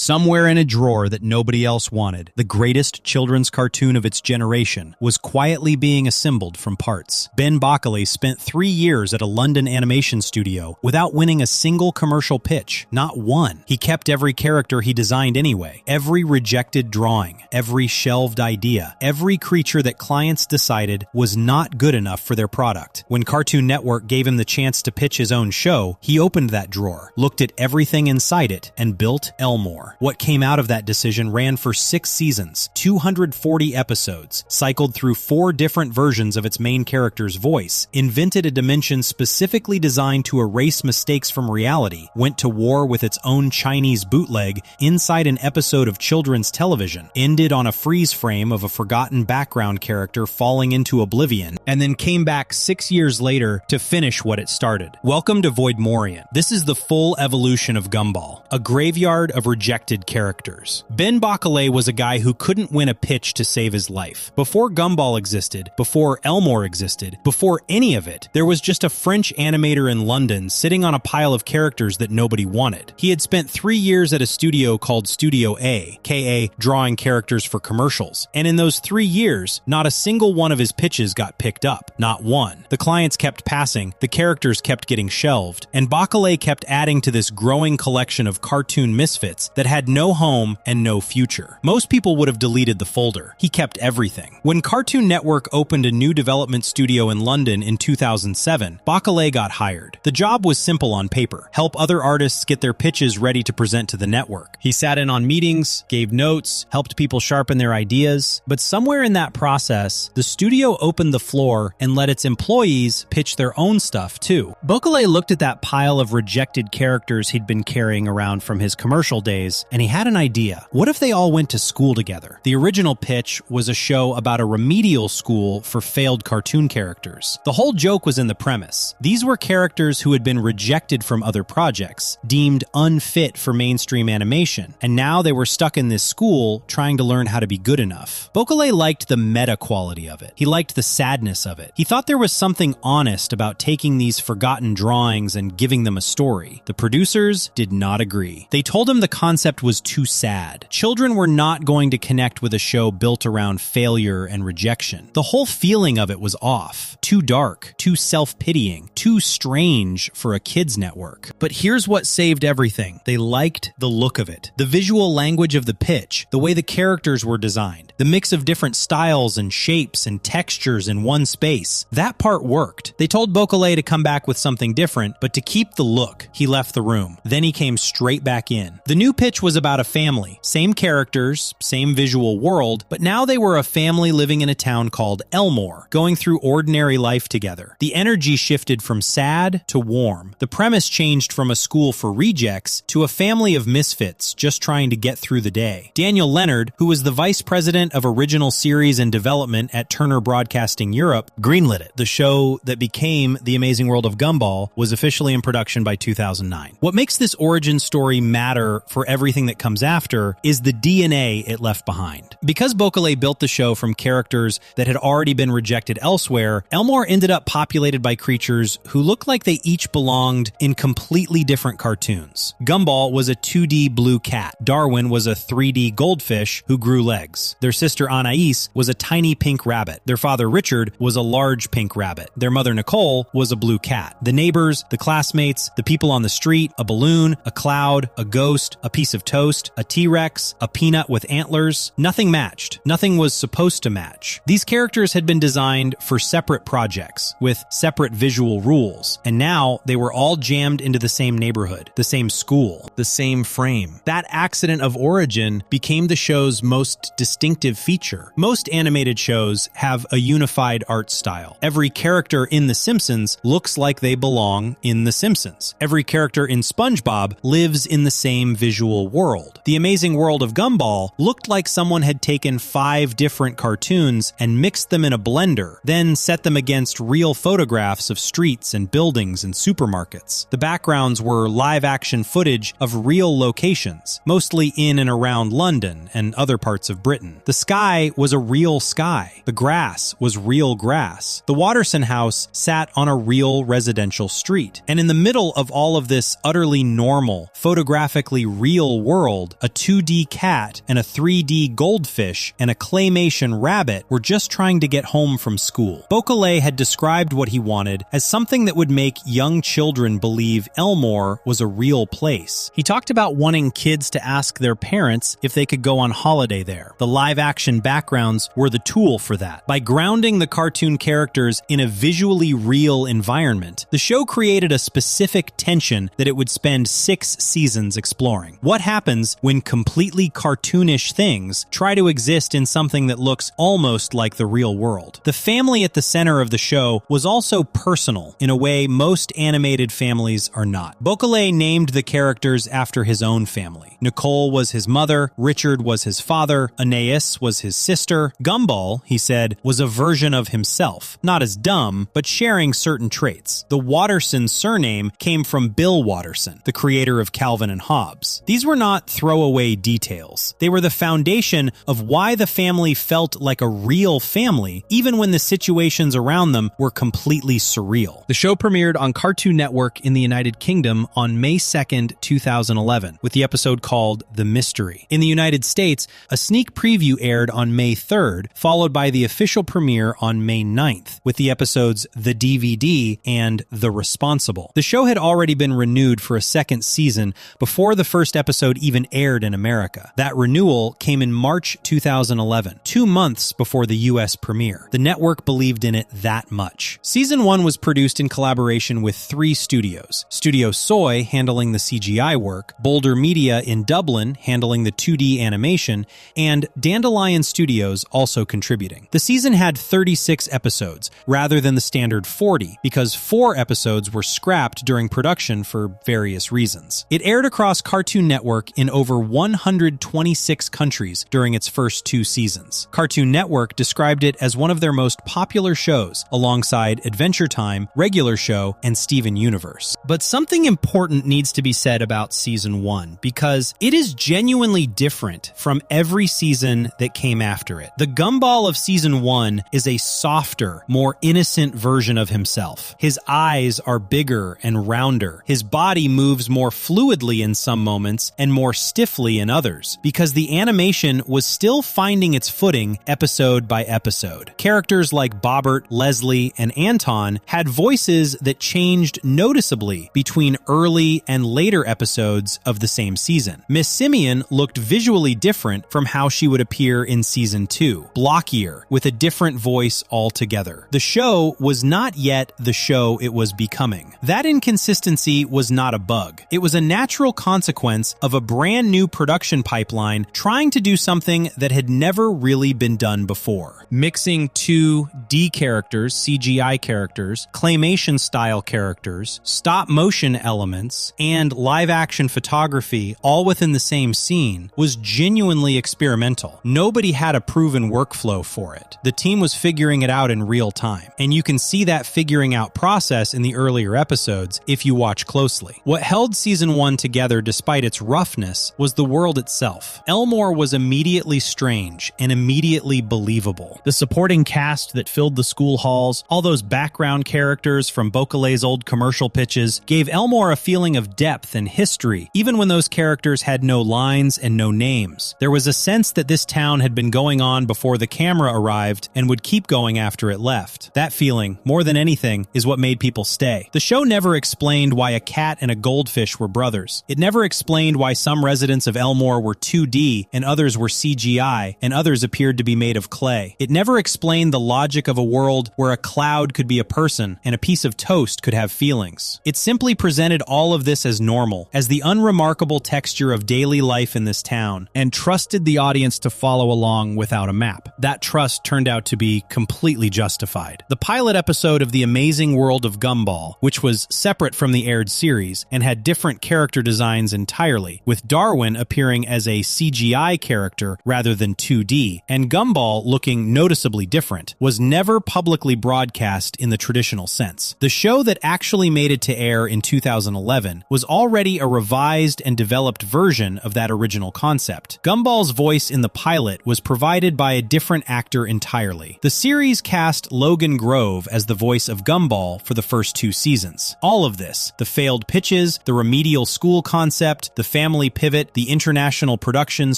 Somewhere in a drawer that nobody else wanted, the greatest children's cartoon of its generation was quietly being assembled from parts. Ben Bockley spent 3 years at a London animation studio without winning a single commercial pitch, not one. He kept every character he designed anyway, every rejected drawing, every shelved idea, every creature that clients decided was not good enough for their product. When Cartoon Network gave him the chance to pitch his own show, he opened that drawer, looked at everything inside it, and built Elmore. What came out of that decision ran for 6 seasons, 240 episodes, cycled through 4 different versions of its main character's voice, invented a dimension specifically designed to erase mistakes from reality, went to war with its own Chinese bootleg inside an episode of children's television, ended on a freeze frame of a forgotten background character falling into oblivion, and then came back 6 years later to finish what it started. Welcome to Voidmorian. This is the full evolution of Gumball, a graveyard of rejected characters. Ben Bockley was a guy who couldn't win a pitch to save his life. Before Gumball existed, before Elmore existed, before any of it, there was just a French animator in London sitting on a pile of characters that nobody wanted. He had spent 3 years at a studio called Studio A, k.a. drawing characters for commercials, and in those 3 years, not a single one of his pitches got picked up. Not one. The clients kept passing, the characters kept getting shelved, and Bockley kept adding to this growing collection of cartoon misfits that had no home and no future. Most people would have deleted the folder. He kept everything. When Cartoon Network opened a new development studio in London in 2007, Bockley got hired. The job was simple on paper: help other artists get their pitches ready to present to the network. He sat in on meetings, gave notes, helped people sharpen their ideas, but somewhere in that process, the studio opened the floor and let its employees pitch their own stuff too. Bockley looked at that pile of rejected characters he'd been carrying around from his commercial days, and he had an idea. What if they all went to school together? The original pitch was a show about a remedial school for failed cartoon characters. The whole joke was in the premise. These were characters who had been rejected from other projects, deemed unfit for mainstream animation, and now they were stuck in this school trying to learn how to be good enough. Bockley liked the meta quality of it. He liked the sadness of it. He thought there was something honest about taking these forgotten drawings and giving them a story. The producers did not agree. They told him the concept was too sad. Children were not going to connect with a show built around failure and rejection. The whole feeling of it was off. Too dark, too self-pitying, too strange for a kids' network. But here's what saved everything. They liked the look of it. The visual language of the pitch, the way the characters were designed, the mix of different styles and shapes and textures in one space. That part worked. They told Bockley to come back with something different, but to keep the look. He left the room. Then he came straight back in. The new pitch was about a family. Same characters, same visual world, but now they were a family living in a town called Elmore, going through ordinary life together. The energy shifted from sad to warm. The premise changed from a school for rejects to a family of misfits just trying to get through the day. Daniel Leonard, who was the vice president of original series and development at Turner Broadcasting Europe, greenlit it. The show that became The Amazing World of Gumball was officially in production by 2009. What makes this origin story matter for everything that comes after is the DNA it left behind. Because Bockley built the show from characters that had already been rejected elsewhere, Elmore ended up populated by creatures who looked like they each belonged in completely different cartoons. Gumball was a 2D blue cat. Darwin was a 3D goldfish who grew legs. Their sister Anais was a tiny pink rabbit. Their father Richard was a large pink rabbit. Their mother Nicole was a blue cat. The neighbors, the classmates, the people on the street, a balloon, a cloud, a ghost, a piece of toast, a T-Rex, a peanut with antlers. Nothing matched. Nothing was supposed to match. These characters had been designed for separate projects with separate visual rules, and now they were all jammed into the same neighborhood, the same school, the same frame. That accident of origin became the show's most distinctive feature. Most animated shows have a unified art style. Every character in The Simpsons looks like they belong in The Simpsons. Every character in SpongeBob lives in the same visual world. The Amazing World of Gumball looked like someone had taken 5 different cartoons and mixed them in a blender, then set them against real photographs of streets and buildings and supermarkets. The backgrounds were live-action footage of real locations, mostly in and around London and other parts of Britain. The sky was a real sky. The grass was real grass. The Watterson house sat on a real residential street. And in the middle of all of this utterly normal, photographically real real world, a 2D cat and a 3D goldfish and a claymation rabbit were just trying to get home from school. Bocalé had described what he wanted as something that would make young children believe Elmore was a real place. He talked about wanting kids to ask their parents if they could go on holiday there. The live-action backgrounds were the tool for that. By grounding the cartoon characters in a visually real environment, the show created a specific tension that it would spend 6 seasons exploring. What happens when completely cartoonish things try to exist in something that looks almost like the real world? The family at the center of the show was also personal in a way most animated families are not. Bocalé named the characters after his own family. Nicole was his mother, Richard was his father, Anais was his sister. Gumball, he said, was a version of himself, not as dumb, but sharing certain traits. The Watterson surname came from Bill Watterson, the creator of Calvin and Hobbes. These were not throwaway details. They were the foundation of why the family felt like a real family, even when the situations around them were completely surreal. The show premiered on Cartoon Network in the United Kingdom on May 2nd, 2011, with the episode called The Mystery. In the United States, a sneak preview aired on May 3rd, followed by the official premiere on May 9th, with the episodes The DVD and The Responsible. The show had already been renewed for a second season before the first episode even aired in America. That renewal came in March 2011, 2 months before the US premiere. The network believed in it that much. Season 1 was produced in collaboration with 3 studios. Studio Soy handling the CGI work, Boulder Media in Dublin handling the 2D animation, and Dandelion Studios also contributing. The season had 36 episodes, rather than the standard 40, because 4 episodes were scrapped during production for various reasons. It aired across Cartoon Network in over 126 countries during its first 2 seasons. Cartoon Network described it as one of their most popular shows, alongside Adventure Time, Regular Show, and Steven Universe. But something important needs to be said about Season 1, because it is genuinely different from every season that came after it. The Gumball of Season 1 is a softer, more innocent version of himself. His eyes are bigger and rounder. His body moves more fluidly in some moments and more stiffly in others, because the animation was still finding its footing episode by episode. Characters like Bobbert, Leslie, and Anton had voices that changed noticeably between early and later episodes of the same season. Miss Simeon looked visually different from how she would appear in Season 2, blockier, with a different voice altogether. The show was not yet the show it was becoming. That inconsistency was not a bug. It was a natural consequence of a brand new production pipeline trying to do something that had never really been done before. Mixing 2D characters, CGI characters, claymation-style characters, stop-motion elements, and live-action photography all within the same scene was genuinely experimental. Nobody had a proven workflow for it. The team was figuring it out in real time, and you can see that figuring out process in the earlier episodes if you watch closely. What held Season 1 together despite its roughness was the world itself. Elmore was immediately strange and immediately believable. The supporting cast that filled the school halls, all those background characters from Bocalé's old commercial pitches, gave Elmore a feeling of depth and history, even when those characters had no lines and no names. There was a sense that this town had been going on before the camera arrived and would keep going after it left. That feeling, more than anything, is what made people stay. The show never explained why a cat and a goldfish were brothers. It never explained why some residents of Elmore were 2D and others were CGI and others appeared to be made of clay. It never explained the logic of a world where a cloud could be a person and a piece of toast could have feelings. It simply presented all of this as normal, as the unremarkable texture of daily life in this town, and trusted the audience to follow along without a map. That trust turned out to be completely justified. The pilot episode of The Amazing World of Gumball, which was separate from the aired series and had different character designs entirely, with Darwin appearing as a CGI character rather than 2D, and Gumball looking noticeably different, was never publicly broadcast in the traditional sense. The show that actually made it to air in 2011 was already a revised and developed version of that original concept. Gumball's voice in the pilot was provided by a different actor entirely. The series cast Logan Grove as the voice of Gumball for the first 2 seasons. All of this, the failed pitches, the remedial school concept, the family pivot, the international productions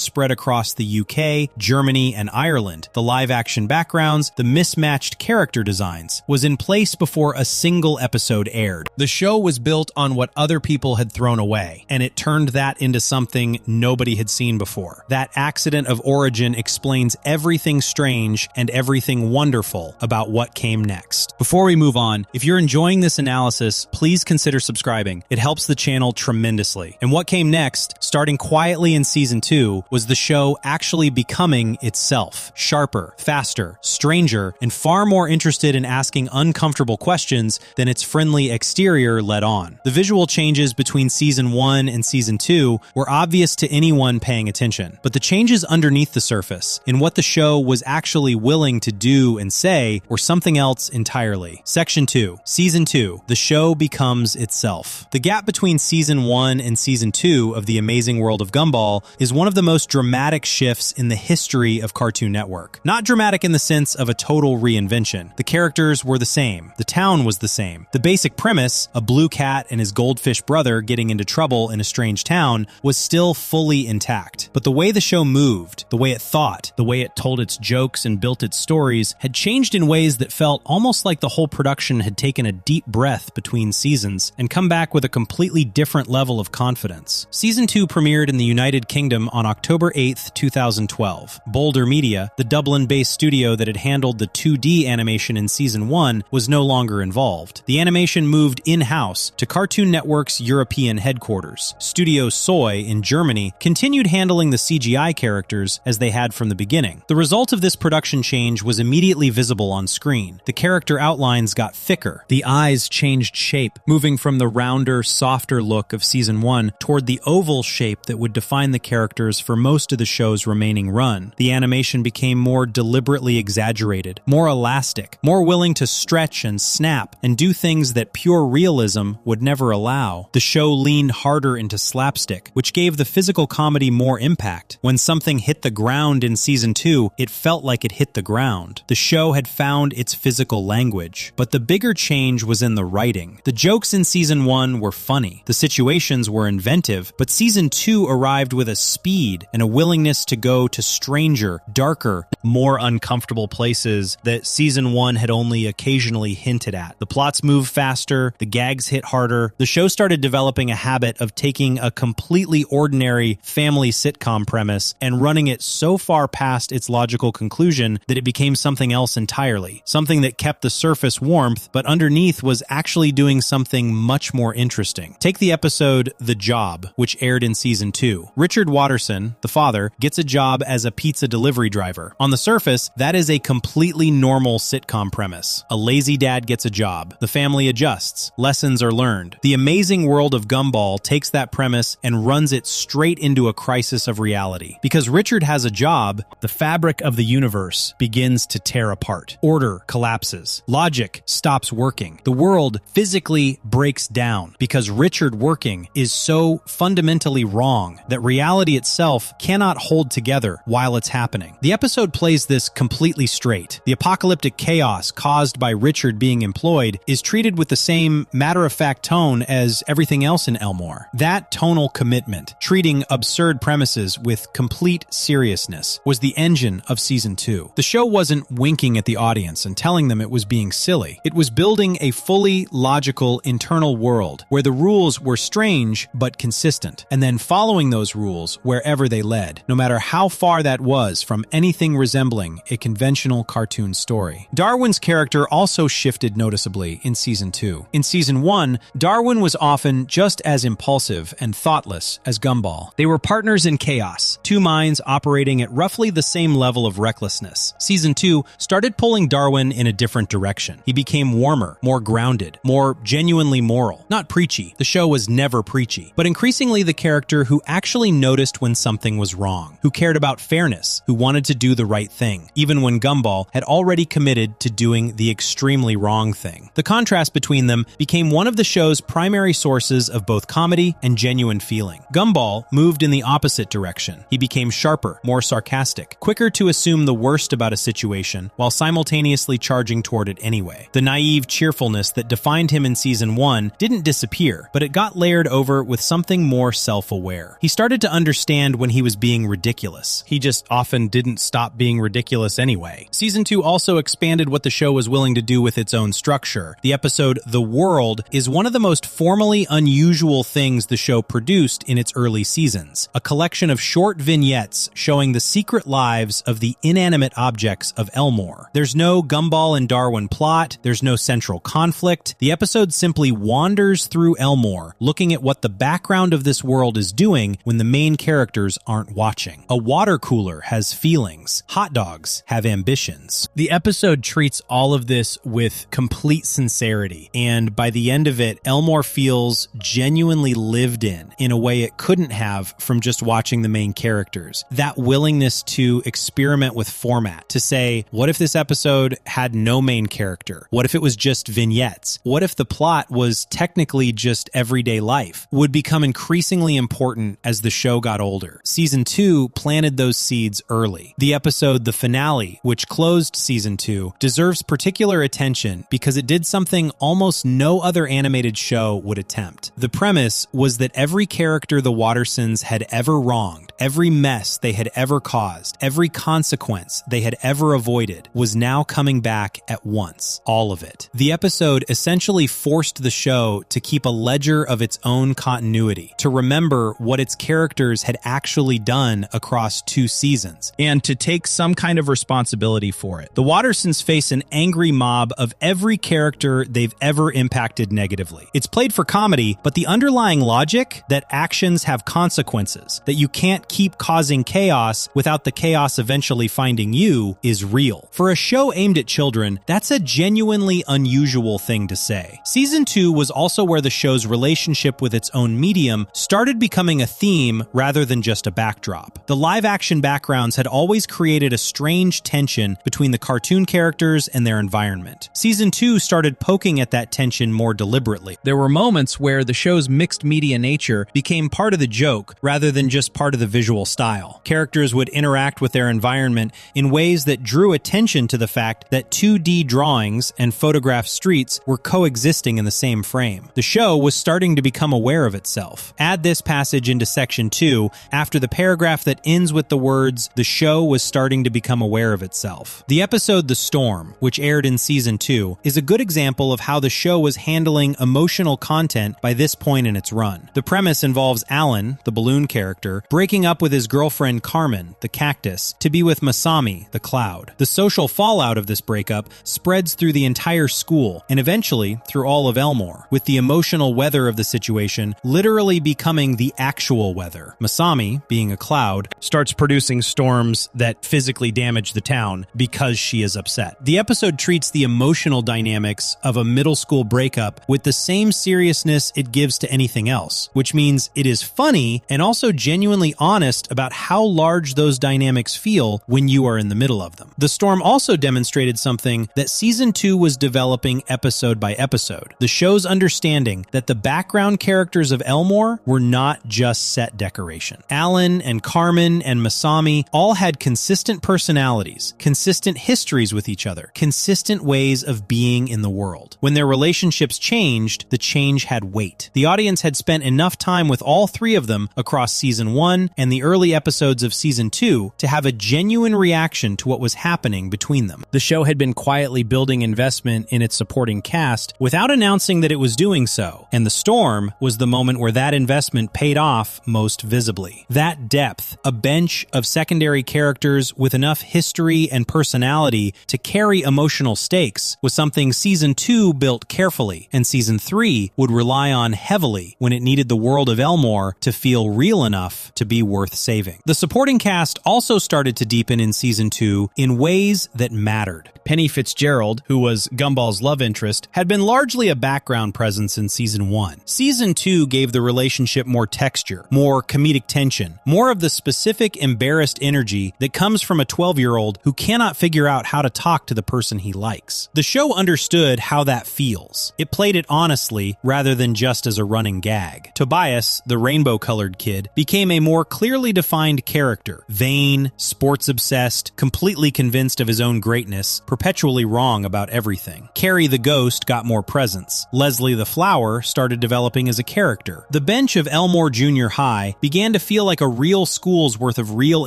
spread across the UK, Germany, and Ireland, the live-action backgrounds, the mismatched character designs, was in place before a single episode aired. The show was built on what other people had thrown away, and it turned that into something nobody had seen before. That accident of origin explains everything strange and everything wonderful about what came next. Before we move on, if you're enjoying this analysis, please consider subscribing. It helps the channel tremendously. And what came next, starting quietly in Season 2, was the show actually becoming itself. Sharper, faster, stranger, and far more interested in asking uncomfortable questions than its friendly exterior let on. The visual changes between Season 1 and Season 2 were obvious to anyone paying attention, but the changes underneath the surface, in what the show was actually willing to do and say, were something else entirely. Section 2. Season 2. The show becomes itself. The gap between Season 1 and Season 2 of The Amazing World of Gumball is one of the most dramatic shifts in the history of Cartoon Network. Not dramatic in the sense of a total reinvention. The characters were the same. The town was the same. The basic premise, a blue cat and his goldfish brother getting into trouble in a strange town, was still fully intact. But the way the show moved, the way it thought, the way it told its jokes and built its stories had changed in ways that felt almost like the whole production had taken a deep breath between seasons and come back with a completely different level of confidence. Season 2 premiered in the United Kingdom on October 8th, 2012. Boulder Media, the Dublin-based studio that had handled the 2D animation in Season 1, was no longer involved. The animation moved in-house to Cartoon Network's European headquarters. Studio Soy in Germany continued handling the CGI characters as they had from the beginning. The result of this production change was immediately visible on screen. The character outlines got thicker. The eyes changed shape, moving from the rounder, softer look of Season 1 toward the oval shape that would define the characters for most of the show's remaining run. The animation became more deliberately exaggerated, more elastic, more willing to stretch and snap and do things that pure realism would never allow. The show leaned harder into slapstick, which gave the physical comedy more impact. When something hit the ground in Season 2, it felt like it hit the ground. The show had found its physical language. But the bigger change was in the writing. The jokes in Season 1 were funny. The situations were inventive, but Season 2 arrived with a speed and a willingness to go to stranger, darker, more uncomfortable places that Season 1 had only occasionally hinted at. The plots moved faster, the gags hit harder. The show started developing a habit of taking a completely ordinary family sitcom premise and running it so far past its logical conclusion that it became something else entirely. Something that kept the surface warmth, but underneath was actually doing something much more interesting. Take the episode The Job, which aired in Season 2. Richard Watterson, the father, gets a job as a pizza delivery driver. On the surface, that is a completely normal sitcom premise. A lazy dad gets a job. The family adjusts. Lessons are learned. The Amazing World of Gumball takes that premise and runs it straight into a crisis of reality. Because Richard has a job, the fabric of the universe begins to tear apart. Order collapses. Logic stops working. The world physically breaks down because Richard working is so fundamentally wrong that reality itself cannot hold together while it's happening. The episode plays this completely straight. The apocalyptic chaos caused by Richard being employed is treated with the same matter-of-fact tone as everything else in Elmore. That tonal commitment, treating absurd premises with complete seriousness, was the engine of Season 2. The show wasn't winking at the audience and telling them it was being silly. It was building a fully logical internal world where the rules were strange but consistent, and then following those rules wherever they led, no matter how far that was from anything resembling a conventional cartoon story. Darwin's character also shifted noticeably in Season 2. In Season 1, Darwin was often just as impulsive and thoughtless as Gumball. They were partners in chaos, two minds operating at roughly the same level of recklessness. Season 2 started pulling Darwin in a different direction. He became warmer, more grounded, more genuinely moral. Not preachy. The show was never preachy, but increasingly the character who actually noticed when something was wrong, who cared about fairness, who wanted to do the right thing, even when Gumball had already committed to doing the extremely wrong thing. The contrast between them became one of the show's primary sources of both comedy and genuine feeling. Gumball moved in the opposite direction. He became sharper, more sarcastic, quicker to assume the worst about a situation, while simultaneously charging toward it anyway. The naive cheerfulness that defined him in Season 1 didn't disappear, but it got layered over with something more self-aware. He started to understand when he was being ridiculous. He just often didn't stop being ridiculous anyway. Season 2 also expanded what the show was willing to do with its own structure. The episode The World is one of the most formally unusual things the show produced in its early seasons. A collection of short vignettes showing the secret lives of the inanimate objects of Elmore. There's no Gumball and Darwin plot, there's no central conflict. The episode simply wanders through Elmore, looking at what the background of this world is doing when the main characters aren't watching. A water cooler has feelings. Hot dogs have ambitions. The episode treats all of this with complete sincerity, and by the end of it, Elmore feels genuinely lived in a way it couldn't have from just watching the main characters. That willingness to experiment with format, to say, what if this episode had no main character? What if it was just vignettes? What if the plot was technically just everyday life? Would become increasingly important as the show got older. Season 2 planted those seeds early. The episode The Finale, which closed Season 2, deserves particular attention because it did something almost no other animated show would attempt. The premise was that every character the Wattersons had ever wronged, every mess they had ever caused, every consequence they had ever avoided was now coming back at once. All of it. The episode essentially forced the show to keep a ledger of its own continuity, to remember what its characters had actually done across 2 seasons, and to take some kind of responsibility for it. The Wattersons face an angry mob of every character they've ever impacted negatively. It's played for comedy, but the underlying logic that actions have consequences, that you can't keep causing chaos without the chaos eventually finding you, is real. For a show aimed at children, that's a genuinely unusual thing to say. Season 2 was also where the show's relationship with its own medium started becoming a theme rather than just a backdrop. The live-action backgrounds had always created a strange tension between the cartoon characters and their environment. Season 2 started poking at that tension more deliberately. There were moments where the show's mixed media nature became part of the joke rather than just part of the visual style. Characters would interact with their environment in ways that drew attention to the fact that 2D drawings and photographed streets were coexisting in the same frame. The show was starting to become aware of itself. Add this passage into Section 2 after the paragraph that ends with the words, "The show was starting to become aware of itself." The episode The Storm, which aired in Season 2, is a good example of how the show was handling emotional content by this point in its run. The premise involves Alan, the balloon character, breaking up with his girlfriend Carmen, the cactus, to be with Masami, the cloud. The social fallout of this breakup spreads through the entire school and eventually through all of Elmore, with the emotional weather of the situation literally becoming the actual weather. Masami, being a cloud, starts producing storms that physically damage the town because she is upset. The episode treats the emotional dynamics of a middle school breakup with the same seriousness it gives to anything else, which means it is funny and also genuinely honest about how large those dynamics feel when you are in the middle of them. The Storm also demonstrated something that Season 2 was developing episode by episode. The show's understanding that the background characters of Elmore were not just set decoration. Alan and Carmen and Masami all had consistent personalities, consistent histories with each other, consistent ways of being in the world. When their relationships changed, the change had weight. The audience had spent enough time with all 3 of them across Season 1 and the early episodes of Season 2 to have a genuine reaction to what was happening between them. The show had been quietly building investment in its supporting cast without announcing that it was doing so, and The Storm was the moment where that investment paid off most visibly. That depth, a bench of secondary characters with enough history and personality to carry emotional stakes, was something Season 2 built carefully, and Season 3 would rely on heavily when it needed the world of Elmore to feel real enough to be worth saving. The supporting cast also started to deepen in Season 2 in ways that mattered. Penny Fitzgerald, who was Gumball's love interest, had been largely a background presence in Season 1. Season 2 gave the relationship more texture, more comedic tension, more of the specific embarrassed energy that comes from a 12-year-old who cannot figure out how to talk to the person he likes. The show understood how that feels. It played it honestly rather than just as a running gag. Tobias, the rainbow-colored kid, became a more clearly defined character. Vain, sports-obsessed, completely convinced of his own greatness, perpetually wrong about everything. Carrie the Ghost got more presence. Leslie the Flower started developing as a character. The bench of Elmore Junior High began to feel like a real school's worth of real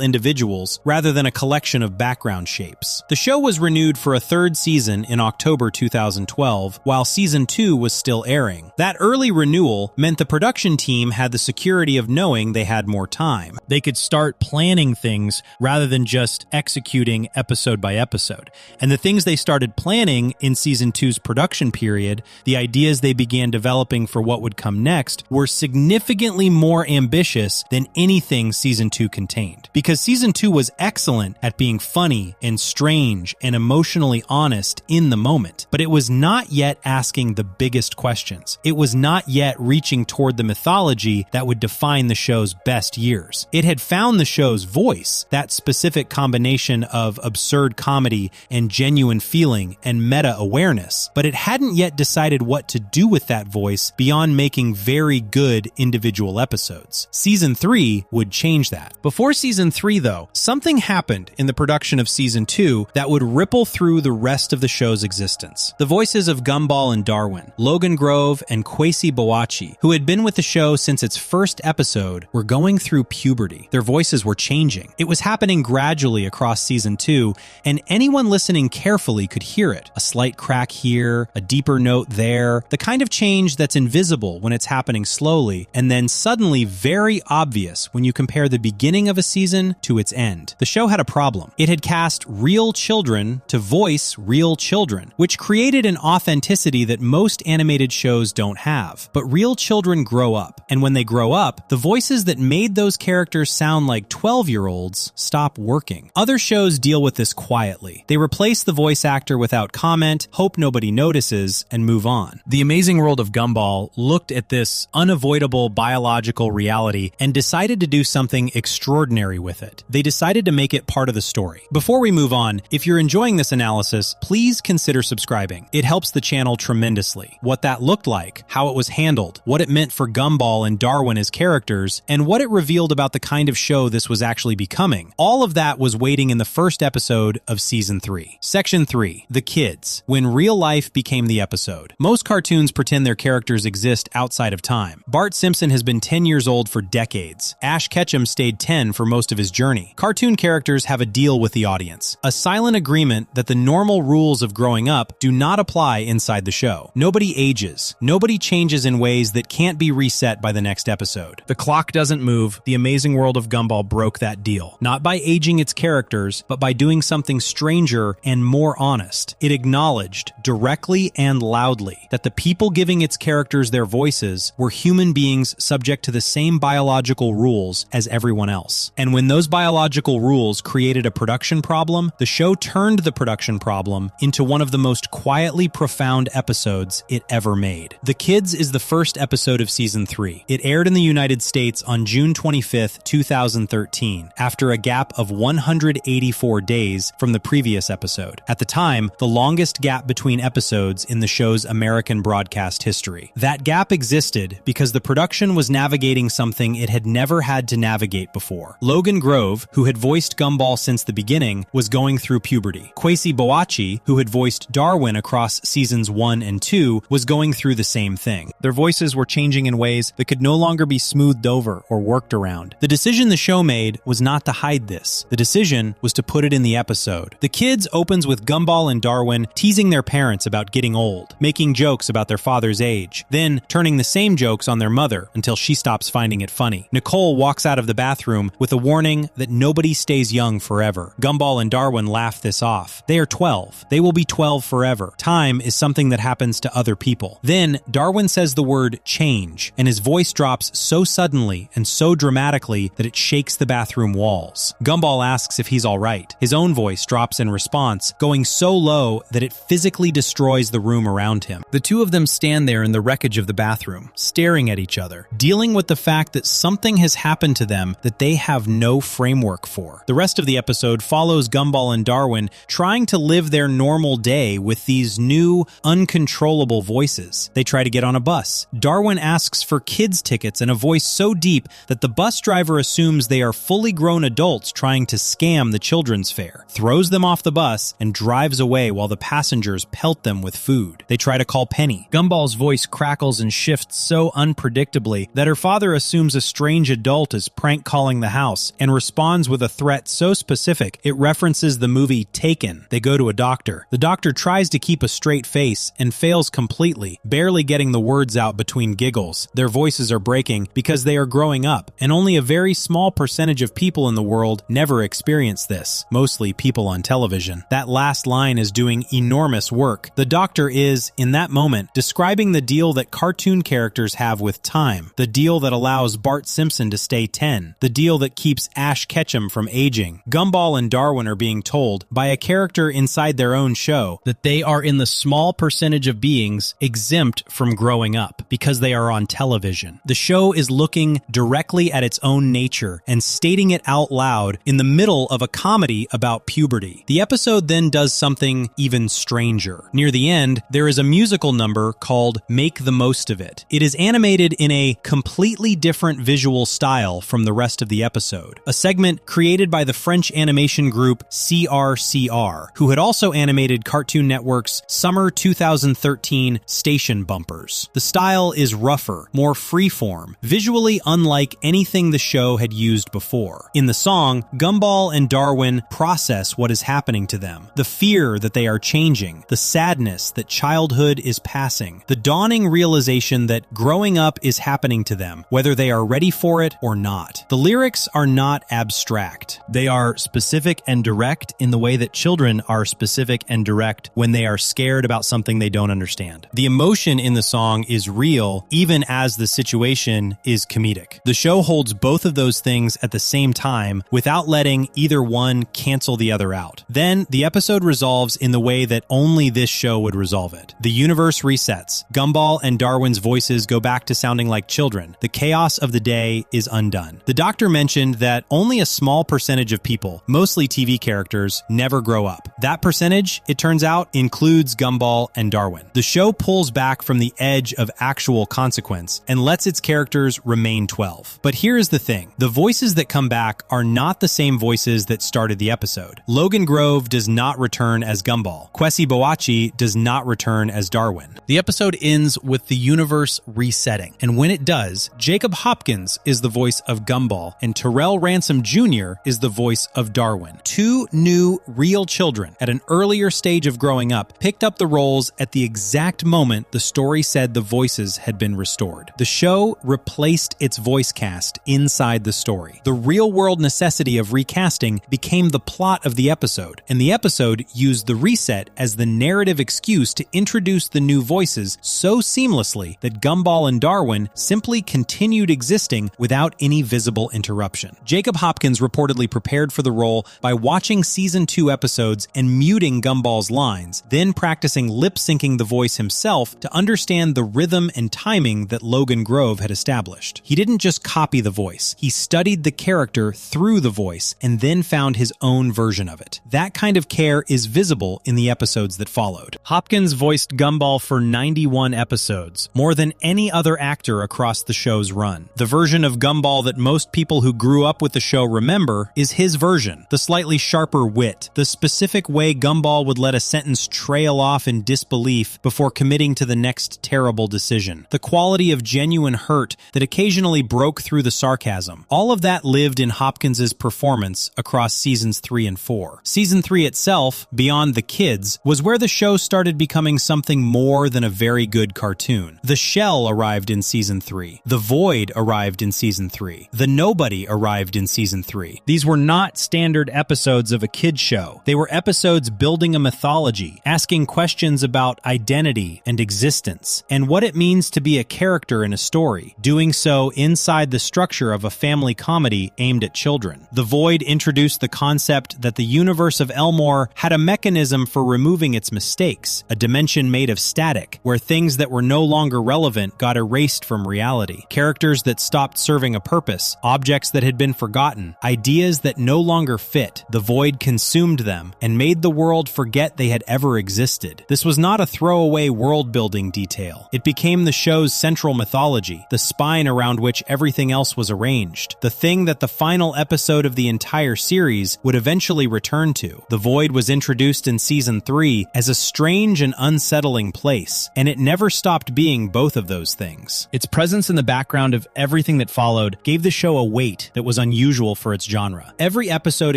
individuals rather than a collection of background shapes. The show was renewed for a third season in October 2012, while season 2 was still airing. That early renewal meant the production team had the security of knowing they had more time. They could start planning things rather than just executing episode by episode. And the things they started planning in season 2's production period, the ideas they began developing for what would come next, were significantly more ambitious than anything season 2 contained. Because season 2 was excellent at being funny and strange and emotionally honest in the moment, but it was not yet asking the biggest questions. It was not yet reaching toward the mythology that would define the show's best years. It had found the show's voice, that specific combination of absurd comedy and genuine feeling and meta-awareness, but it hadn't yet decided what to do with that voice beyond making very good individual episodes. Season 3 would change that. Before season 3, though, something happened in the production of season 2 that would ripple through the rest of the show's existence. The voices of Gumball and Darwin, Logan Grove and Kwesi Boachi, who had been with the show since its first episode, were going through puberty. Their voices were changing. It was happening gradually across season 2, and anyone listening carefully could hear it. A slight crack here, a deeper note there, the kind of change that's invisible when it's happening slowly, and then suddenly very obvious when you compare the beginning of a season to its end. The show had a problem. It had cast real children to voice real children, which created an authenticity that most animated shows don't have. But real children grow up, and when they grow up, the voices that made those characters sound like 12-year-olds stop working. Other shows deal with this quietly. They replace the voice actor without comment, hope nobody notices, and move on. The Amazing World of Gumball looked at this unavoidable biological reality and decided to do something extraordinary with it. They decided to make it part of the story. Before we move on, if you're enjoying this analysis, please consider subscribing. It helps the channel tremendously. What that looked like, how it was handled, what it meant for Gumball and Darwin as characters, and what it revealed about the kind of show this was actually becoming. All of that was waiting in the first episode of season 3. Section 3, The Kids, when real life became the episode. Most cartoons pretend their characters exist outside of time. Bart Simpson has been 10 years old for decades. Ash Ketchum stayed 10 for most of his journey. Cartoon characters have a deal with the audience, a silent agreement that the normal rules of growing up do not apply inside the show. Nobody ages. Nobody changes in ways that can't be reset by the next episode. The clock doesn't move. The Amazing World of Gumball broke that deal. Not by aging its characters, but by doing something stranger and more honest. It acknowledged, directly and loudly, that the people giving its characters their voices were human beings subject to the same biological rules as everyone else. And when those biological rules created a production problem, the show turned the production problem into one of the most quietly profound episodes it ever made. The Kids is the first episode of season 3. It aired in the United States on June 25th, 2013, after a gap of 184 days from the previous episode. At the time, the longest gap between episodes in the show's American broadcast history. That gap existed because the production was navigating something it had never had to navigate before. Logan Grove, who had voiced Gumball since the beginning, was going through puberty. Kwesi Boachi, who had voiced Darwin across seasons 1 and 2, was going through the same thing. Their voices were changing in ways that could no longer be smoothed over or worked around. The decision the show made was not to hide this. The decision was to put it in the episode. The Kids opens with Gumball and Darwin teasing their parents about getting old, making jokes about their father's age, then turning the same jokes on their mother until she stops finding it funny. Nicole walks out of the bathroom with a warning that nobody stays young forever. Gumball and Darwin laugh this off. They are 12. They will be 12 forever. Time is something that happens to other people. Then Darwin says the word change, and his voice drops so suddenly and so dramatically that it shakes the bathroom walls. Gumball asks if he's all right. His own voice drops in response, going so low that it physically destroys the room around him. The two of them stand there in the wreckage of the bathroom, staring at each other, dealing with the fact that something has happened to them that they have no framework for. The rest of the episode follows Gumball and Darwin trying to live their normal day with these new, uncontrollable voices. They try to get on a bus. Darwin asks for kids' tickets in a voice so deep that the the bus driver assumes they are fully grown adults trying to scam the children's fare, throws them off the bus, and drives away while the passengers pelt them with food. They try to call Penny. Gumball's voice crackles and shifts so unpredictably that her father assumes a strange adult is prank calling the house and responds with a threat so specific it references the movie Taken. They go to a doctor. The doctor tries to keep a straight face and fails completely, barely getting the words out between giggles. Their voices are breaking because they are growing up, and only a very small percentage of people in the world never experience this, mostly people on television. That last line is doing enormous work. The doctor is, in that moment, describing the deal that cartoon characters have with time, the deal that allows Bart Simpson to stay 10, the deal that keeps Ash Ketchum from aging. Gumball and Darwin are being told, by a character inside their own show, that they are in the small percentage of beings exempt from growing up, because they are on television. The show is looking directly at its own nature and stating it out loud in the middle of a comedy about puberty. The episode then does something even stranger. Near the end, there is a musical number called Make the Most of It. It is animated in a completely different visual style from the rest of the episode, a segment created by the French animation group CRCR, who had also animated Cartoon Network's Summer 2013 station bumpers. The style is rougher, more freeform, visually unlike anything the show had used before. In the song, Gumball and Darwin process what is happening to them, the fear that they are changing, the sadness that childhood is passing, the dawning realization that growing up is happening to them, whether they are ready for it or not. The lyrics are not abstract. They are specific and direct in the way that children are specific and direct when they are scared about something they don't understand. The emotion in the song is real, even as the situation is comedic. The show holds both of those things at the same time without letting either one cancel the other out. Then, the episode resolves in the way that only this show would resolve it. The universe resets. Gumball and Darwin's voices go back to sounding like children. The chaos of the day is undone. The doctor mentioned that only a small percentage of people, mostly TV characters, never grow up. That percentage, it turns out, includes Gumball and Darwin. The show pulls back from the edge of actual consequence and lets its characters remain 12. But here is the thing. The voices that come back are not the same voices that started the episode. Logan Grove does not return as Gumball. Kwesi Boachi does not return as Darwin. The episode ends with the universe resetting, and when it does, Jacob Hopkins is the voice of Gumball, and Terrell Ransom Jr. is the voice of Darwin. Two new, real children at an earlier stage of growing up picked up the roles at the exact moment the story said the voices had been restored. The show replaced its voice cast inside the story. The real-world necessity of recasting became the plot of the episode, and the episode used the reset as the narrative excuse to introduce the new voices so seamlessly that Gumball and Darwin simply continued existing without any visible interruption. Jacob Hopkins reportedly prepared for the role by watching season 2 episodes and muting Gumball's lines, then practicing lip-syncing the voice himself to understand the rhythm and timing that Logan Grove had established. He didn't just copy the voice, he studied the character through the voice and then found his own version of it. That kind of care is visible in the episodes that followed. Hopkins voiced Gumball for 91 episodes, more than any other actor across the show's run. The version of Gumball that most people who grew up with the show remember is his version, the slightly sharper wit, the specific way Gumball would let a sentence trail off in disbelief before committing to the next terrible decision, the quality of genuine hurt that occasionally broke through the sarcasm. All of that lived in Hopkins's performance across seasons 3 and 4. Season 3 itself, Beyond the Kids, was where the show started becoming something more than a very good cartoon. The Shell arrived in season 3. The Void arrived in season 3. The Nobody arrived in season 3. These were not standard episodes of a kid's show. They were episodes building a mythology, asking questions about identity and existence, and what it means to be a character in a story, doing so inside the structure of a family comedy aimed at children. The Void introduced the concept that the universe of Elmore had a mechanism for removing its mistakes, a dimension made of static, where things that were no longer relevant got erased from reality, characters that stopped serving a purpose, objects that had been forgotten, ideas that no longer fit. The Void consumed them and made the world forget they had ever existed. This was not a throwaway world-building detail. It became the show's central mythology, the spine around which everything else else was arranged, the thing that the final episode of the entire series would eventually return to. The Void was introduced in Season 3 as a strange and unsettling place, and it never stopped being both of those things. Its presence in the background of everything that followed gave the show a weight that was unusual for its genre. Every episode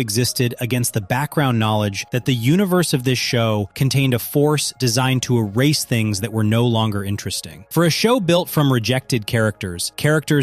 existed against the background knowledge that the universe of this show contained a force designed to erase things that were no longer interesting. For a show built from rejected characters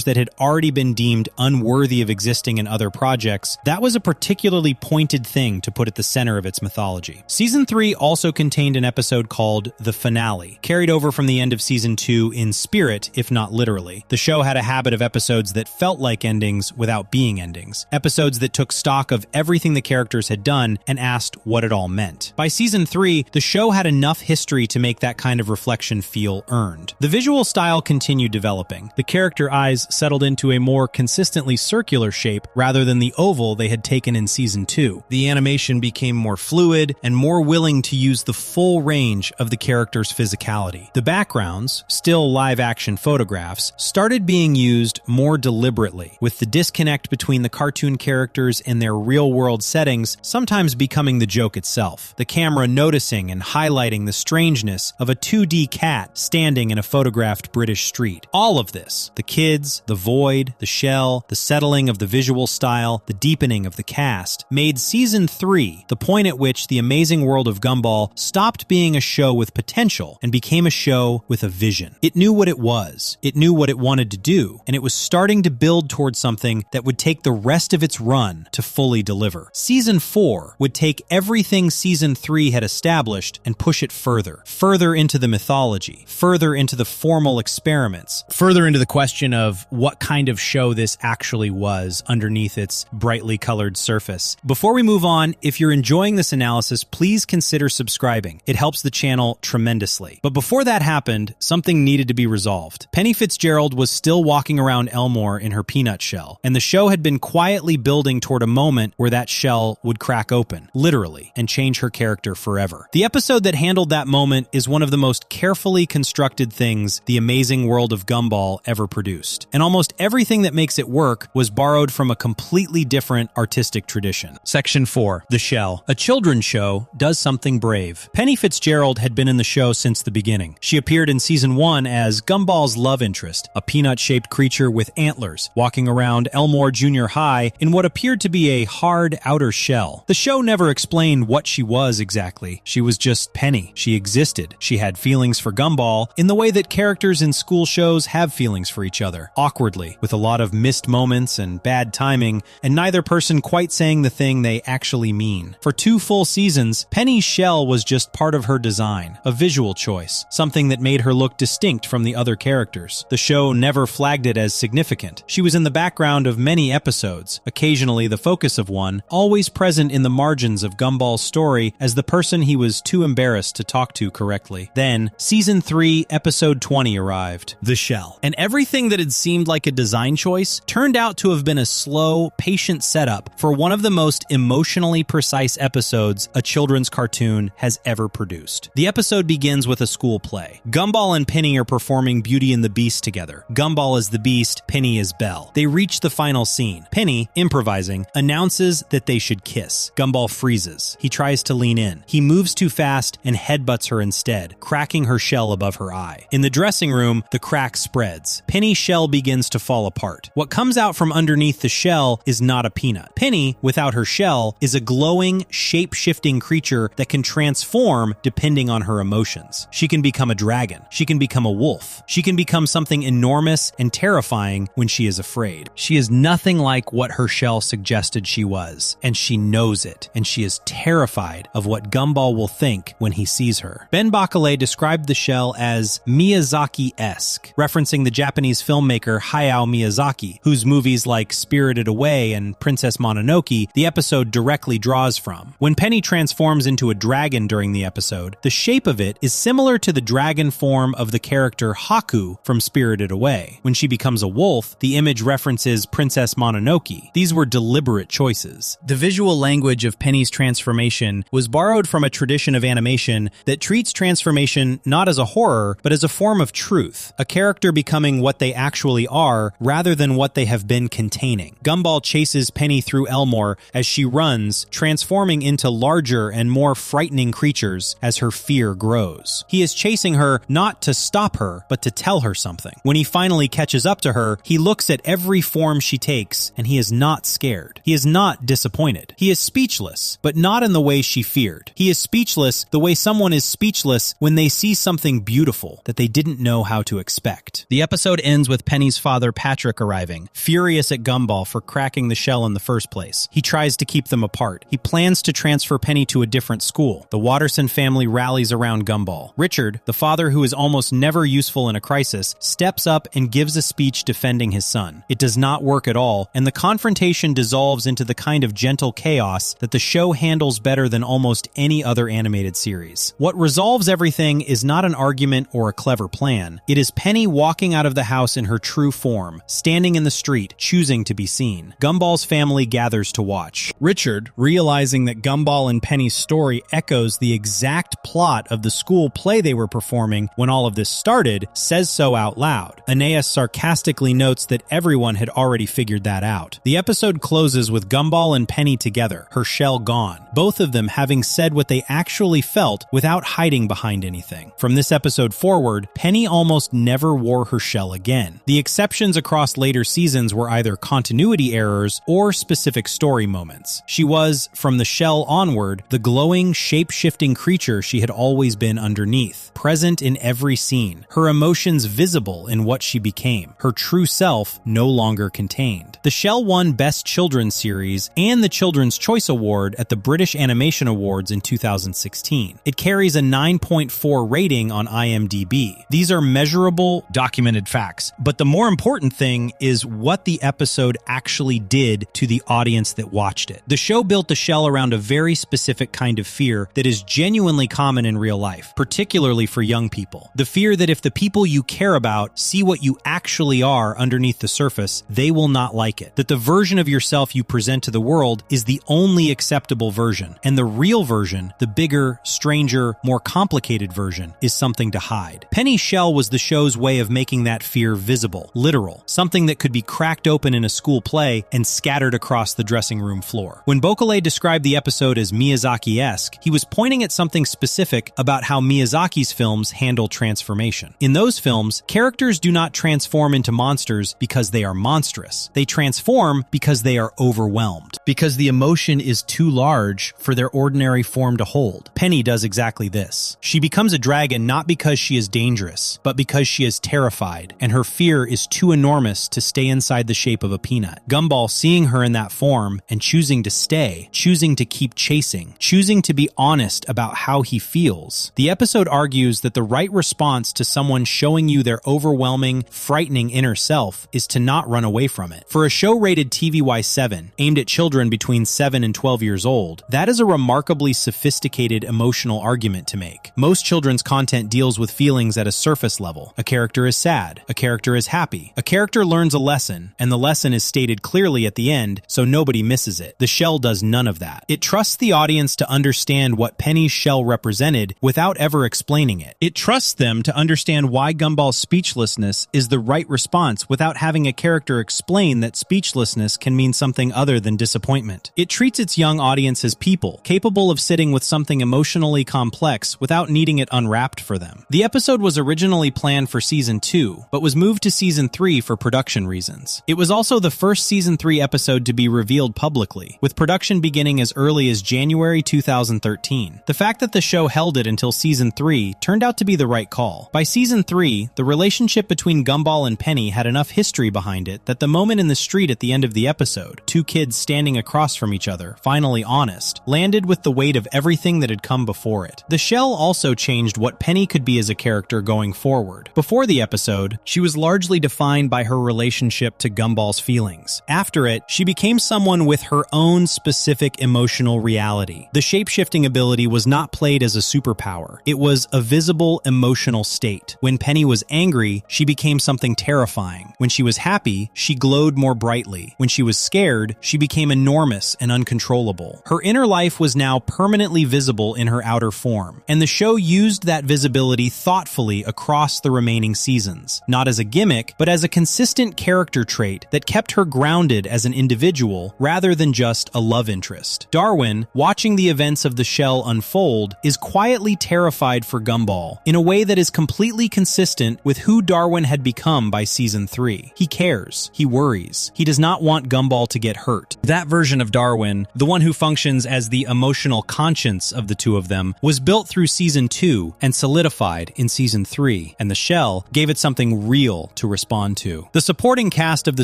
that had already been deemed unworthy of existing in other projects, that was a particularly pointed thing to put at the center of its mythology. Season 3 also contained an episode called The Finale, carried over from the end of Season 2 in spirit, if not literally. The show had a habit of episodes that felt like endings without being endings. Episodes that took stock of everything the characters had done and asked what it all meant. By Season 3, the show had enough history to make that kind of reflection feel earned. The visual style continued developing. The character eyes settled into a more consistently circular shape rather than the oval they had taken in Season 2. The animation became more fluid and more willing to use the full range of the character's physicality. The backgrounds, still live-action photographs, started being used more deliberately, with the disconnect between the cartoon characters and their real-world settings sometimes becoming the joke itself. The camera noticing and highlighting the strangeness of a 2D cat standing in a photographed British street. All of this, the kids, the void, the shell, the settling of the visual style, the deepening of the cast, made Season 3 the point at which The Amazing World of Gumball stopped being a show with potential and became a show with a vision. It knew what it was, it knew what it wanted to do, and it was starting to build towards something that would take the rest of its run to fully deliver. Season 4 would take everything Season 3 had established and push it further into the mythology, further into the formal experiments, further into the question of what kind of show this actually was underneath its brightly colored surface. Before we move on, if you're enjoying this analysis, please consider subscribing. It helps the channel tremendously. But before that happened, something needed to be resolved. Penny Fitzgerald was still walking around Elmore in her peanut shell, and the show had been quietly building toward a moment where that shell would crack open, literally, and change her character forever. The episode that handled that moment is one of the most carefully constructed things The Amazing World of Gumball ever produced. And almost everything that makes it work was borrowed from a completely different artistic tradition. Section 4. The Shell. A children's show does something brave. Penny Fitzgerald had been in the show since the beginning. She appeared in Season 1 as Gumball's love interest, a peanut-shaped creature with antlers, walking around Elmore Junior High in what appeared to be a hard outer shell. The show never explained what she was exactly. She was just Penny. She existed. She had feelings for Gumball in the way that characters in school shows have feelings for each other, awkwardly, with a lot of missed moments and bad timing, and neither person quite saying the thing they actually mean. For 2 full seasons, Penny's shell was just part of her design, a visual choice, something that made her look distinct from the other characters. The show never flagged it as significant. She was in the background of many episodes, occasionally the focus of one, always present in the margins of Gumball's story as the person he was too embarrassed to talk to correctly. Then, Season 3, Episode 20 arrived. The Shell. And everything that had seemed like a design choice turned out to have been a slow, patient setup for one of the most emotionally precise episodes a children's cartoon has ever produced. The episode begins with a school play. Gumball and Penny are performing Beauty and the Beast together. Gumball is the Beast, Penny is Belle. They reach the final scene. Penny, improvising, announces that they should kiss. Gumball freezes. He tries to lean in. He moves too fast and headbutts her instead, cracking her shell above her eye. In the dressing room, the crack spreads. Penny's shell begins to fall apart. What comes out from underneath the shell is not a peanut. Penny, without her shell, is a glowing, shape-shifting creature that can transform depending on her emotions. She can become a dragon. She can become a wolf. She can become something enormous and terrifying when she is afraid. She is nothing like what her shell suggested she was, and she knows it, and she is terrified of what Gumball will think when he sees her. Ben Bakale described the shell as Miyazaki-esque, referencing the Japanese filmmaker Hayao Miyazaki, whose movies like Spirited Away and Princess Mononoke the episode directly draws from. When Penny transforms into a dragon during the episode, the shape of it is similar to the dragon form of the character Haku from Spirited Away. When she becomes a wolf, the image references Princess Mononoke. These were deliberate choices. The visual language of Penny's transformation was borrowed from a tradition of animation that treats transformation not as a horror, but as a form of truth, a character becoming what they actually are rather than what they have been containing. Gumball chases Penny through Elmore as she runs, transforming into larger and more frightening creatures as her fear grows. He is chasing her not to stop her, but to tell her something. When he finally catches up to her, he looks at every form she takes, and he is not scared. He is not disappointed. He is speechless, but not in the way she feared. He is speechless the way someone is speechless when they see something beautiful that they didn't know how to expect. The episode ends with Penny's father, Patrick, arriving, furious at Gumball for cracking the shell in the first place. He tries to keep them apart. He plans to transfer Penny to a different school. The Watterson family rallies around Gumball. Richard, the father who is almost never useful in a crisis, steps up and gives a speech defending his son. It does not work at all, and the confrontation dissolves into the kind of gentle chaos that the show handles better than almost any other animated series. What resolves everything is not an argument or a clever plan. It is Penny walking out of the house in her true form, standing in the street, choosing to be seen. Gumball's family gathers to watch. Richard, realizing that Gumball and Penny's story echoes the exact plot of the school play they were performing when all of this started, says so out loud. Aeneas sarcastically notes that everyone had already figured that out. The episode closes with Gumball and Penny together, her shell gone, both of them having said what they actually felt without hiding behind anything. From this episode forward, Penny almost never wore her shell again. The exceptions across later seasons were either continuity errors or specific story moments. She was, from the shell onward, the glowing, shape-shifting creature she had always been underneath, present in every scene, her emotions visible in what she became, her true self no longer contained. The shell won Best Children's Series and the Children's Choice Award at the British Animation Awards in 2016. It carries a 9.4 rating on IMDb. These are measurable, documented facts, but the more important thing is what the episode actually did to the audience that watched it. The show built the shell around a very specific kind of fear that is genuinely common in real life, particularly for young people. The fear that if the people you care about see what you actually are underneath the surface, they will not like it. That the version of yourself you present to the world is the only acceptable version, and the real version, the bigger, stranger, more complicated version, is something to hide. Penny's shell was the show's way of making that fear visible, literal, something that could be cracked open in a school play and scattered across the dressing room floor. When Bocale described the episode as Miyazaki-esque, he was pointing at something specific about how Miyazaki's films handle transformation. In those films, characters do not transform into monsters because they are monstrous. They transform because they are overwhelmed, because the emotion is too large for their ordinary form to hold. Penny does exactly this. She becomes a dragon not because she is dangerous, but because she is terrified, and her fear is too enormous to stay inside the shape of a peanut. Gumball, seeing her in that form and choosing to stay, choosing to keep chasing, choosing to be honest about how he feels. The episode argues that the right response to someone showing you their overwhelming, frightening inner self is to not run away from it. For a show rated TVY7, aimed at children between 7 and 12 years old, that is a remarkably sophisticated emotional argument to make. Most children's content deals with feelings at a surface level. A character is sad, a character is happy, a character learns a lesson, and the lesson is stated clearly at the end so nobody misses it. The shell does none of that. It trusts the audience to understand what Penny's shell represented without ever explaining it. It trusts them to understand why Gumball's speechlessness is the right response without having a character explain that speechlessness can mean something other than disappointment. It treats its young audience as people, capable of sitting with something emotionally complex without needing it unwrapped for them. The episode was originally planned for Season 2, but was moved to Season 3 for production reasons. It was also the first Season 3 episode to be revealed publicly, with production beginning as early as January 2013. The fact that the show held it until Season 3 turned out to be the right call. By Season 3, the relationship between Gumball and Penny had enough history behind it that the moment in the street at the end of the episode, two kids standing across from each other, finally honest, landed with the weight of everything that had come before it. The shell also changed what Penny could be as a character going forward. Before the episode, she was largely defined by her relationship to Gumball's feelings. After it, she became someone with her own specific emotional reality. The shape-shifting ability was not played as a superpower. It was a visible emotional state. When Penny was angry, she became something terrifying. When she was happy, she glowed more brightly. When she was scared, she became enormous and uncontrollable. Her inner life was now permanently visible in her outer form, and the show used that visibility thoughtfully across the remaining seasons, not as a gimmick, but as a consistent consistent character trait that kept her grounded as an individual rather than just a love interest. Darwin, watching the events of the shell unfold, is quietly terrified for Gumball in a way that is completely consistent with who Darwin had become by season 3. He cares. He worries. He does not want Gumball to get hurt. That version of Darwin, the one who functions as the emotional conscience of the two of them, was built through season 2 and solidified in season 3, and the shell gave it something real to respond to. The supporting cast of the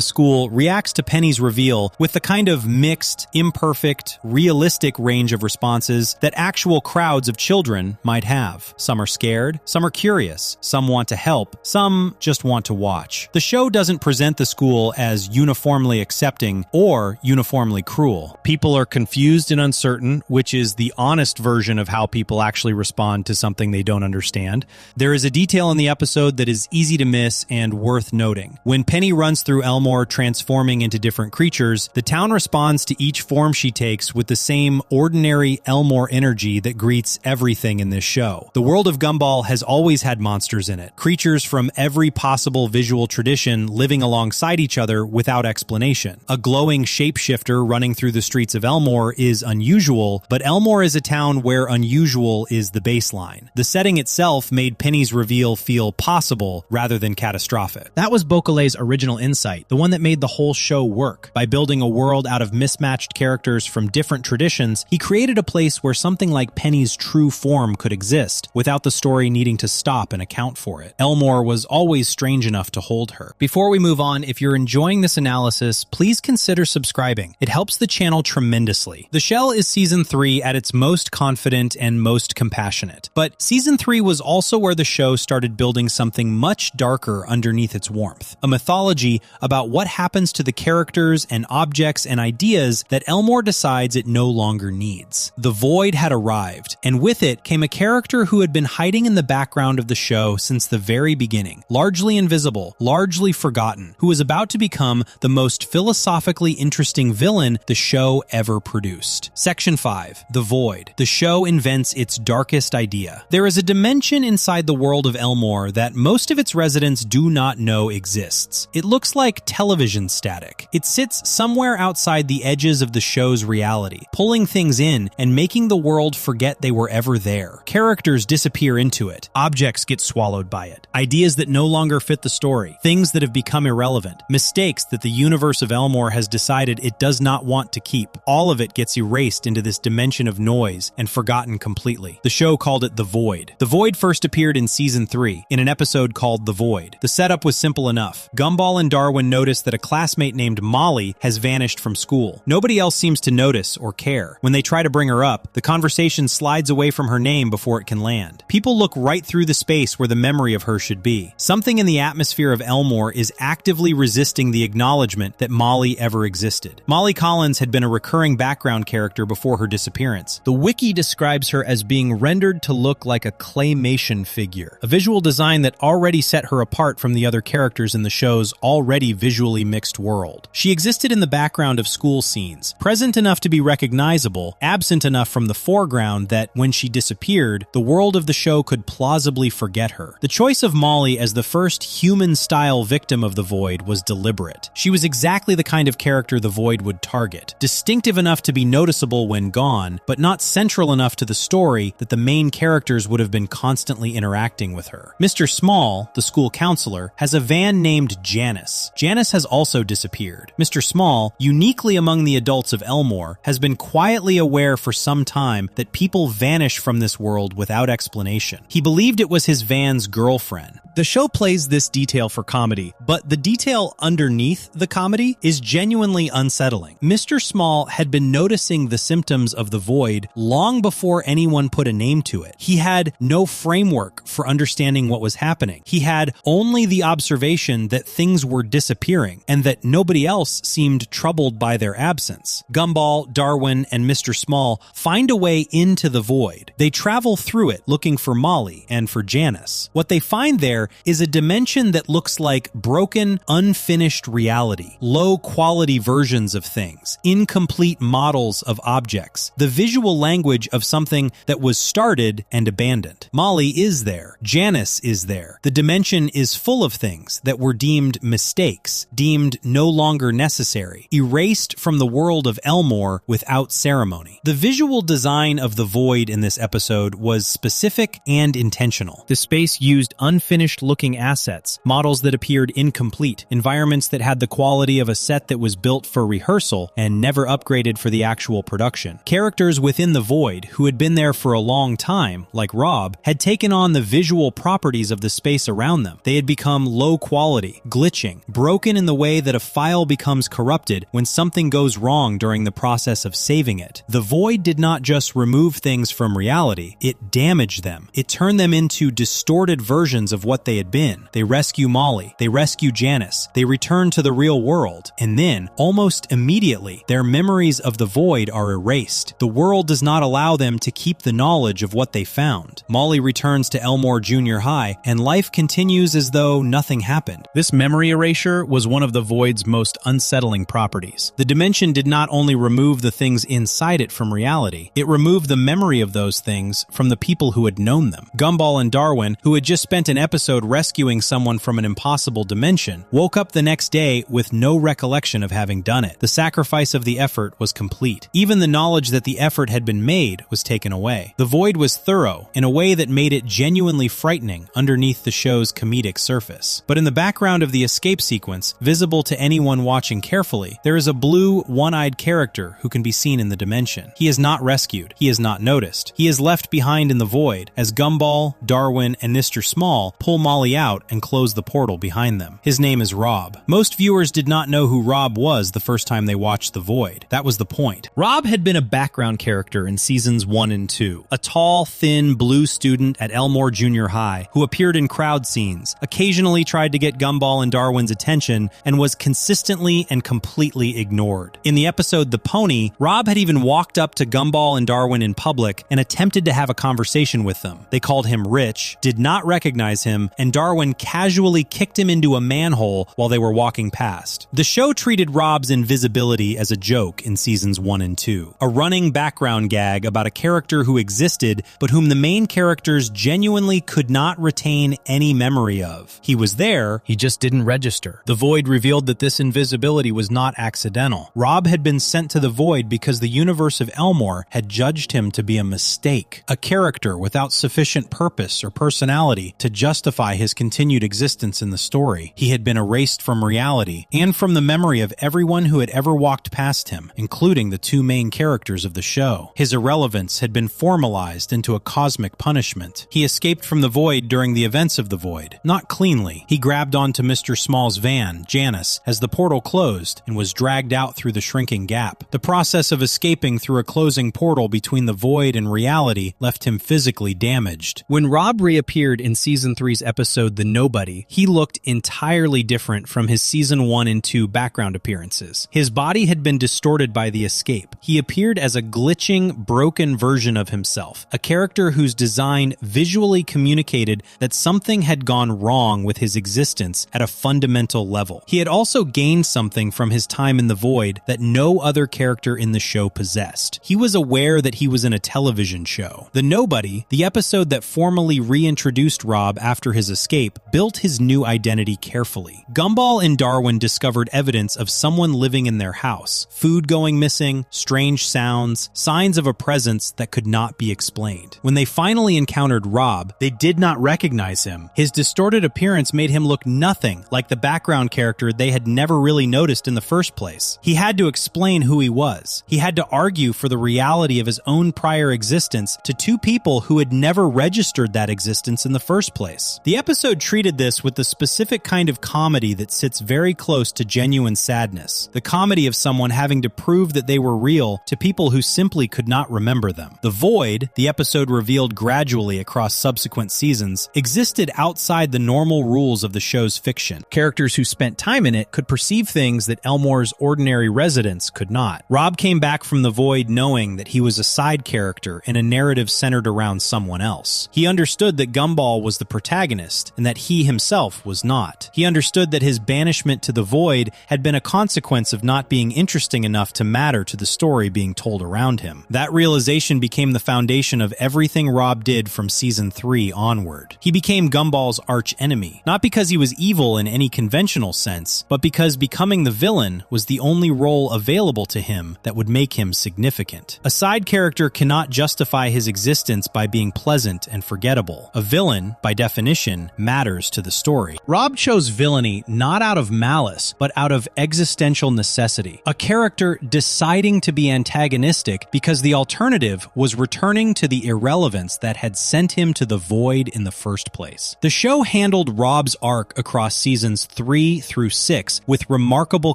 school reacts to Penny's reveal with the kind of mixed, imperfect, realistic range of responses that actual crowds of children might have. Some are scared, some are curious, some want to help, some just want to watch. The show doesn't present the school as uniformly accepting or uniformly cruel. People are confused and uncertain, which is the honest version of how people actually respond to something they don't understand. There is a detail in the episode that is easy to miss and worth noting. When Penny runs through Elmore transforming into different creatures, the town responds to each form she takes with the same ordinary Elmore energy that greets everything in this show. The world of Gumball has always had monsters in it, creatures from every possible visual tradition living alongside each other without explanation. A glowing shapeshifter running through the streets of Elmore is unusual, but Elmore is a town where unusual is the baseline. The setting itself made Penny's reveal feel possible rather than catastrophic. That was Bocalé's original insight, the one that made the whole show work. By building a world out of mismatched characters from different traditions, he created a place where something like Penny's true form could exist, without the story needing to stop and account for it. Elmore was always strange enough to hold her. Before we move on, if you're enjoying this analysis, please consider subscribing. It helps the channel tremendously. The Shell is season 3 at its most confident and most compassionate. But season 3 was also where the show started building something much darker underneath its warmth. A mythology about what happens to the characters and objects and ideas that Elmore decides it no longer needs. The void had arrived, and with it came a character who had been hiding in the background of the show since the very beginning, largely invisible, largely forgotten, who was about to become the most philosophically interesting villain the show ever produced. Section 5. The Void. The show invents its darkest idea. There is a dimension inside the world of Elmore that most of its residents do not know exists. It looks like television static. It sits somewhere outside the edges of the show's reality, pulling things in and making the world forget they were ever there. Characters disappear into it. Objects get swallowed by it. Ideas that no longer fit the story. Things that have become irrelevant. Mistakes that the universe of Elmore has decided it does not want to keep. All of it gets erased into this dimension of noise and forgotten completely. The show called it The Void. The Void first appeared in season 3, in an episode called The Void. The setup was simple enough. Gumball and Darwin notice that a classmate named Molly has vanished from school. Nobody else seems to notice or care. When they try to bring her up, the conversation slides away from her name before it can land. People look right through the space where the memory of her should be. Something in the atmosphere of Elmore is actively resisting the acknowledgement that Molly ever existed. Molly Collins had been a recurring background character before her disappearance. The wiki describes her as being rendered to look like a claymation figure, a visual design that already set her apart from the other characters in the show's already visually mixed world. She existed in the background of school scenes, present enough to be recognizable, absent enough from the foreground that, when she disappeared, the world of the show could plausibly forget her. The choice of Molly as the first human-style victim of the Void was deliberate. She was exactly the kind of character the Void would target, distinctive enough to be noticeable when gone, but not central enough to the story that the main characters would have been constantly interacting with her. Mr. Small, the school counselor, has a van named Janice. Janice has also disappeared. Mr. Small, uniquely among the adults of Elmore, has been quietly aware for some time that people vanish from this world without explanation. He believed it was his van's girlfriend. The show plays this detail for comedy, but the detail underneath the comedy is genuinely unsettling. Mr. Small had been noticing the symptoms of the Void long before anyone put a name to it. He had no framework for understanding what was happening. He had only the observation that things were disappearing and that nobody else seemed troubled by their absence. Gumball, Darwin, and Mr. Small find a way into the Void. They travel through it looking for Molly and for Janice. What they find there there is a dimension that looks like broken, unfinished reality, low-quality versions of things, incomplete models of objects, the visual language of something that was started and abandoned. Molly is there. Janice is there. The dimension is full of things that were deemed mistakes, deemed no longer necessary, erased from the world of Elmore without ceremony. The visual design of the void in this episode was specific and intentional. The space used unfinished-looking assets, models that appeared incomplete, environments that had the quality of a set that was built for rehearsal and never upgraded for the actual production. Characters within the void, who had been there for a long time, like Rob, had taken on the visual properties of the space around them. They had become low quality, glitching, broken in the way that a file becomes corrupted when something goes wrong during the process of saving it. The void did not just remove things from reality, it damaged them. It turned them into distorted versions of what they had been. They rescue Molly, they rescue Janice, they return to the real world, and then, almost immediately, their memories of the void are erased. The world does not allow them to keep the knowledge of what they found. Molly returns to Elmore Junior High, and life continues as though nothing happened. This memory erasure was one of the void's most unsettling properties. The dimension did not only remove the things inside it from reality, it removed the memory of those things from the people who had known them. Gumball and Darwin, who had just spent an episode rescuing someone from an impossible dimension, woke up the next day with no recollection of having done it. The sacrifice of the effort was complete. Even the knowledge that the effort had been made was taken away. The void was thorough in a way that made it genuinely frightening underneath the show's comedic surface. But in the background of the escape sequence, visible to anyone watching carefully, there is a blue, one-eyed character who can be seen in the dimension. He is not rescued. He is not noticed. He is left behind in the void as Gumball, Darwin, and Mr. Small pull Molly out and close the portal behind them. His name is Rob. Most viewers did not know who Rob was the first time they watched The Void. That was the point. Rob had been a background character in seasons 1 and 2. A tall, thin, blue student at Elmore Junior High who appeared in crowd scenes, occasionally tried to get Gumball and Darwin's attention, and was consistently and completely ignored. In the episode The Pony, Rob had even walked up to Gumball and Darwin in public and attempted to have a conversation with them. They called him Rich, did not recognize him, and Darwin casually kicked him into a manhole while they were walking past. The show treated Rob's invisibility as a joke in seasons 1 and 2, a running background gag about a character who existed but whom the main characters genuinely could not retain any memory of. He was there, he just didn't register. The Void revealed that this invisibility was not accidental. Rob had been sent to the Void because the universe of Elmore had judged him to be a mistake, a character without sufficient purpose or personality to justify his continued existence in the story. He had been erased from reality and from the memory of everyone who had ever walked past him, including the two main characters of the show. His irrelevance had been formalized into a cosmic punishment. He escaped from the Void during the events of the Void. Not cleanly. He grabbed onto Mr. Small's van, Janice, as the portal closed and was dragged out through the shrinking gap. The process of escaping through a closing portal between the Void and reality left him physically damaged. When Rob reappeared in Season 3's episode The Nobody, he looked entirely different from his Season 1 and 2 background appearances. His body had been distorted by the escape. He appeared as a glitching, broken version of himself, a character whose design visually communicated that something had gone wrong with his existence at a fundamental level. He had also gained something from his time in the Void that no other character in the show possessed. He was aware that he was in a television show. The Nobody, the episode that formally reintroduced Rob after his escape, built his new identity carefully. Gumball and Darwin discovered evidence of someone living in their house, food going missing, strange sounds, signs of a presence that could not be explained. When they finally encountered Rob, they did not recognize him. His distorted appearance made him look nothing like the background character they had never really noticed in the first place. He had to explain who he was. He had to argue for the reality of his own prior existence to two people who had never registered that existence in the first place. The episode treated this with the specific kind of comedy that sits very close to genuine sadness. The comedy of someone having to prove that they were real to people who simply could not remember them. The Void, the episode revealed gradually across subsequent seasons, existed outside the normal rules of the show's fiction. Characters who spent time in it could perceive things that Elmore's ordinary residents could not. Rob came back from the Void knowing that he was a side character in a narrative centered around someone else. He understood that Gumball was the protagonist protagonist and that he himself was not. He understood that his banishment to the void had been a consequence of not being interesting enough to matter to the story being told around him. That realization became the foundation of everything Rob did from season 3 onward. He became Gumball's arch-enemy, not because he was evil in any conventional sense, but because becoming the villain was the only role available to him that would make him significant. A side character cannot justify his existence by being pleasant and forgettable. A villain, by definition, matters to the story. Rob chose villainy not out of malice, but out of existential necessity. A character deciding to be antagonistic because the alternative was returning to the irrelevance that had sent him to the void in the first place. The show handled Rob's arc across seasons 3 through 6 with remarkable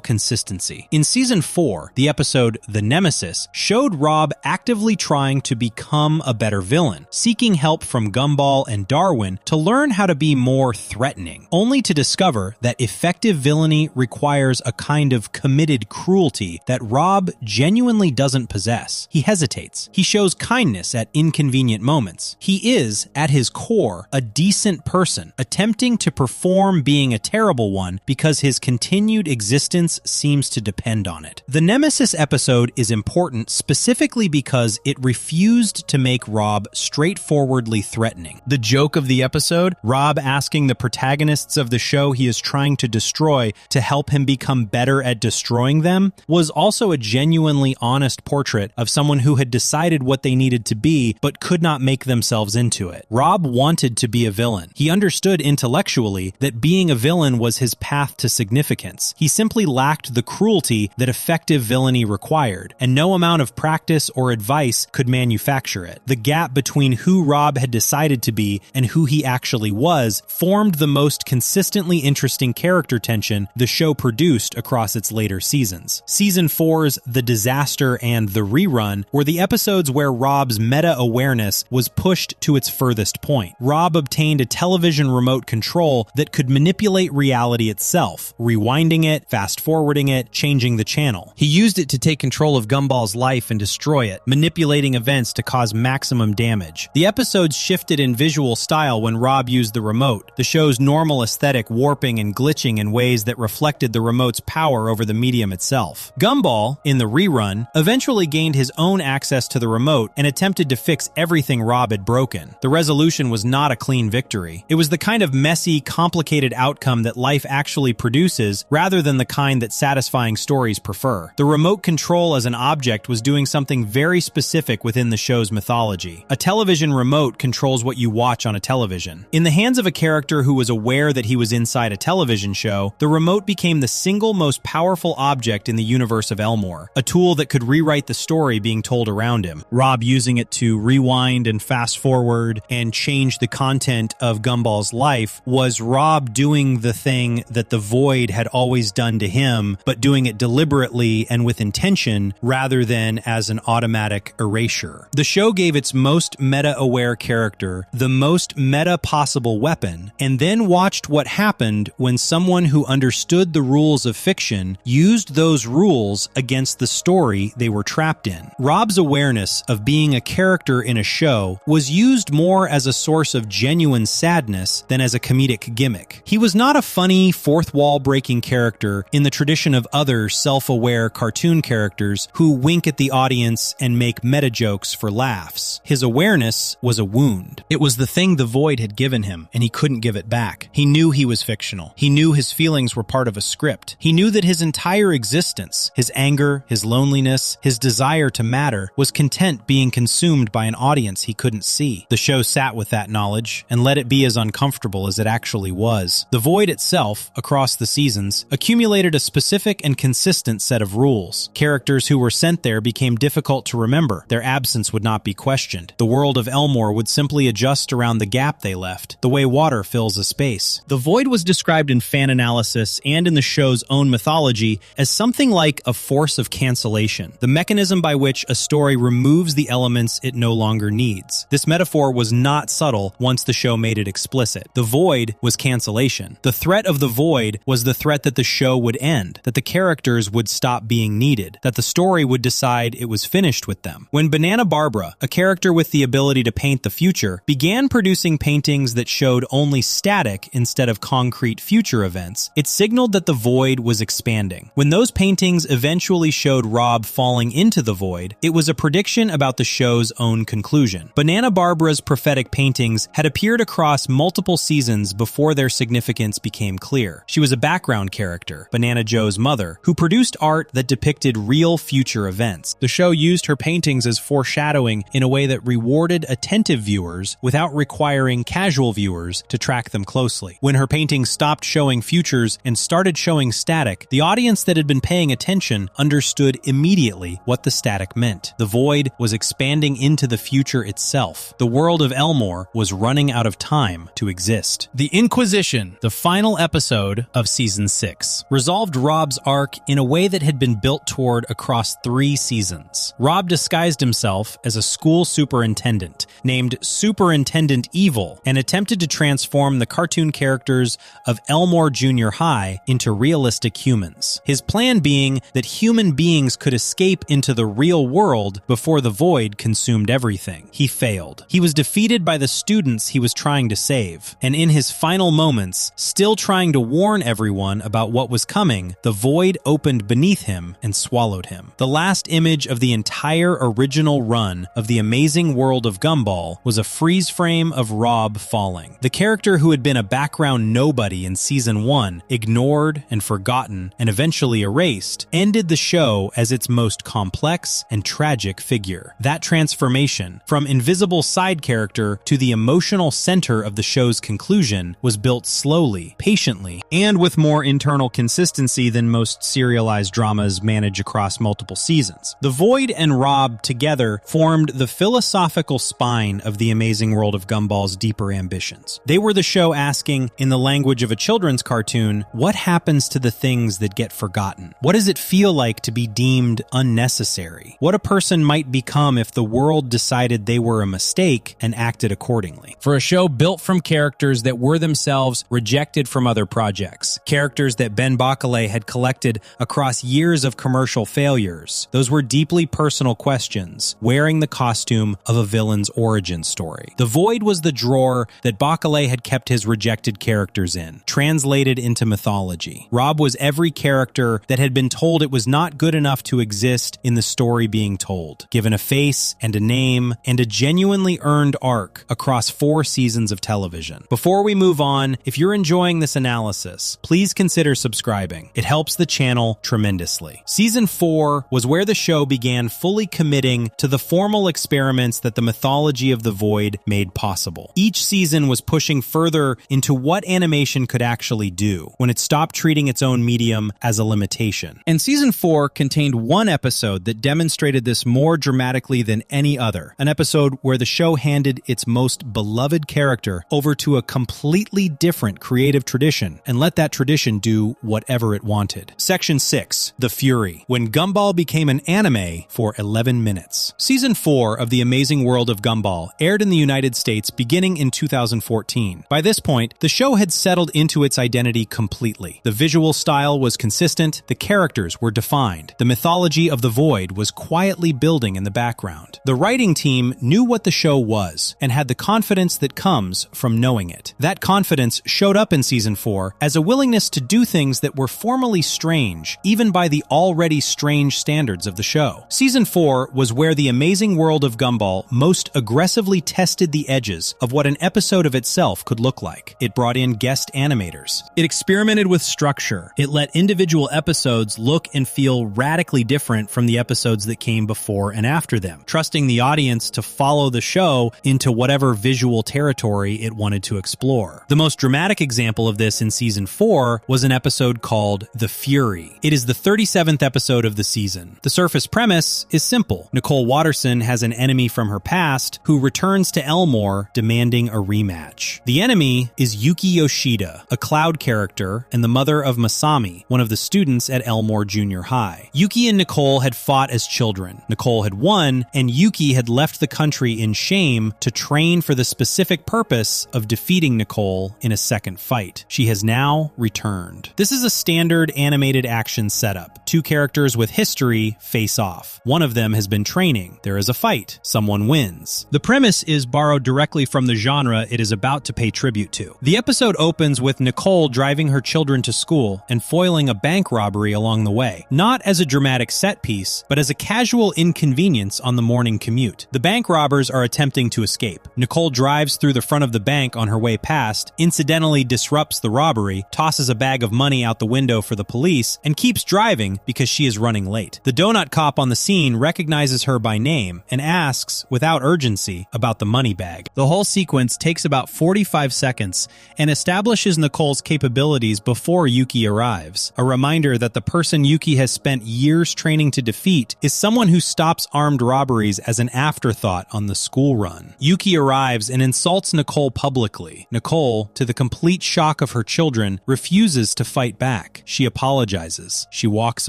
consistency. In season 4, the episode The Nemesis showed Rob actively trying to become a better villain, seeking help from Gumball and Darwin to learn how to be more threatening, only to discover that effective villainy requires a kind of committed cruelty that Rob genuinely doesn't possess. He hesitates. He shows kindness at inconvenient moments. He is, at his core, a decent person, attempting to perform being a terrible one because his continued existence seems to depend on it. The Nemesis episode is important specifically because it refused to make Rob straightforwardly threatening. The joke of the episode, Rob asking the protagonists of the show he is trying to destroy to help him become better at destroying them, was also a genuinely honest portrait of someone who had decided what they needed to be but could not make themselves into it. Rob wanted to be a villain. He understood intellectually that being a villain was his path to significance. He simply lacked the cruelty that effective villainy required, and no amount of practice or advice could manufacture it. The gap between who Rob had decided to be and who he actually was formed the most consistently interesting character tension the show produced across its later seasons. Season 4's The Disaster and The Rerun were the episodes where Rob's meta-awareness was pushed to its furthest point. Rob obtained a television remote control that could manipulate reality itself, rewinding it, fast-forwarding it, changing the channel. He used it to take control of Gumball's life and destroy it, manipulating events to cause maximum damage. The episodes shifted in visual style when Rob used the remote, the show's normal aesthetic warping and glitching in ways that reflected the remote's power over the medium itself. Gumball, in The Rerun, eventually gained his own access to the remote and attempted to fix everything Rob had broken. The resolution was not a clean victory. It was the kind of messy, complicated outcome that life actually produces rather than the kind that satisfying stories prefer. The remote control as an object was doing something very specific within the show's mythology. A television remote controls what you watch on a television. In the hands of a character who was aware that he was inside a television show, the remote became the single most powerful object in the universe of Elmore, a tool that could rewrite the story being told around him. Rob using it to rewind and fast forward and change the content of Gumball's life was Rob doing the thing that the void had always done to him, but doing it deliberately and with intention rather than as an automatic erasure. The show gave its most meta-aware character the most meta possible weapon, and then watched what happened when someone who understood the rules of fiction used those rules against the story they were trapped in. Rob's awareness of being a character in a show was used more as a source of genuine sadness than as a comedic gimmick. He was not a funny, fourth-wall-breaking character in the tradition of other self-aware cartoon characters who wink at the audience and make meta-jokes for laughs. His awareness was a wound. It was the thing the void had given him, and he couldn't give it back. He knew he was fictional. He knew his feelings were part of a script. He knew that his entire existence, his anger, his loneliness, his desire to matter, was content being consumed by an audience he couldn't see. The show sat with that knowledge and let it be as uncomfortable as it actually was. The void itself, across the seasons, accumulated a specific and consistent set of rules. Characters who were sent there became difficult to remember. Their absence would not be questioned. The world of Elmore would simply adjust around the gap they left, the way water fills a space. The void was described in fan analysis and in the show's own mythology as something like a force of cancellation, the mechanism by which a story removes the elements it no longer needs. This metaphor was not subtle once the show made it explicit. The void was cancellation. The threat of the void was the threat that the show would end, that the characters would stop being needed, that the story would decide it was finished with them. When Banana Barbara, a character with the ability to paint the future, began producing paintings that showed only static instead of concrete future events, it signaled that the void was expanding. When those paintings eventually showed Rob falling into the void, it was a prediction about the show's own conclusion. Banana-Barbara's prophetic paintings had appeared across multiple seasons before their significance became clear. She was a background character, Banana Joe's mother, who produced art that depicted real future events. The show used her paintings as foreshadowing in a way that rewarded attentive viewers without requiring casual viewers to track them closely. When her paintings stopped showing futures and started showing static, the audience that had been paying attention understood immediately what the static meant. The void was expanding into the future itself. The world of Elmore was running out of time to exist. The Inquisition, the final episode of Season 6, resolved Rob's arc in a way that had been built toward across 3 seasons. Rob disguised himself as a school superintendent named Superintendent Evil and attempted to transform the cartoon characters of Elmore Junior High into realistic humans. His plan being that human beings could escape into the real world before the void consumed everything. He failed. He was defeated by the students he was trying to save, and in his final moments, still trying to warn everyone about what was coming, the void opened beneath him and swallowed him. The last image of the entire original run of the Amazing World of Gumball was a freeze frame of Rob falling. The character who had been a background nobody in Season 1, ignored and forgotten and eventually erased, ended the show as its most complex and tragic figure. That transformation, from invisible side character to the emotional center of the show's conclusion, was built slowly, patiently, and with more internal consistency than most serialized dramas manage across multiple seasons. The Void and Rob together formed the philosophical spine of the Amazing World of Gumball's deeper ambitions. They were the show asking, in the language of a children's cartoon, what happens to the things that get forgotten? What does it feel like to be deemed unnecessary? What a person might become if the world decided they were a mistake and acted accordingly. For a show built from characters that were themselves rejected from other projects, characters that Ben Bockelay had collected across years of commercial failures, those were deeply personal questions, wearing the costume of a villain's origin story. The Void was the drawer that Bockelay had kept his rejected characters in, translated into mythology. Rob was every character that had been told it was not good enough to exist in the story being told, given a face and a name and a genuinely earned arc across 4 seasons of television. Before we move on, if you're enjoying this analysis, please consider subscribing. It helps the channel tremendously. Season 4 was where the show began fully committing to the formal experiments that the mythology of the Void made possible. Each season was pushing further into what animation could actually do when it stopped treating its own medium as a limitation. And Season 4 contained one episode that demonstrated this more dramatically than any other. An episode where the show handed its most beloved character over to a completely different creative tradition and let that tradition do whatever it wanted. Section 6, The Fury, when Gumball became an anime for 11 minutes. Season 4 of The Amazing World of Gumball aired in the United States beginning in 2014. By this point, the show had settled into its identity completely. The visual style was consistent, the characters were defined, the mythology of the Void was quietly building in the background. The writing team knew what the show was and had the confidence that comes from knowing it. That confidence showed up in Season 4 as a willingness to do things that were formally strange, even by the already strange standards of the show. Season 4 was where the Amazing World of Gumball most aggressively tested the edges of what an episode of itself could look like. It brought in guest animators. It experimented with structure. It let individual episodes look and feel radically different from the episodes that came before and after them, trusting the audience to follow the show into whatever visual territory it wanted to explore. The most dramatic example of this in Season 4 was an episode called The Fury. It is the 37th episode of the season. The surface premise is simple. Nicole Watterson has an enemy from her past who returns to Elmore demanding a rematch. The enemy is Yuki Yoshida, a cloud character and the mother of Masami, one of the students at Elmore Junior High. Yuki and Nicole had fought as children. Nicole had won, and Yuki had left the country in shame to train for the specific purpose of defeating Nicole in a second fight. She has now returned. This is a standard animated action setup. 2 characters with history face off. One of them has been training. There is a fight. Someone wins. The premise is borrowed directly from the genre it is about to pay tribute to. The episode opens with Nicole driving her children to school and foiling a bank robbery along the way, not as a dramatic set piece, but as a casual inconvenience on the morning commute. The bank robbers are attempting to escape. Nicole drives through the front of the bank on her way past, incidentally disrupts the robbery, tosses a bag of money out the window for the police, and keeps driving because she is running late. The donut cop on the scene recognizes her by name and asks, without urgency, about the money bag. The whole sequence takes about 45 seconds and establishes Nicole's capabilities before Yuki arrives. A reminder that the person Yuki has spent years training to defeat is someone who stops armed robberies as an afterthought on the school run. Yuki arrives and insults Nicole publicly. Nicole, to the complete shock of her children, refuses to fight back. She apologizes. She walks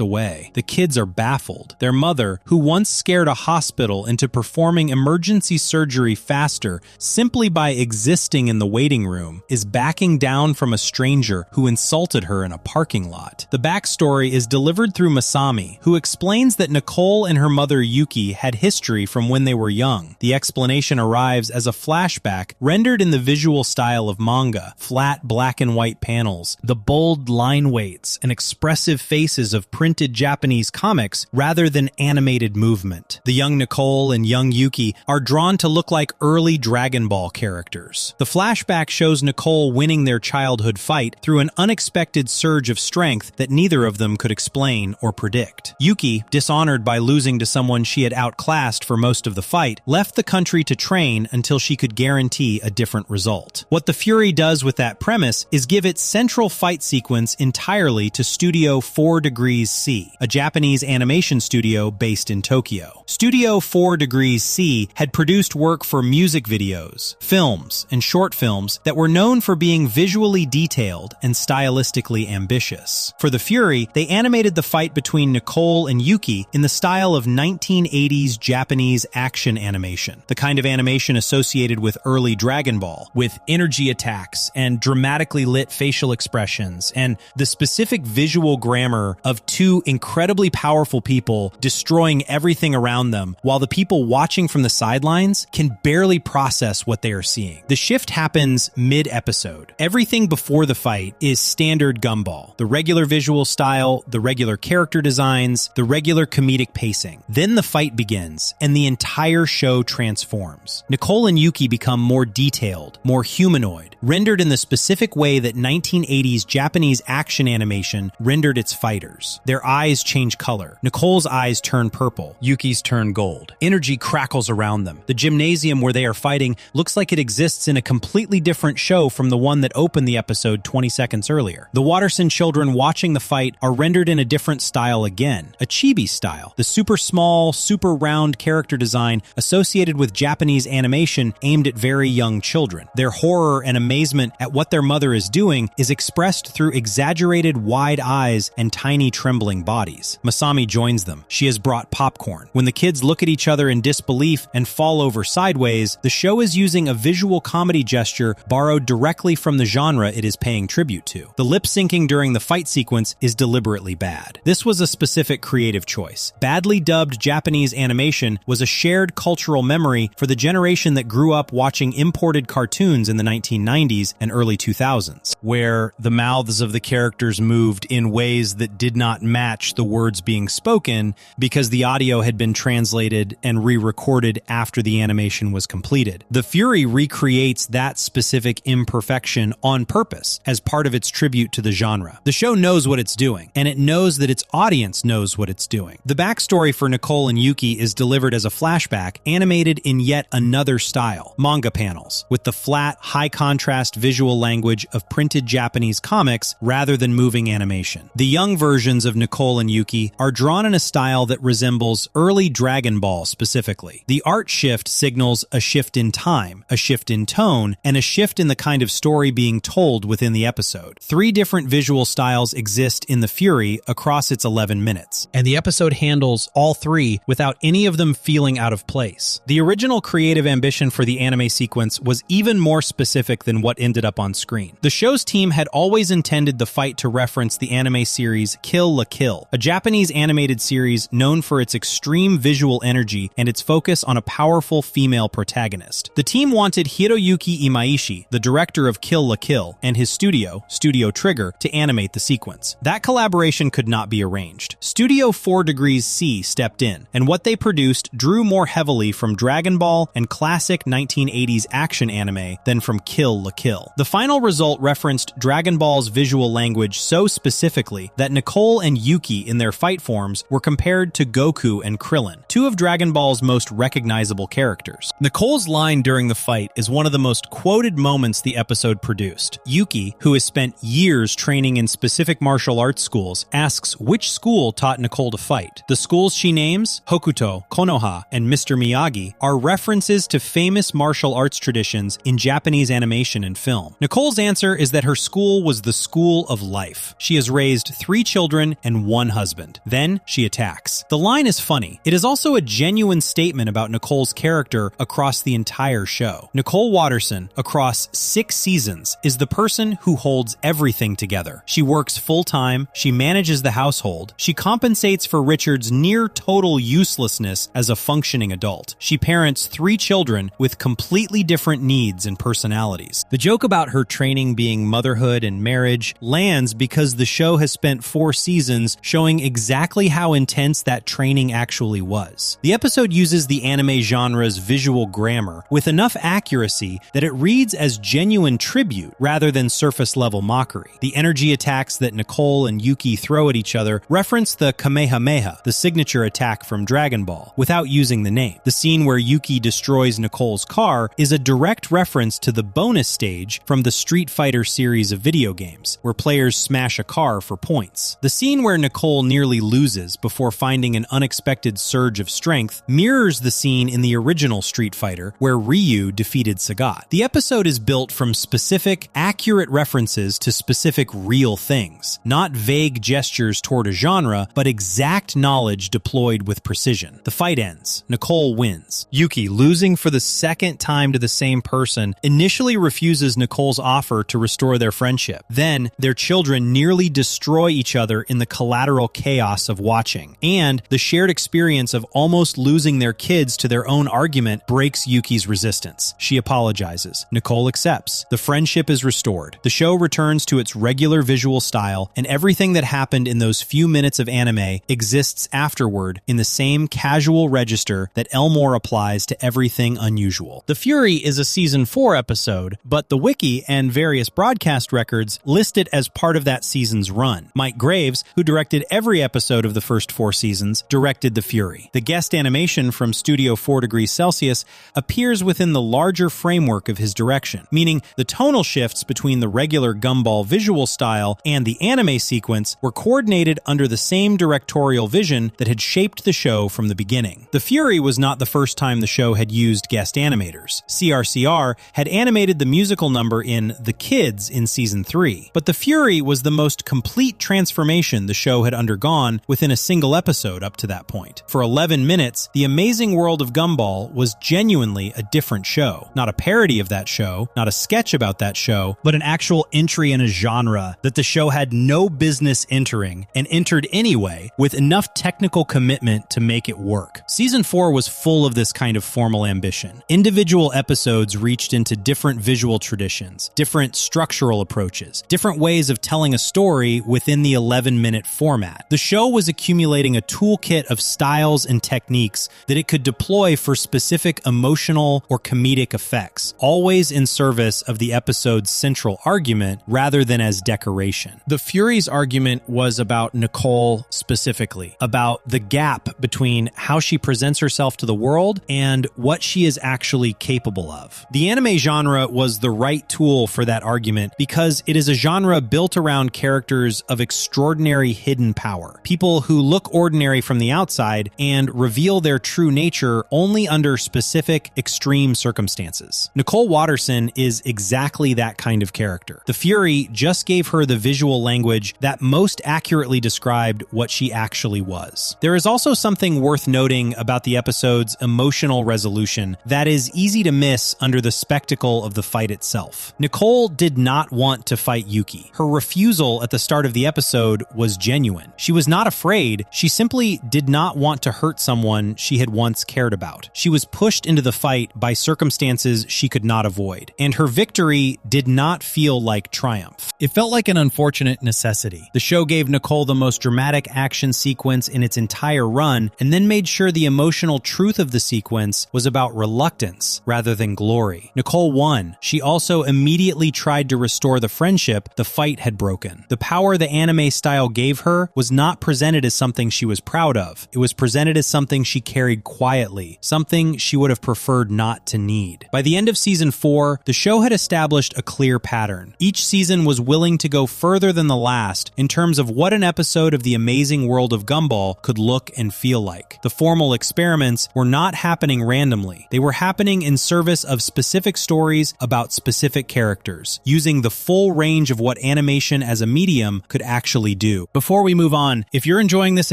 away. The kids are baffled. Their mother, who once scared a hospital into performing emergency surgery faster simply by existing in the waiting room, is backing down from a stranger who insulted her in a parking lot. The backstory is delivered through Masami, who explains that Nicole and her mother Yuki had history from when they were young. The explanation arrives as a flashback rendered in the visual style of manga, flat black and white panels, the bold line weights, and expressive faces of printed Japanese comics rather than animated movement. The young Nicole and young Yuki are drawn to look like early Dragon Ball characters. The flashback shows Nicole winning their childhood fight through an unexpected surge of strength that neither of them could explain or predict. Yuki, dishonored by losing to someone she had outclassed for most of the fight, left the country to train until she could guarantee a different result. What the Fury does with that premise is give its central fight sequence entirely to Studio 4 Degrees C, a Japanese animation studio based in Tokyo. Studio 4 Degrees C had produced work for music videos, films, and short films that were known for being visually detailed and stylistically ambitious. For the Fury, they animated the fight between Nicole and Yuki in the style of 1980s Japanese action animation, the kind of animation associated with early Dragon Ball, with energy attacks and dramatically lit facial expressions, and the specific visual grammar of two incredibly powerful people destroying everything around them, while the people watching from the sidelines can barely process what they are seeing. The shift happens mid-episode. Everything before the fight is standard Gumball. The regular visual style, the regular character designs, the regular comedic pacing. Then the fight begins, and the entire show transforms. Nicole and Yuki become more detailed, more humanoid, rendered in the specific way that 1980s Japanese action animation rendered its fighters. Their eyes change color. Nicole's eyes turn purple. Yuki's turn gold. Energy crackles around them. The gymnasium where they are fighting looks like it exists in a completely different show from the one that opened the episode 20 seconds earlier. The Watterson children watching the fight are rendered in a different style again, a chibi style. The super small, super round character design associated with Japanese animation aimed at very young children. Their horror and amazement at what their mother is doing is expressed through exaggerated wide eyes and tiny trembling bodies. Masami joins them. She has brought popcorn. When the kids look at each other in disbelief and fall over sideways, the show is using a visual comedy gesture borrowed directly from the genre it is paying tribute to. The lip syncing during the fight sequence is deliberately bad. This was a specific creative choice. Badly dubbed Japanese animation was a shared cultural memory for the generation that grew up watching imported cartoons in the 1990s and early 2000s, where the mouths of the characters moved in ways that did not match the words being spoken because the audio had been translated and re-recorded after the animation was completed. The Fury recreates that specific imperfection on purpose as part of its tribute to the genre. The show knows what it's doing, and it knows that its audience knows what it's doing. The backstory for Nicole and Yuki is delivered as a flashback, animated in yet another style, manga panels, with the flat, high-contrast visual language of printed Japanese comics rather than moving animation. The young versions of Nicole and Yuki are drawn in a style that resembles early Dragon Ball specifically. The art shift signals a shift in time, a shift in tone, and a shift in the kind of story being told within the episode. 3 different visual styles exist in The Fury across its 11 minutes, and the episode handles all 3 without any of them feeling out of place. The original creative ambition for the anime sequence was even more specific than what ended up on screen. The show's team had always intended the fight to reference the anime series Kill la Kill, a Japanese animated series known for its extreme visual energy and its focus on a powerful female protagonist. The team wanted Hiroyuki Imaishi, the director of Kill la Kill, and his studio, Studio Trigger, to animate the sequence. That collaboration could not be arranged. Studio 4 Degrees C stepped in, and what they produced drew more heavily from Dragon Ball and classic 1980s action anime than from Kill la Kill. The final result referenced Dragon Ball's visual language so specifically that Nicole and Yuki in their fight forms were compared to Goku and Krillin, two of Dragon Ball's most recognizable characters. Nicole's line during the fight is one of the most quoted moments the episode produced. Yuki, who has spent years training in specific martial arts schools, asks which school taught Nicole to fight. The schools she names, Hokuto, Konoha, and Mr. Miyagi, are references to famous martial arts traditions in Japanese animation and film. Nicole's answer is that her school was the school of life. She has raised 3 children and 1 husband. Then she attacks. The line is funny. It is also a genuine statement about Nicole's character across the entire show. Nicole Watterson, across 6 seasons, is the person who holds everything together. She works full-time, she manages the household, she compensates for Richard's near-total uselessness as a functioning adult. She parents 3 children with completely different needs and personalities. The joke about her training being motherhood and marriage lands because the show has spent 4 seasons showing exactly how intense that training actually was. The episode uses the anime genre's visual grammar with enough accuracy that it reads as genuine tribute rather than surface-level mockery. The energy attacks that Nicole and Yuki throw at each other reference the Kamehameha, the signature attack from Dragon Ball, without using the name. The scene where Yuki destroys Nicole's car is a direct reference to the bonus stage from the Street Fighter series of video games, where players smash a car for points. The scene where Nicole nearly loses before finding an unexpected surge of strength mirrors the scene in the original Street Fighter where Ryu defeated Sagat. The episode is built from specific, accurate references to specific real things, not vague gestures toward a genre, but exact knowledge deployed with precision. The fight ends. Nicole wins. Yuki, losing for the second time to the same person, initially refuses Nicole's offer to restore their friendship. Then, their children nearly destroy each other in the collateral chaos of watching, and the shared experience of almost losing their kids to their own argument breaks Yuki's resistance. She apologizes. Nicole accepts. The friendship is restored. The show returns to its regular visual style, and everything that happened in those few minutes of anime exists afterward in the same casual register that Elmore applies to everything unusual. The Fury is a season 4 episode, but the wiki and various broadcast records list it as part of that season's run. Mike Graves, who directed every episode of the first 4 seasons, directed The Fury. The guest animation from Studio 4 Degrees Celsius appears within the larger framework of his direction, meaning the tonal shifts between the regular Gumball visual style and the anime sequence were coordinated under the same directorial vision that had shaped the show from the beginning. The Fury was not the first time the show had used guest animators. CRCR had animated the musical number in The Kids in Season 3, but The Fury was the most complete transformation the show had undergone within a single episode up to that point. For 11 minutes, The Amazing World of Gumball was genuinely a different show. Not a parody of that show, not a sketch about that show, but an actual entry in a genre that the show had no business entering, and entered anyway with enough technical commitment to make it work. Season 4 was full of this kind of formal ambition. Individual episodes reached into different visual traditions, different structural approaches, different ways of telling a story within the 11-minute format. The show was accumulating a toolkit of styles and techniques that it could deploy for specific emotional or comedic effects, always in service of the episode's central argument rather than as decoration. The Fury's argument was about Nicole specifically, about the gap between how she presents herself to the world and what she is actually capable of. The anime genre was the right tool for that argument because it is a genre built around characters of extraordinary hidden power, people who look ordinary from the outside and reveal their true nature only under specific, extreme circumstances. Nicole Watterson is exactly that kind of character. The Fury just gave her the visual language that most accurately described what she actually was. There is also something worth noting about the episode's emotional resolution that is easy to miss under the spectacle of the fight itself. Nicole did not want to fight Yuki. Her refusal at the start of the episode was genuine. She was not afraid, she simply did not want to hurt someone she had once cared about. She was pushed into the fight by circumstances losses she could not avoid, and her victory did not feel like triumph. It felt like an unfortunate necessity. The show gave Nicole the most dramatic action sequence in its entire run, and then made sure the emotional truth of the sequence was about reluctance rather than glory. Nicole won. She also immediately tried to restore the friendship the fight had broken. The power the anime style gave her was not presented as something she was proud of. It was presented as something she carried quietly, something she would have preferred not to need. By the end of season 4, the show had established a clear pattern. Each season was willing to go further than the last in terms of what an episode of The Amazing World of Gumball could look and feel like. The formal experiments were not happening randomly. They were happening in service of specific stories about specific characters, using the full range of what animation as a medium could actually do. Before we move on, if you're enjoying this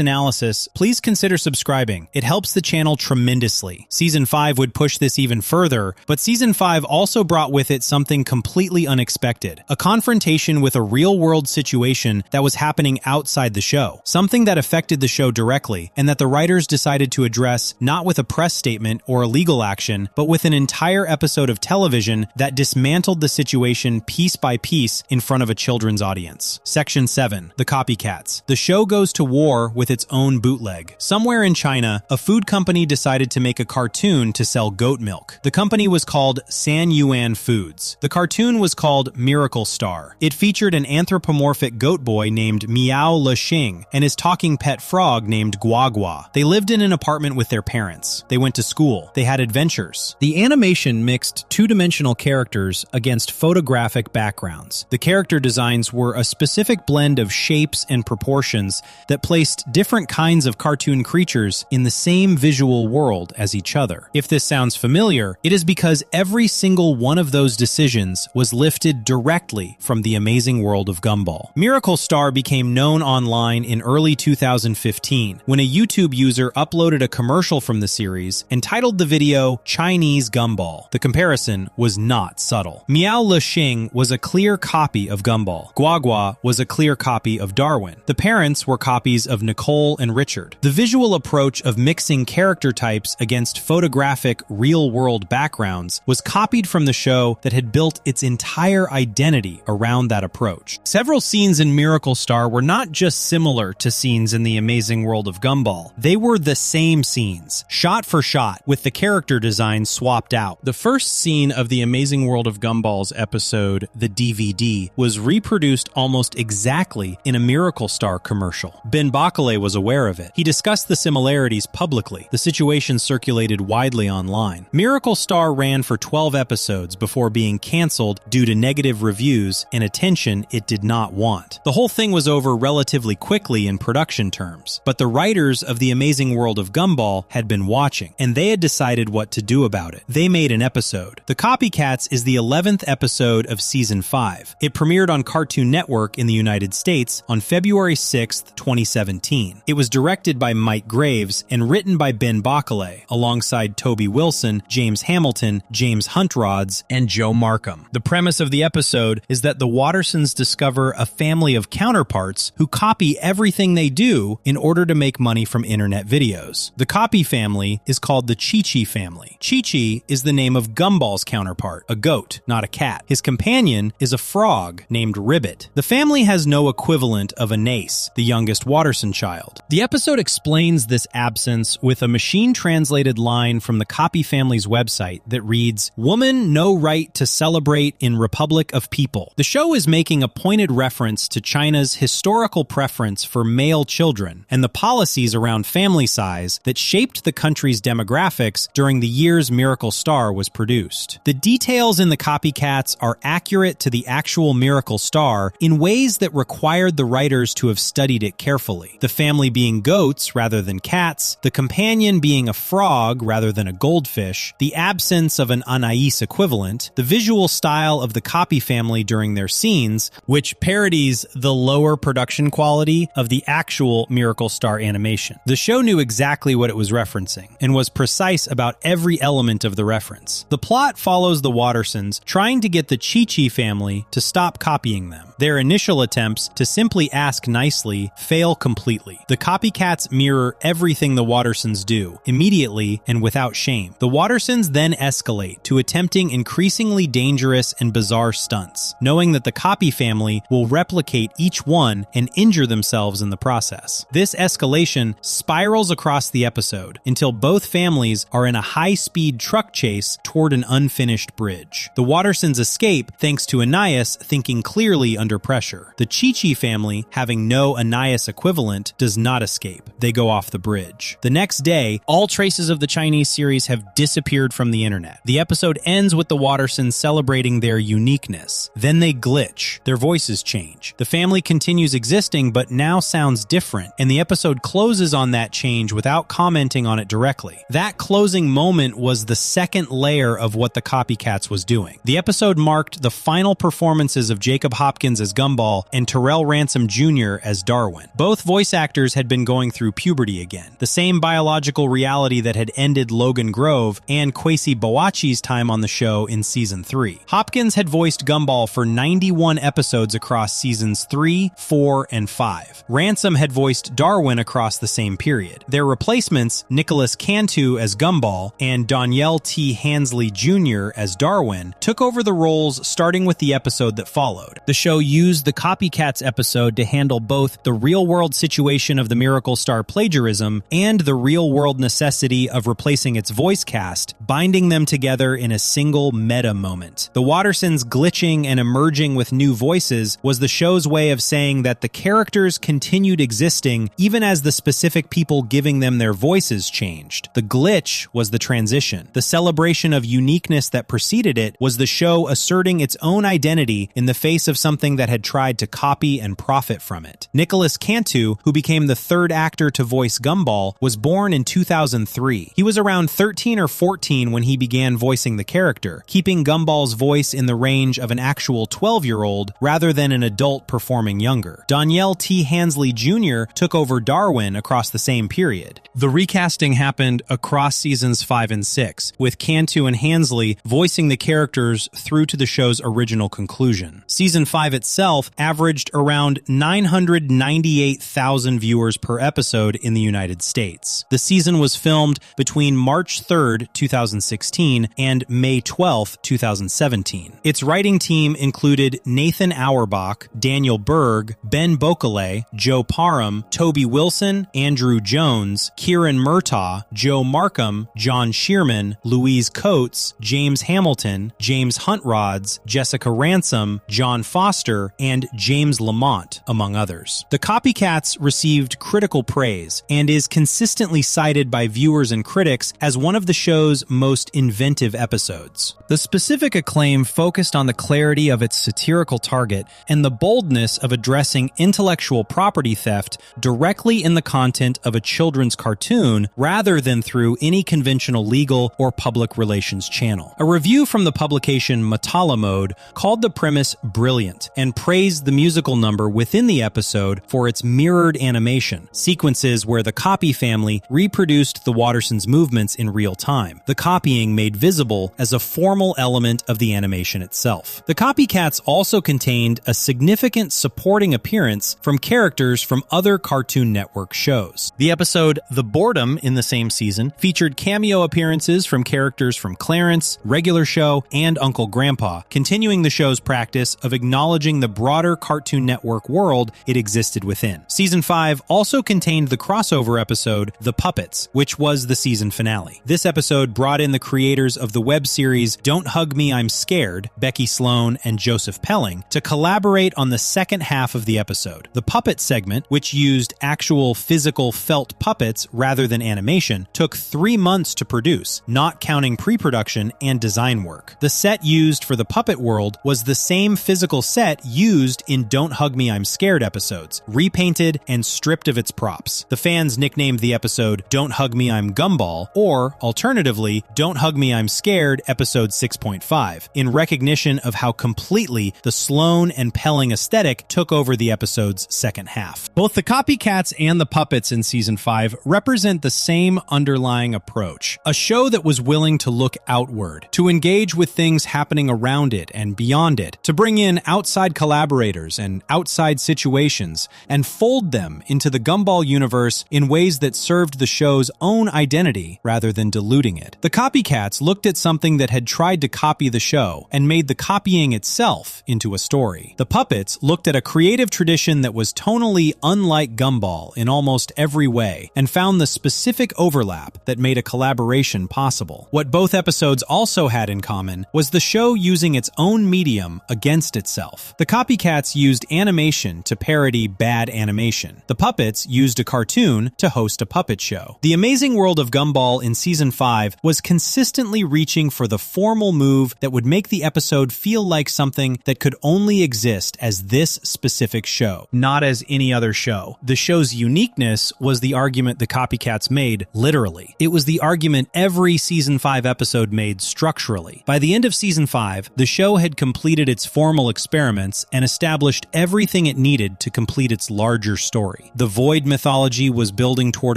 analysis, please consider subscribing. It helps the channel tremendously. Season 5 would push this even further, but Season 5 also brought with it something completely unexpected. A confrontation with a real-world situation that was happening outside the show. Something that affected the show directly, and that the writers decided to address not with a press statement or a legal action, but with an entire episode of television that dismantled the situation piece by piece in front of a children's audience. Section 7. The Copycats. The show goes to war with its own bootleg. Somewhere in China, a food company decided to make a cartoon to sell goat milk. The company was called San Yuan Foods. The cartoon was called Miracle Star. It featured an anthropomorphic goat boy named Miao Le Xing and his talking pet frog named Guagua. They lived in an apartment with their parents. They went to school. They had adventures. The animation mixed two-dimensional characters against photographic backgrounds. The character designs were a specific blend of shapes and proportions that placed different kinds of cartoon creatures in the same visual world as each other. If this sounds familiar, it is because every single one of those decisions was lifted directly from The Amazing World of Gumball. Miracle Star became known online in early 2015 when a YouTube user uploaded a commercial from the series and titled the video Chinese Gumball. The comparison was not subtle. Miao Le Xing was a clear copy of Gumball. Guagua was a clear copy of Darwin. The parents were copies of Nicole and Richard. The visual approach of mixing character types against photographic, real-world backgrounds was copied from the show that had built its entire identity around that approach. Several scenes in Miracle Star were not just similar to scenes in The Amazing World of Gumball. They were the same scenes, shot for shot, with the character design swapped out. The first scene of The Amazing World of Gumball's episode, The DVD, was reproduced almost exactly in a Miracle Star commercial. Ben Bacale was aware of it. He discussed the similarities publicly. The situation circulated widely online. Miracle Star ran for 12 episodes before being canceled due to negative reviews and attention it did not want. The whole thing was over relatively quickly in production terms, but the writers of The Amazing World of Gumball had been watching, and they had decided what to do about it. They made an episode. The Copycats is the 11th episode of Season 5. It premiered on Cartoon Network in the United States on February 6, 2017. It was directed by Mike Graves and written by Ben Bacale, alongside Toby Wilson, James Hamilton, James Huntrods, and Joe Markham. The premise of the episode is that the Wattersons discover a family of counterparts who copy everything they do in order to make money from internet videos. The copy family is called the Chi-Chi family. Chi-Chi is the name of Gumball's counterpart, a goat, not a cat. His companion is a frog named Ribbit. The family has no equivalent of a Nace, the youngest Watterson child. The episode explains this absence with a machine-translated line from the Copy family's website that reads, "Woman no right to celebrate in Republic of People." The show is making a pointed reference to China's historical preference for male children and the policies around family size that shaped the country's demographics during the years Miracle Star was produced. The details in the Copycats are accurate to the actual Miracle Star in ways that required the writers to have studied it carefully. The family being goats rather than cats, the companion being a frog rather than a goldfish, the absence of an Anais equivalent, the visual style of the Copy family during their scenes, which parodies the lower production quality of the actual Miracle Star animation. The show knew exactly what it was referencing and was precise about every element of the reference. The plot follows the Wattersons trying to get the Chi-Chi family to stop copying them. Their initial attempts to simply ask nicely fail completely. The copycats mirror everything the Wattersons do, immediately and without shame. The Wattersons then escalate to attempting increasingly dangerous and bizarre stunts, knowing that the copy family will replicate each one and injure themselves in the process. This escalation spirals across the episode until both families are in a high-speed truck chase toward an unfinished bridge. The Wattersons escape thanks to Anais thinking clearly under pressure. The Chi-Chi family, having no Anais equivalent, does not escape. They go off the bridge. The next day, all traces of the Chinese series have disappeared from the internet. The episode ends with the Wattersons celebrating their uniqueness. Then they glitch. Their voices change. The family continues existing but now sounds different, and the episode closes on that change without commenting on it directly. That closing moment was the second layer of what the copycats was doing. The episode marked the final performances of Jacob Hopkins as Gumball and Terrell Ransom Jr. as Darwin. Both voice actors had been going through puberty again, the same biological reality that had ended Logan Grove and Kwesi Boachi's time on the show in Season 3. Hopkins had voiced Gumball for 91 episodes across Seasons 3, 4, and 5. Ransom had voiced Darwin across the same period. Their replacements, Nicholas Cantu as Gumball and Danielle T. Hansley Jr. as Darwin, took over the roles starting with the episode that followed. The show used the Copycats episode to handle both the real-world situation of the Miracle Star Plagiarism and the real-world necessity of replacing its voice cast, binding them together in a single meta moment. The Wattersons glitching and emerging with new voices was the show's way of saying that the characters continued existing even as the specific people giving them their voices changed. The glitch was the transition. The celebration of uniqueness that preceded it was the show asserting its own identity in the face of something that had tried to copy and profit from it. Nicholas Cantu, who became the third actor to voice Gumball, was born in 2003. He was around 13 or 14 when he began voicing the character, keeping Gumball's voice in the range of an actual 12-year-old rather than an adult performing younger. Danielle T. Hansley Jr. took over Darwin across the same period. The recasting happened across seasons 5 and 6, with Cantu and Hansley voicing the characters through to the show's original conclusion. Season 5 itself averaged around 998,000 viewers per episode in the United States. The season was filmed between March 3rd, 2016 and May 12th, 2017. Its writing team included Nathan Auerbach, Daniel Berg, Ben Bocale, Joe Parham, Toby Wilson, Andrew Jones, Kieran Murtaugh, Joe Markham, John Shearman, Louise Coates, James Hamilton, James Huntrods, Jessica Ransom, John Foster, and James Lamont, among others. The Copycats received critical praise and is consistently cited by viewers and critics as one of the show's most inventive episodes. The specific acclaim focused on the clarity of its satirical target and the boldness of addressing intellectual property theft directly in the content of a children's cartoon rather than through any conventional legal or public relations channel. A review from the publication Matala Mode called the premise brilliant and praised the musical number within the episode for its mirrored animation, sequences where the copy family reproduced the Wattersons' movements in real time, the copying made visible as a formal element of the animation itself. The Copycats also contained a significant supporting appearance from characters from other Cartoon Network shows. The episode The Boredom in the same season featured cameo appearances from characters from Clarence, Regular Show, and Uncle Grandpa, continuing the show's practice of acknowledging the broader Cartoon Network world it existed within. Season 5 also contained the crossover episode The Puppets, which was the season finale. This episode brought in the creators of the web series Don't Hug Me, I'm Scared, Becky Sloan and Joseph Pelling, to collaborate on the second half of the episode. The puppet segment, which used actual physical felt puppets rather than animation, took 3 months to produce, not counting pre-production and design work. The set used for the puppet world was the same physical set used in Don't Hug Me, I'm Scared episodes, repainted and stripped of its props. The fans nicknamed the episode Don't Hug Me, I'm Gumball, or alternatively, Don't Hug Me, I'm Scared episode 6.5, in recognition of how completely the Sloan and Pelling aesthetic took over the episode's second half. Both the Copycats and the puppets in season 5 represent the same underlying approach, a show that was willing to look outward, to engage with things happening around it and beyond it, to bring in outside outside collaborators and outside situations and fold them into the Gumball universe in ways that served the show's own identity rather than diluting it. The copycats looked at something that had tried to copy the show and made the copying itself into a story. The puppets looked at a creative tradition that was tonally unlike Gumball in almost every way and found the specific overlap that made a collaboration possible. What both episodes also had in common was the show using its own medium against itself. The copycats used animation to parody bad animation. The puppets used a cartoon to host a puppet show. The Amazing World of Gumball in Season 5 was consistently reaching for the formal move that would make the episode feel like something that could only exist as this specific show, not as any other show. The show's uniqueness was the argument the copycats made literally. It was the argument every Season 5 episode made structurally. By the end of Season 5, the show had completed its formal experiments and established everything it needed to complete its larger story. The Void mythology was building toward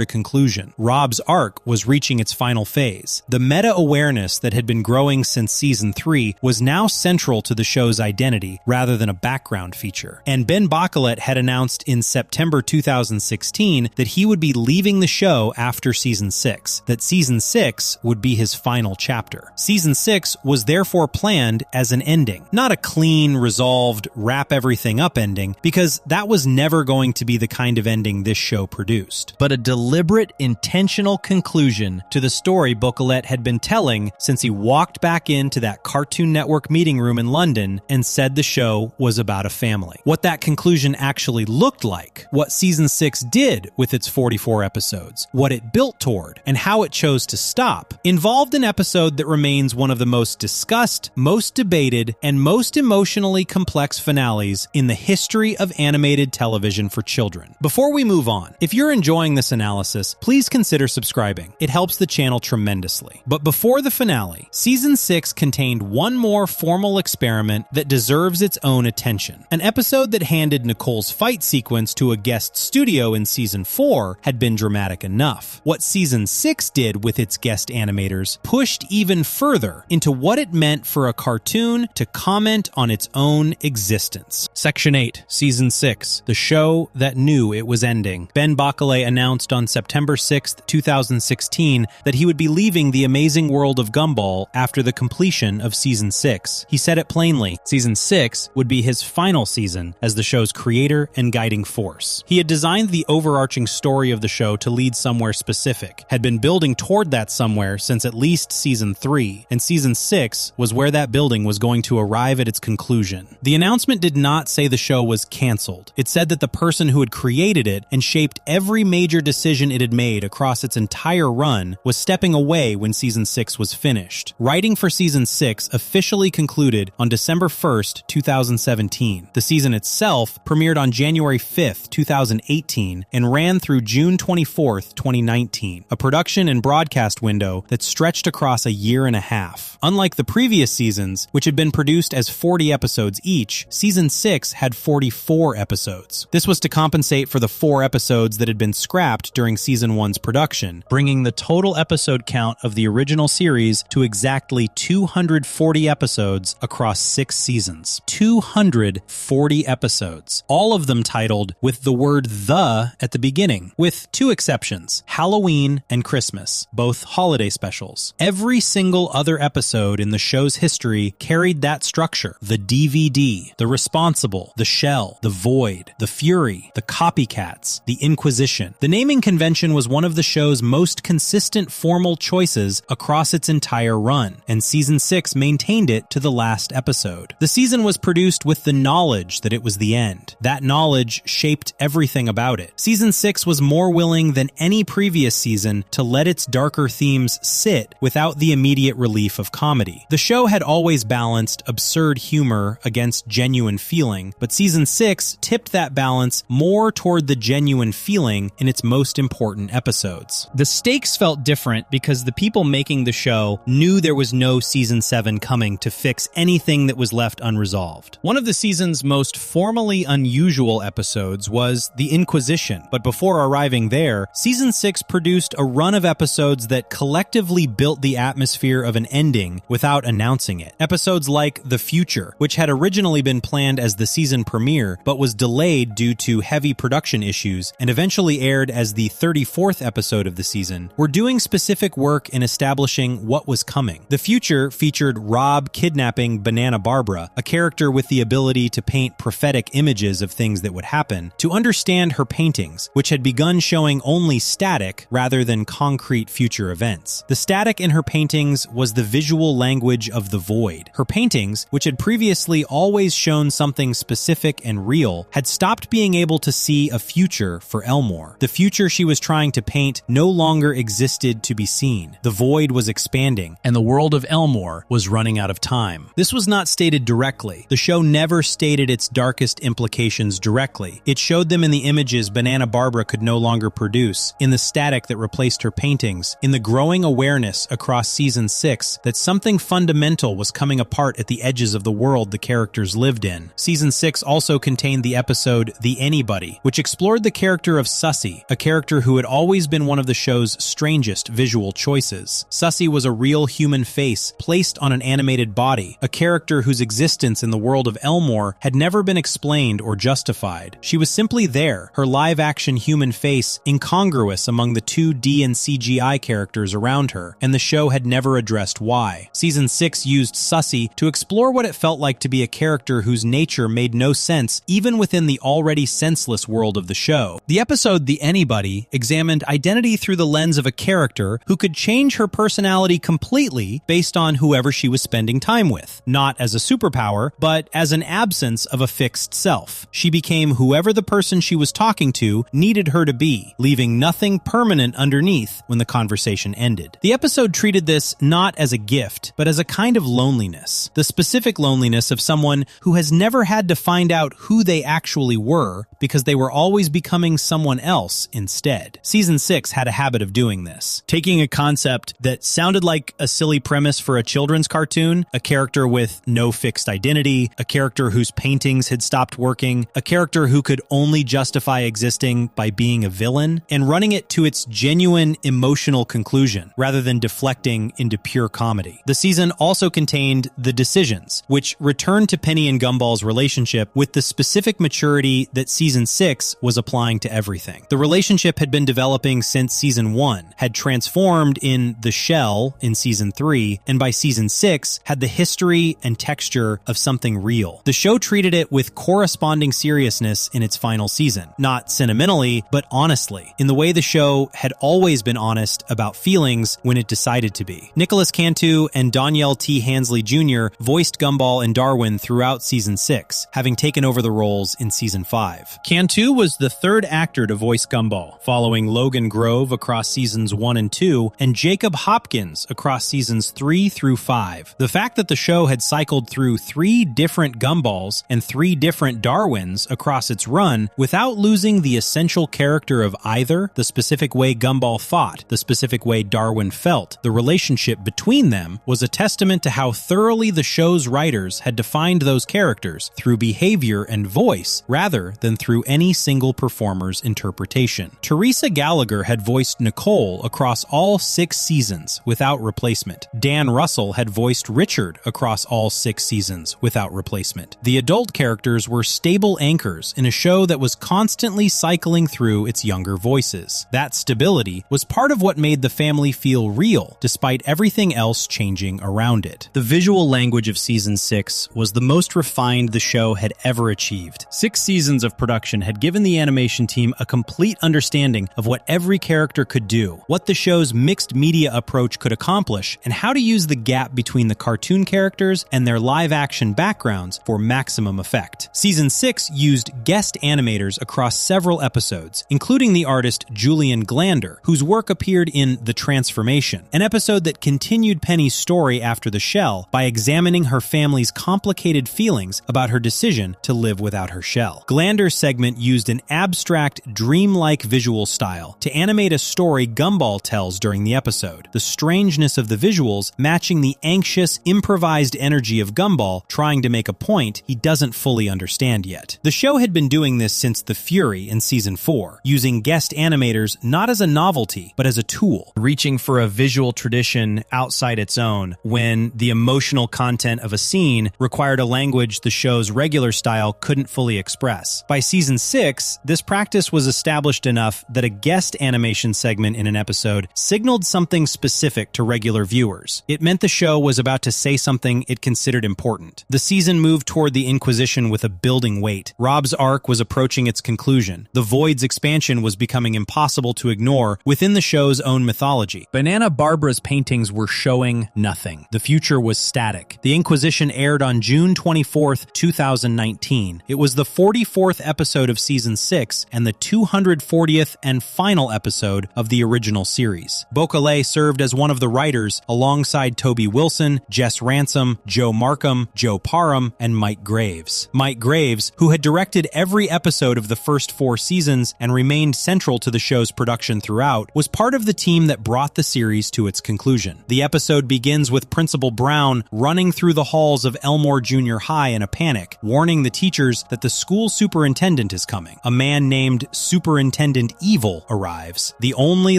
a conclusion. Rob's arc was reaching its final phase. The meta-awareness that had been growing since Season 3 was now central to the show's identity rather than a background feature. And Ben Baccalet had announced in September 2016 that he would be leaving the show after Season 6, that Season 6 would be his final chapter. Season 6 was therefore planned as an ending, not a clean, resolved, wrap everything up ending, because that was never going to be the kind of ending this show produced, but a deliberate, intentional conclusion to the story Baccalet had been telling since he walked back into that Cartoon Network meeting room in London and said the show was about a family. What that conclusion actually looked like, what Season 6 did with its 44 episodes, what it built toward, and how it chose to stop, involved an episode that remains one of the most discussed, most debated, and most emotionally complex finales in the history of animated television for children. Before we move on, if you're enjoying this analysis, please consider subscribing. It helps the channel tremendously. But before the finale, Season 6 contained one more formal experiment that deserves its own attention. An episode that handed Nicole's fight sequence to a guest studio in Season 4 had been dramatic enough. What Season 6 did with its guest animators pushed even further into what it meant for a cartoon to comment on its own existence. Section 8, Season 6, the show that knew it was ending. Ben Baccalet announced on September 6, 2016 that he would be leaving the Amazing World of Gumball after the completion of Season 6. He said it plainly, Season 6 would be his final season as the show's creator and guiding force. He had designed the overarching story of the show to lead somewhere specific, had been building toward that somewhere since at least Season 3, and Season 6 was where that building was going to arrive at its conclusion. The announcement did not say the show was canceled. It said that the person who had created it and shaped every major decision it had made across its entire run was stepping away when Season 6 was finished. Writing for Season 6 officially concluded on December 1st, 2017. The season itself premiered on January 5th, 2018 and ran through June 24th, 2019, a production and broadcast window that stretched across a year and a half. Unlike the previous seasons, which had been produced as 40 episodes each, Season 6 had 44 episodes. This was to compensate for the 4 episodes that had been scrapped during Season 1's production, bringing the total episode count of the original series to exactly 240 episodes across 6 seasons. 240 episodes, all of them titled with the word "the" at the beginning, with 2 exceptions, Halloween and Christmas, both holiday specials. Every single other episode in the show's history carried that structure: the DVD, the Responsible, the Shell, the Void, the Fury, the Copycats, the Inquisition. The naming convention was one of the show's most consistent formal choices across its entire run, and Season 6 maintained it to the last episode. The season was produced with the knowledge that it was the end. That knowledge shaped everything about it. Season 6 was more willing than any previous season to let its darker themes sit without the immediate relief of comedy. The show had always balanced absurd humor against genuine feeling, but Season 6 tipped that balance more toward the genuine feeling in its most important episodes. The stakes felt different because the people making the show knew there was no Season 7 coming to fix anything that was left unresolved. One of the season's most formally unusual episodes was The Inquisition, but before arriving there, Season 6 produced a run of episodes that collectively built the atmosphere of an ending without announcing it. Episodes like The Future, which had originally originally been planned as the season premiere, but was delayed due to heavy production issues and eventually aired as the 34th episode of the season, were doing specific work in establishing what was coming. The future featured Rob kidnapping Banana Barbara, a character with the ability to paint prophetic images of things that would happen, to understand her paintings, which had begun showing only static rather than concrete future events. The static in her paintings was the visual language of the void. Her paintings, which had previously always shown something specific and real, had stopped being able to see a future for Elmore. The future she was trying to paint no longer existed to be seen. The void was expanding, and the world of Elmore was running out of time. This was not stated directly. The show never stated its darkest implications directly. It showed them in the images Banana Barbara could no longer produce, in the static that replaced her paintings, in the growing awareness across Season 6 that something fundamental was coming apart at the edges of the world the characters lived in. Season 6 also contained the episode The Anybody, which explored the character of Sussy, a character who had always been one of the show's strangest visual choices. Sussy was a real human face placed on an animated body, a character whose existence in the world of Elmore had never been explained or justified. She was simply there, her live-action human face incongruous among the 2D and CGI characters around her, and the show had never addressed why. Season 6 used Sussy to explore what it felt like to be a character whose nature made no sense even within the already senseless world of the show. The episode The Anybody examined identity through the lens of a character who could change her personality completely based on whoever she was spending time with, not as a superpower, but as an absence of a fixed self. She became whoever the person she was talking to needed her to be, leaving nothing permanent underneath when the conversation ended. The episode treated this not as a gift, but as a kind of loneliness. The specific loneliness of someone who has never had to find out who they actually were because they were always becoming someone else instead. Season 6 had a habit of doing this, taking a concept that sounded like a silly premise for a children's cartoon, a character with no fixed identity, a character whose paintings had stopped working, a character who could only justify existing by being a villain, and running it to its genuine emotional conclusion rather than deflecting into pure comedy. The season also contained The Decisions, which returned to Penny and Gumball's relationship with the specific maturity that Season 6 was applying to everything. The relationship had been developing since Season 1, had transformed in the shell in Season 3, and by Season 6 had the history and texture of something real. The show treated it with corresponding seriousness in its final season, not sentimentally, but honestly, in the way the show had always been honest about feelings when it decided to be. Nicholas Cantu and Danielle T. Hansley Jr. voiced Gumball and Darwin throughout Season 6, having taken over the roles in Season 5. Cantu was the third actor to voice Gumball, following Logan Grove across Seasons 1 and 2, and Jacob Hopkins across Seasons 3 through 5. The fact that the show had cycled through 3 different Gumballs and 3 different Darwins across its run without losing the essential character of either, the specific way Gumball thought, the specific way Darwin felt, the relationship between them, was a testament to how thoroughly the show's writers had defined those characters through behavior and voice rather than through any single performer's interpretation. Teresa Gallagher had voiced Nicole across all 6 seasons without replacement. Dan Russell had voiced Richard across all 6 seasons without replacement. The adult characters were stable anchors in a show that was constantly cycling through its younger voices. That stability was part of what made the family feel real, despite everything else changing around it. The visual language of Season 6 was the most refined the show had ever achieved. 6 seasons of production had given the animation team a complete understanding of what every character could do, what the show's mixed media approach could accomplish, and how to use the gap between the cartoon characters and their live-action backgrounds for maximum effect. Season 6 used guest animators across several episodes, including the artist Julian Glander, whose work appeared in The Transformation, an episode that continued Penny's story after the shell by examining her family's complicated feelings about her decision to live without her shell. Glander's segment used an abstract, dreamlike visual style to animate a story Gumball tells during the episode, the strangeness of the visuals matching the anxious, improvised energy of Gumball trying to make a point he doesn't fully understand yet. The show had been doing this since The Fury in Season 4, using guest animators not as a novelty, but as a tool, reaching for a visual tradition outside its own when the emotional content of a scene required a language language the show's regular style couldn't fully express. By season 6, this practice was established enough that a guest animation segment in an episode signaled something specific to regular viewers. It meant the show was about to say something it considered important. The season moved toward the Inquisition with a building weight. Rob's arc was approaching its conclusion. The Void's expansion was becoming impossible to ignore within the show's own mythology. Banana Barbara's paintings were showing nothing. The future was static. The Inquisition aired on June 24th, 2019. It was the 44th episode of season 6 and the 240th and final episode of the original series. Bocalé served as one of the writers alongside Toby Wilson, Jess Ransom, Joe Markham, Joe Parham, and Mike Graves. Mike Graves, who had directed every episode of the first 4 seasons and remained central to the show's production throughout, was part of the team that brought the series to its conclusion. The episode begins with Principal Brown running through the halls of Elmore Junior High in a panic, warning the teachers that the school superintendent is coming. A man named Superintendent Evil arrives, the only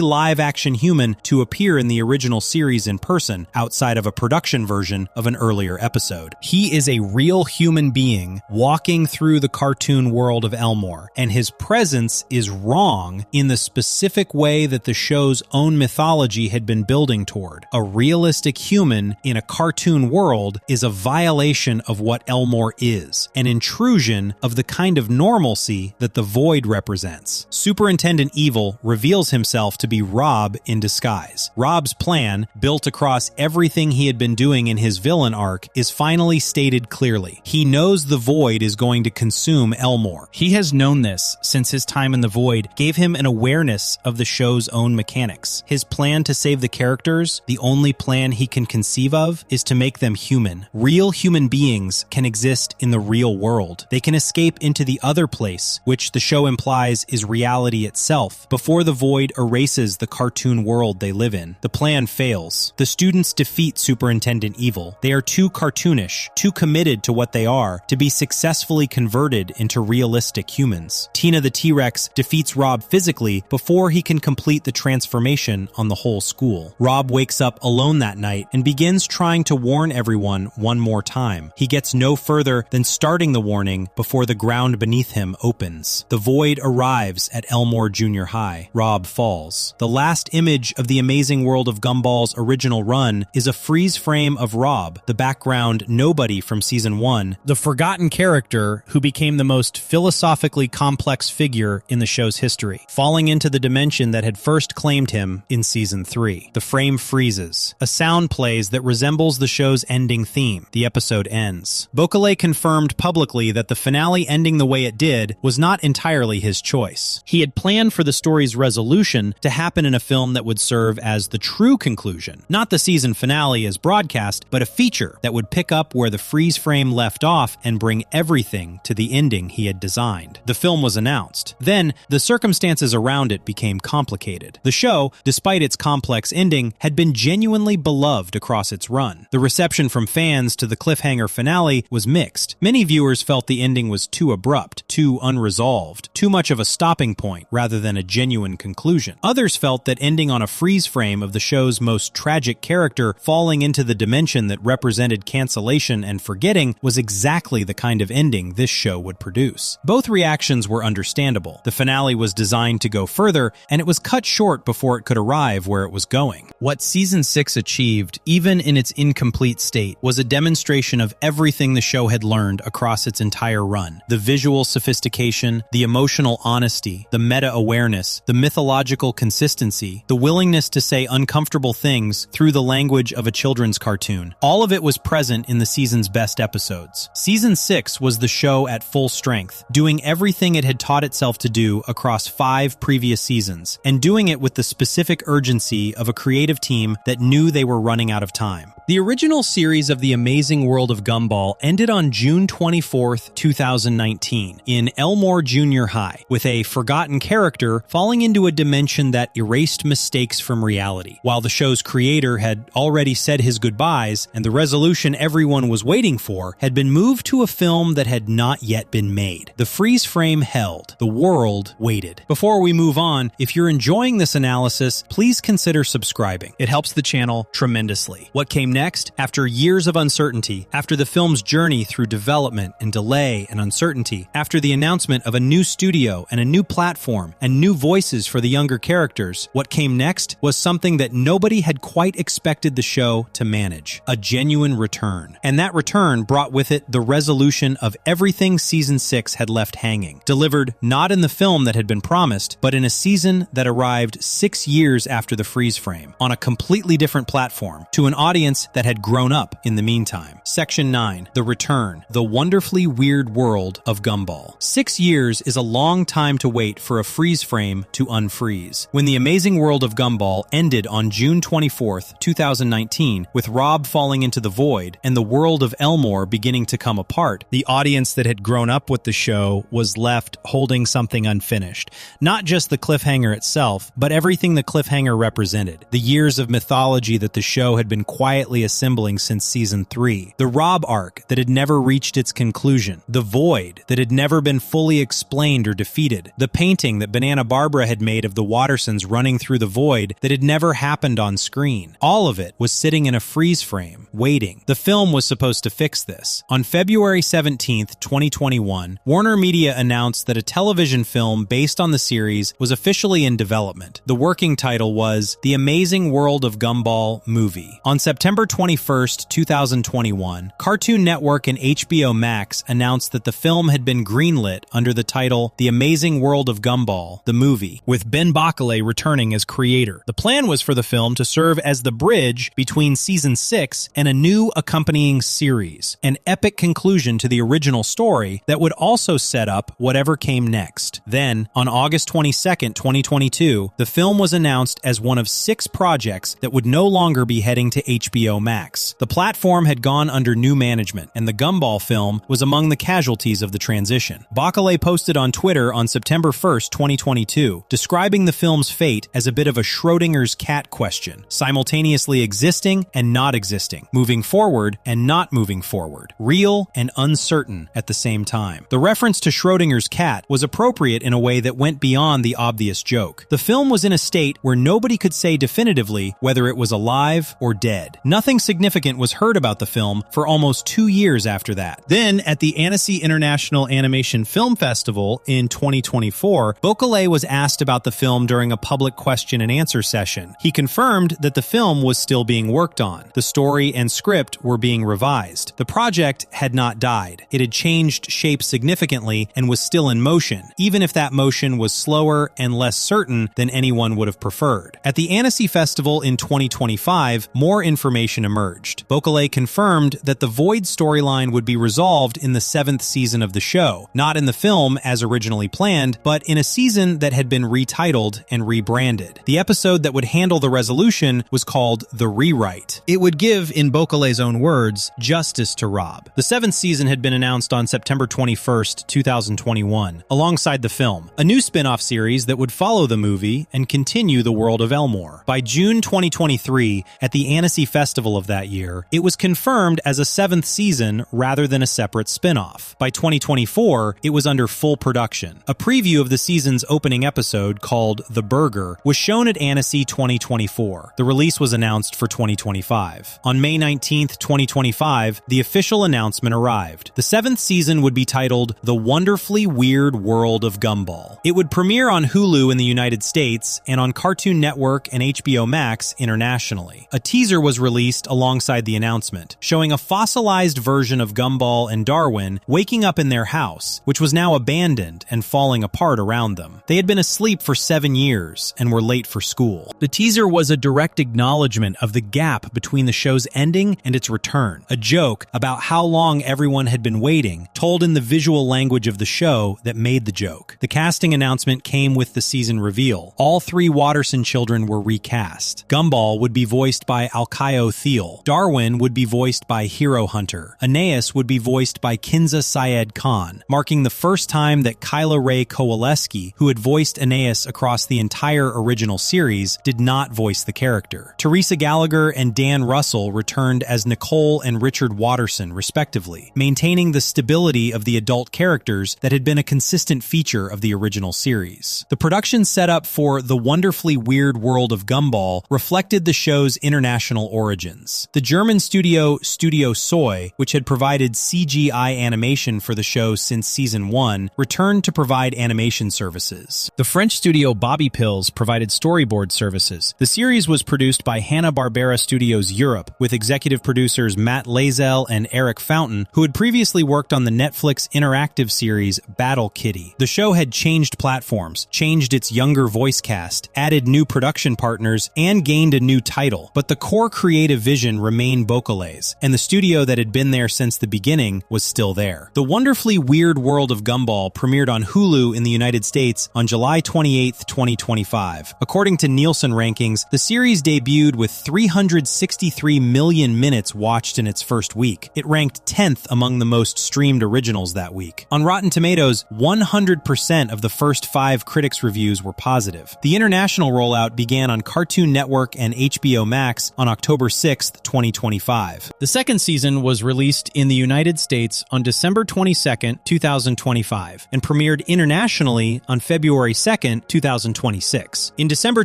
live-action human to appear in the original series in person outside of a production version of an earlier episode. He is a real human being walking through the cartoon world of Elmore, and his presence is wrong in the specific way that the show's own mythology had been building toward. A realistic human in a cartoon world is a violation of what Elmore is, an intrusion of the kind of normalcy that the Void represents. Superintendent Evil reveals himself to be Rob in disguise. Rob's plan, built across everything he had been doing in his villain arc, is finally stated clearly. He knows the Void is going to consume Elmore. He has known this since his time in the Void gave him an awareness of the show's own mechanics. His plan to save the characters, the only plan he can conceive of, is to make them human. Real human beings can exist in the real world. They can escape into the other place, which the show implies is reality itself, before the Void erases the cartoon world they live in. The plan fails. The students defeat Superintendent Evil. They are too cartoonish, too committed to what they are, to be successfully converted into realistic humans. Tina the T-Rex defeats Rob physically before he can complete the transformation on the whole school. Rob wakes up alone that night and begins trying to warn everyone one more time. He gets no further than starting the warning before the ground beneath him opens. The Void arrives at Elmore Junior High. Rob falls. The last image of the Amazing World of Gumball's original run is a freeze frame of Rob, the background nobody from season 1, the forgotten character who became the most philosophically complex figure in the show's history, falling into the dimension that had first claimed him in season 3. The frame freezes. A sound plays that resembles the show's ending theme. The episode ends. Bocalé confirmed publicly that the finale ending the way it did was not entirely his choice. He had planned for the story's resolution to happen in a film that would serve as the true conclusion. Not the season finale as broadcast, but a feature that would pick up where the freeze frame left off and bring everything to the ending he had designed. The film was announced. Then, the circumstances around it became complicated. The show, despite its complex ending, had been genuinely beloved across its run. The reception from fans to the cliffhanger finale was mixed. Many viewers felt the ending was too abrupt, too unresolved, too much of a stopping point rather than a genuine conclusion. Others felt that ending on a freeze frame of the show's most tragic character falling into the dimension that represented cancellation and forgetting was exactly the kind of ending this show would produce. Both reactions were understandable. The finale was designed to go further, and it was cut short before it could arrive where it was going. What season 6 achieved, even in its incomplete state, was a demonstration of everything the show had learned across its entire run. The visual sophistication, the emotional honesty, the meta-awareness, the mythological consistency, the willingness to say uncomfortable things through the language of a children's cartoon. All of it was present in the season's best episodes. Season 6 was the show at full strength, doing everything it had taught itself to do across 5 previous seasons, and doing it with the specific urgency of a creative team that knew they were running out of time. The original series of The Amazing World of Gumball ended on June 24th, 2019, in Elmore Junior High, with a forgotten character falling into a dimension that erased mistakes from reality. While the show's creator had already said his goodbyes, and the resolution everyone was waiting for had been moved to a film that had not yet been made. The freeze frame held. The world waited. Before we move on, if you're enjoying this analysis, please consider subscribing. It helps the channel tremendously. What came next? After years of uncertainty, after the film's journey through development and delay and uncertainty, after the announcement of a new studio and a new platform and new voices for the younger characters, what came next was something that nobody had quite expected the show to manage: a genuine return. And that return brought with it the resolution of everything Season 6 had left hanging, delivered not in the film that had been promised, but in a season that arrived 6 years after the freeze frame, on a completely different platform, to an audience that had grown up in the meantime. Section 9, The Return, The Wonderfully Weird World of Gumball. 6 years is a long time to wait for a freeze frame to unfreeze. When The Amazing World of Gumball ended on June 24th, 2019, with Rob falling into the void and the world of Elmore beginning to come apart, the audience that had grown up with the show was left holding something unfinished. Not just the cliffhanger itself, but everything the cliffhanger represented. The years of mythology that the show had been quietly assembling since Season 3. The Rob arc that had never reached its conclusion. The void that had never been fully explained or defeated. The painting that Banana Barbara had made of the Wattersons running through the void that had never happened on screen. All of it was sitting in a freeze frame, waiting. The film was supposed to fix this. On February 17th, 2021, Warner Media announced that a television film based on the series was officially in development. The working title was The Amazing World of Gumball Movie. On September 21st, 2021, Cartoon Network and HBO Max announced that the film had been greenlit under the title The Amazing World of Gumball, the movie, with Ben Bockelay returning as creator. The plan was for the film to serve as the bridge between Season 6 and a new accompanying series, an epic conclusion to the original story that would also set up whatever came next. Then, on August 22nd, 2022, the film was announced as one of 6 projects that would no longer be heading to HBO Max. The platform had gone under new management, and the Gumball film was among the casualties of the transition. Bockelay posted on Twitter on September 1st, 2022, describing the film's fate as a bit of a Schrodinger's cat question, simultaneously existing and not existing, moving forward and not moving forward, real and uncertain at the same time. The reference to Schrodinger's cat was appropriate in a way that went beyond the obvious joke. The film was in a state where nobody could say definitively whether it was alive or dead. Nothing significant was heard about the film for almost 2 years after that. Then, at the Annecy International Animation Film Festival in 2024, Bockelay was asked about the film during a public question and answer session. He confirmed that the film was still being worked on. The story and script were being revised. The project had not died. It had changed shape significantly and was still in motion, even if that motion was slower and less certain than anyone would have preferred. At the Annecy Festival in 2025, more information emerged. Bockelay confirmed that the Void storyline would be resolved in the 7th season of the show, not in the film as originally planned, but in a season that had been retitled and rebranded. The episode that would handle the resolution was called The Rewrite. It would give, in Bocalay's own words, justice to Rob. The 7th season had been announced on September 21st, 2021, alongside the film, a new spin-off series that would follow the movie and continue the world of Elmore. By June 2023, at the Annecy Festival of that year, it was confirmed as a 7th season rather than a separate spin-off. By 2024, it was under full production. A preview of the season's opening episode, called The Burger, was shown at Annecy 2024. The release was announced for 2025. On May 19th, 2025, the official announcement arrived. The 7th season would be titled The Wonderfully Weird World of Gumball. It would premiere on Hulu in the United States and on Cartoon Network and HBO Max internationally. A teaser was released alongside the announcement, showing a fossilized version of Gumball and Darwin waking up in their house, which was now abandoned and falling apart around them. They had been asleep for 7 years and were late for school. The teaser was a direct acknowledgement of the gap between the show's ending and its return, a joke about how long everyone had been waiting, told in the visual language of the show that made the joke. The casting announcement came with the season reveal. All 3 Watterson children were recast. Gumball would be voiced by Alkaio Thiel. Darwin would be voiced by Hero Hunter. Aeneas would be voiced by Kinza Syed Khan, marking the first time that Kyla Ray Kowaleski, who had voiced Aeneas across the entire original series, did not voice the character. Teresa Gallagher and Dan Russell returned as Nicole and Richard Watterson, respectively, maintaining the stability of the adult characters that had been a consistent feature of the original series. The production setup for The Wonderfully Weird World of Gumball reflected the show's international origins. origins. The German studio Studio Soy, which had provided CGI animation for the show since season 1, returned to provide animation services. The French studio Bobby Pills provided storyboard services. The series was produced by Hanna-Barbera Studios Europe, with executive producers Matt Lazell and Eric Fountain, who had previously worked on the Netflix interactive series Battle Kitty. The show had changed platforms, changed its younger voice cast, added new production partners, and gained a new title, but the core creative vision remained Bocalé's, and the studio that had been there since the beginning was still there. The Wonderfully Weird World of Gumball premiered on Hulu in the United States on July 28, 2025. According to Nielsen rankings, the series debuted with 363 million minutes watched in its first week. It ranked 10th among the most streamed originals that week. On Rotten Tomatoes, 100% of the first 5 critics' reviews were positive. The international rollout began on Cartoon Network and HBO Max on October 6, 2025. The second season was released in the United States on December 22, 2025, and premiered internationally on February 2, 2026. In December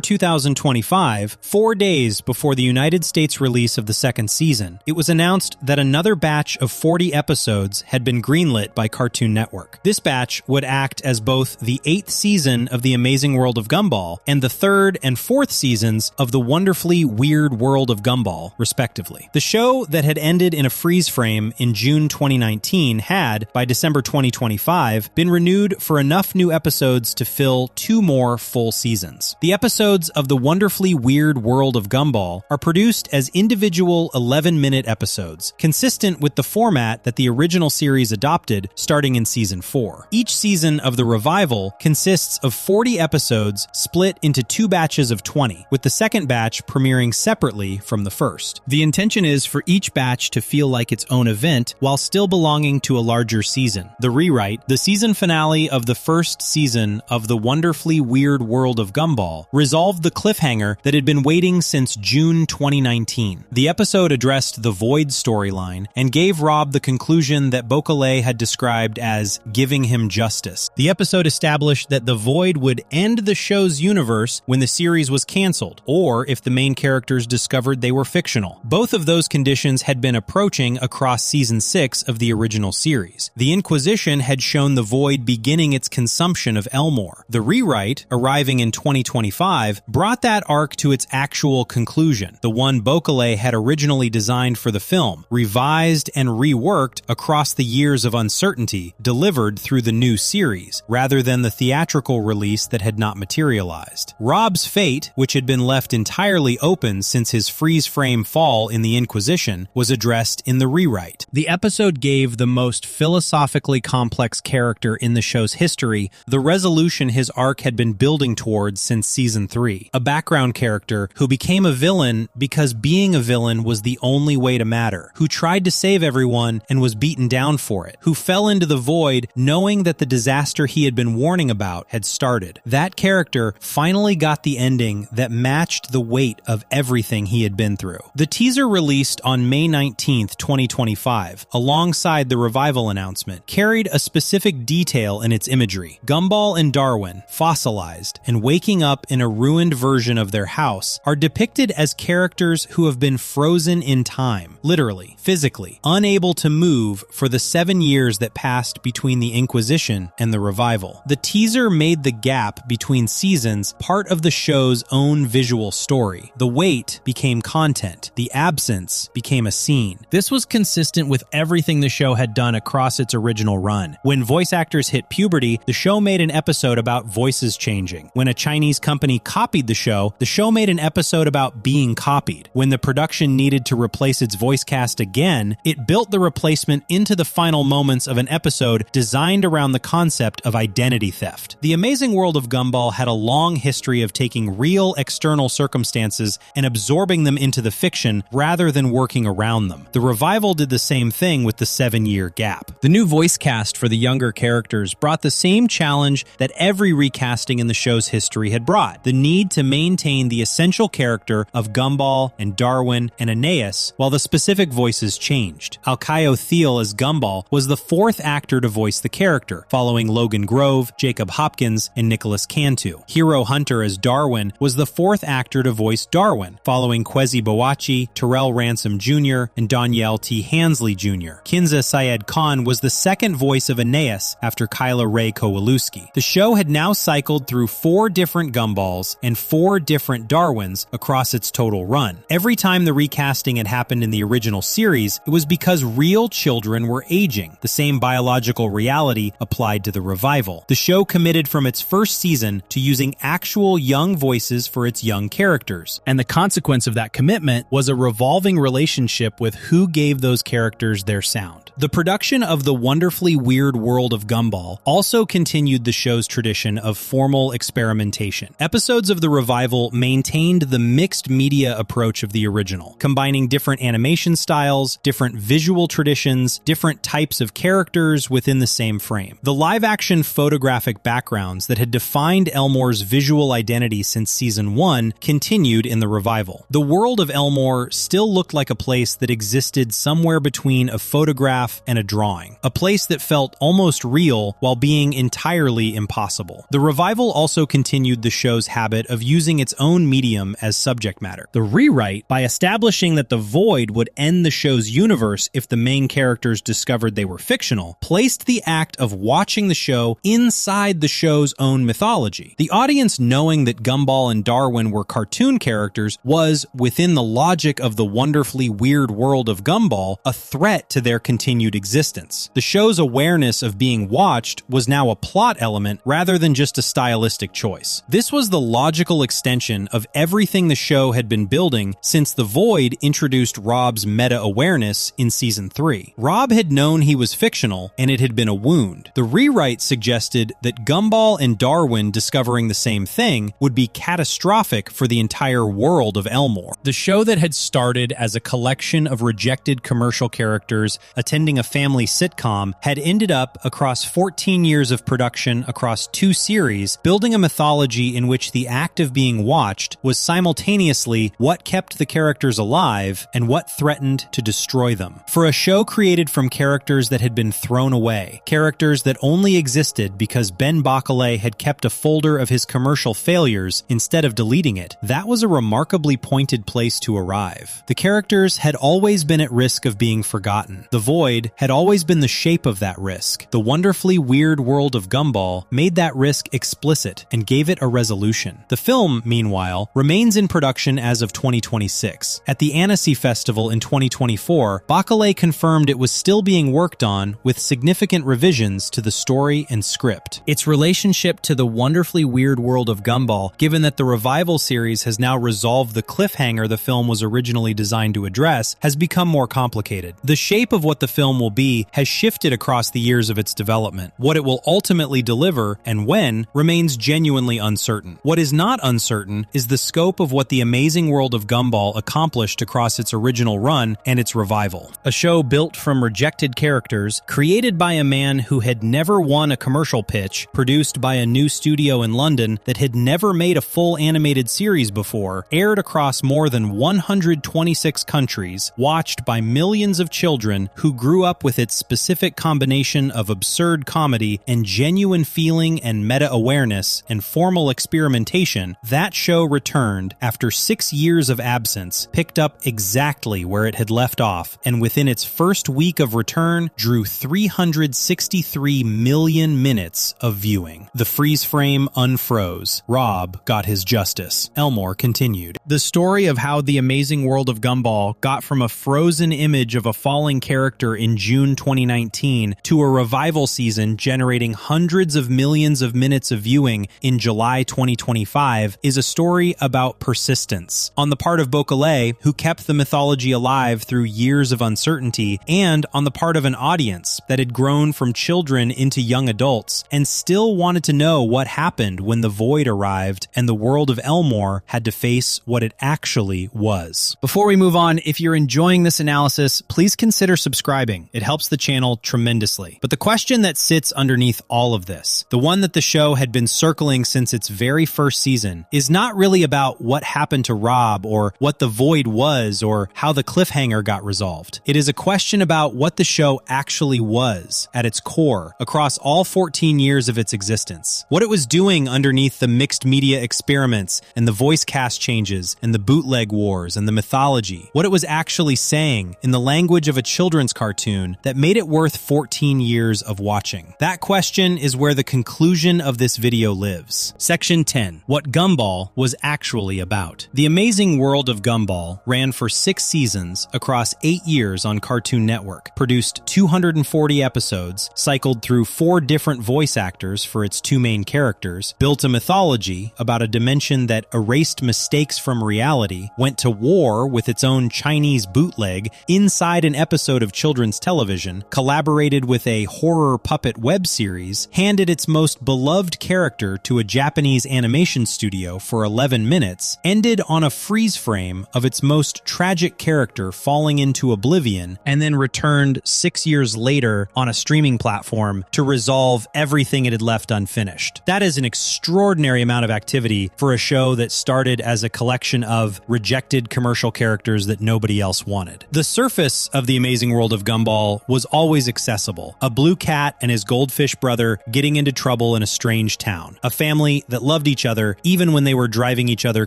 2025, 4 days before the United States release of the second season, it was announced that another batch of 40 episodes had been greenlit by Cartoon Network. This batch would act as both the 8th season of The Amazing World of Gumball and the 3rd and 4th seasons of The Wonderfully Weird World of Gumball, respectively. The show that had ended in a freeze frame in June 2019 had, by December 2025, been renewed for enough new episodes to fill 2 more full seasons. The episodes of The Wonderfully Weird World of Gumball are produced as individual 11-minute episodes, consistent with the format that the original series adopted starting in season 4. Each season of the revival consists of 40 episodes split into 2 batches of 20, with the second batch premiering separately from the first. The intention is for each batch to feel like its own event while still belonging to a larger season. The rewrite, the season finale of the first season of The Wonderfully Weird World of Gumball, resolved the cliffhanger that had been waiting since June 2019. The episode addressed the Void storyline and gave Rob the conclusion that Bocalé had described as giving him justice. The episode established that the Void would end the show's universe when the series was canceled, or if the main characters discovered they were fictional. Both of those conditions had been approaching across season 6 of the original series. The Inquisition had shown the Void beginning its consumption of Elmore. The rewrite, arriving in 2025, brought that arc to its actual conclusion, the one Bocalé had originally designed for the film, revised and reworked across the years of uncertainty, delivered through the new series, rather than the theatrical release that had not materialized. Rob's fate, which had been left entirely open since his freeze-frame fall in the Inquisition, was addressed in the rewrite. The episode gave the most philosophically complex character in the show's history the resolution his arc had been building towards since season 3, a background character who became a villain because being a villain was the only way to matter, who tried to save everyone and was beaten down for it, who fell into the void knowing that the disaster he had been warning about had started. That character finally got the ending that matched the weight of everything he had been through. The teaser released on May 19th, 2025, alongside the revival announcement, carried a specific detail in its imagery. Gumball and Darwin, fossilized and waking up in a ruined version of their house, are depicted as characters who have been frozen in time, literally, physically, unable to move for the 7 years that passed between the Inquisition and the revival. The teaser made the gap between seasons part of the show's own visual story. The wait became content. The absence became a scene. This was consistent with everything the show had done across its original run. When voice actors hit puberty, the show made an episode about voices changing. When a Chinese company copied the show made an episode about being copied. When the production needed to replace its voice cast again, it built the replacement into the final moments of an episode designed around the concept of identity theft. The Amazing World of Gumball had a long history of taking real external circumstances and absorbing them into the fiction rather than working around them. The revival did the same thing with the 7-year gap. The new voice cast for the younger characters brought the same challenge that every recasting in the show's history had brought: the need to maintain the essential character of Gumball and Darwin and Aeneas while the specific voices changed. Alcaio Thiel as Gumball was the 4th actor to voice the character, following Logan Grove, Jacob Hopkins, and Nicholas Cantu. Hero Hunter as Darwin was the 4th actor to voice Darwin, following Kwesi Boa Kawachi, Terrell Ransom Jr., and Danielle T. Hansley Jr. Kinza Syed Khan was the second voice of Aeneas after Kyla Ray Kowalewski. The show had now cycled through 4 different Gumballs and 4 different Darwins across its total run. Every time the recasting had happened in the original series, it was because real children were aging. The same biological reality applied to the revival. The show committed from its first season to using actual young voices for its young characters, and the consequence of that commitment was a revolving relationship with who gave those characters their sound. The production of The Wonderfully Weird World of Gumball also continued the show's tradition of formal experimentation. Episodes of the revival maintained the mixed media approach of the original, combining different animation styles, different visual traditions, different types of characters within the same frame. The live-action photographic backgrounds that had defined Elmore's visual identity since Season 1 continued in the revival. The world of Elmore still looked like a place that existed somewhere between a photograph and a drawing, a place that felt almost real while being entirely impossible. The revival also continued the show's habit of using its own medium as subject matter. The rewrite, by establishing that the void would end the show's universe if the main characters discovered they were fictional, placed the act of watching the show inside the show's own mythology. The audience, knowing that Gumball and Darwin were cartoon characters, was, within the logic of The Wonderfully Weird World of Gumball, a threat to their continued existence. The show's awareness of being watched was now a plot element rather than just a stylistic choice. This was the logical extension of everything the show had been building since the Void introduced Rob's meta-awareness in Season 3. Rob had known he was fictional, and it had been a wound. The rewrite suggested that Gumball and Darwin discovering the same thing would be catastrophic for the entire world of Elmore. The show that had started as a collection of rejected commercial characters attending a family sitcom had ended up, across 14 years of production across 2 series, building a mythology in which the act of being watched was simultaneously what kept the characters alive and what threatened to destroy them. For a show created from characters that had been thrown away, characters that only existed because Ben Bacalé had kept a folder of his commercial failures instead of deleting it, that was a remarkably pointed place to arrive. The characters had always been at risk of being forgotten. The Void had always been the shape of that risk. The Wonderfully Weird World of Gumball made that risk explicit and gave it a resolution. The film, meanwhile, remains in production as of 2026. At the Annecy Festival in 2024, Bacalé confirmed it was still being worked on with significant revisions to the story and script. Its relationship to The Wonderfully Weird World of Gumball, given that the revival series has now resolved the cliffhanger the film was originally designed to address, has become more complicated. The shape of what the film will be has shifted across the years of its development. What it will ultimately deliver and when remains genuinely uncertain. What is not uncertain is the scope of what the Amazing World of Gumball accomplished across its original run and its revival. A show built from rejected characters, created by a man who had never won a commercial pitch, produced by a new studio in London that had never made a full animated series before, aired across more than 126 countries, watched by millions of children who grew up with its specific combination of absurd comedy and genuine feeling and meta-awareness and formal experimentation. That show returned after 6 years of absence, picked up exactly where it had left off, and within its first week of return, drew 363 million minutes of viewing. The freeze frame unfroze. Rob got his justice. Elmore continued. The story of how the Amazing World of Gumball got from a frozen image of a falling character in June 2019 to a revival season generating hundreds of millions of minutes of viewing in July 2025 is a story about persistence on the part of Bacalé, who kept the mythology alive through years of uncertainty, and on the part of an audience that had grown from children into young adults and still wanted to know what happened when the Void arrived and the world of Elmore had to face what it actually was. Before we move on, if you're enjoying this analysis, please consider subscribing. It helps the channel tremendously. But the question that sits underneath all of this, the one that the show had been circling since its very first season, is not really about what happened to Rob or what the Void was or how the cliffhanger got resolved. It is a question about what the show actually was at its core across all 14 years of its existence. What it was doing underneath the mixed media experiments and the voice cast changes and the bootleg war metaphors and the mythology, what it was actually saying in the language of a children's cartoon that made it worth 14 years of watching? That question is where the conclusion of this video lives. Section 10. What Gumball was actually about. The Amazing World of Gumball ran for 6 seasons across 8 years on Cartoon Network, produced 240 episodes, cycled through 4 different voice actors for its 2 main characters, built a mythology about a dimension that erased mistakes from reality, went to war with its own Chinese bootleg inside an episode of children's television, collaborated with a horror puppet web series, handed its most beloved character to a Japanese animation studio for 11 minutes, ended on a freeze frame of its most tragic character falling into oblivion, and then returned 6 years later on a streaming platform to resolve everything it had left unfinished. That is an extraordinary amount of activity for a show that started as a collection of rejected commercial characters that nobody else wanted. The surface of the Amazing World of Gumball was always accessible. A blue cat and his goldfish brother getting into trouble in a strange town. A family that loved each other even when they were driving each other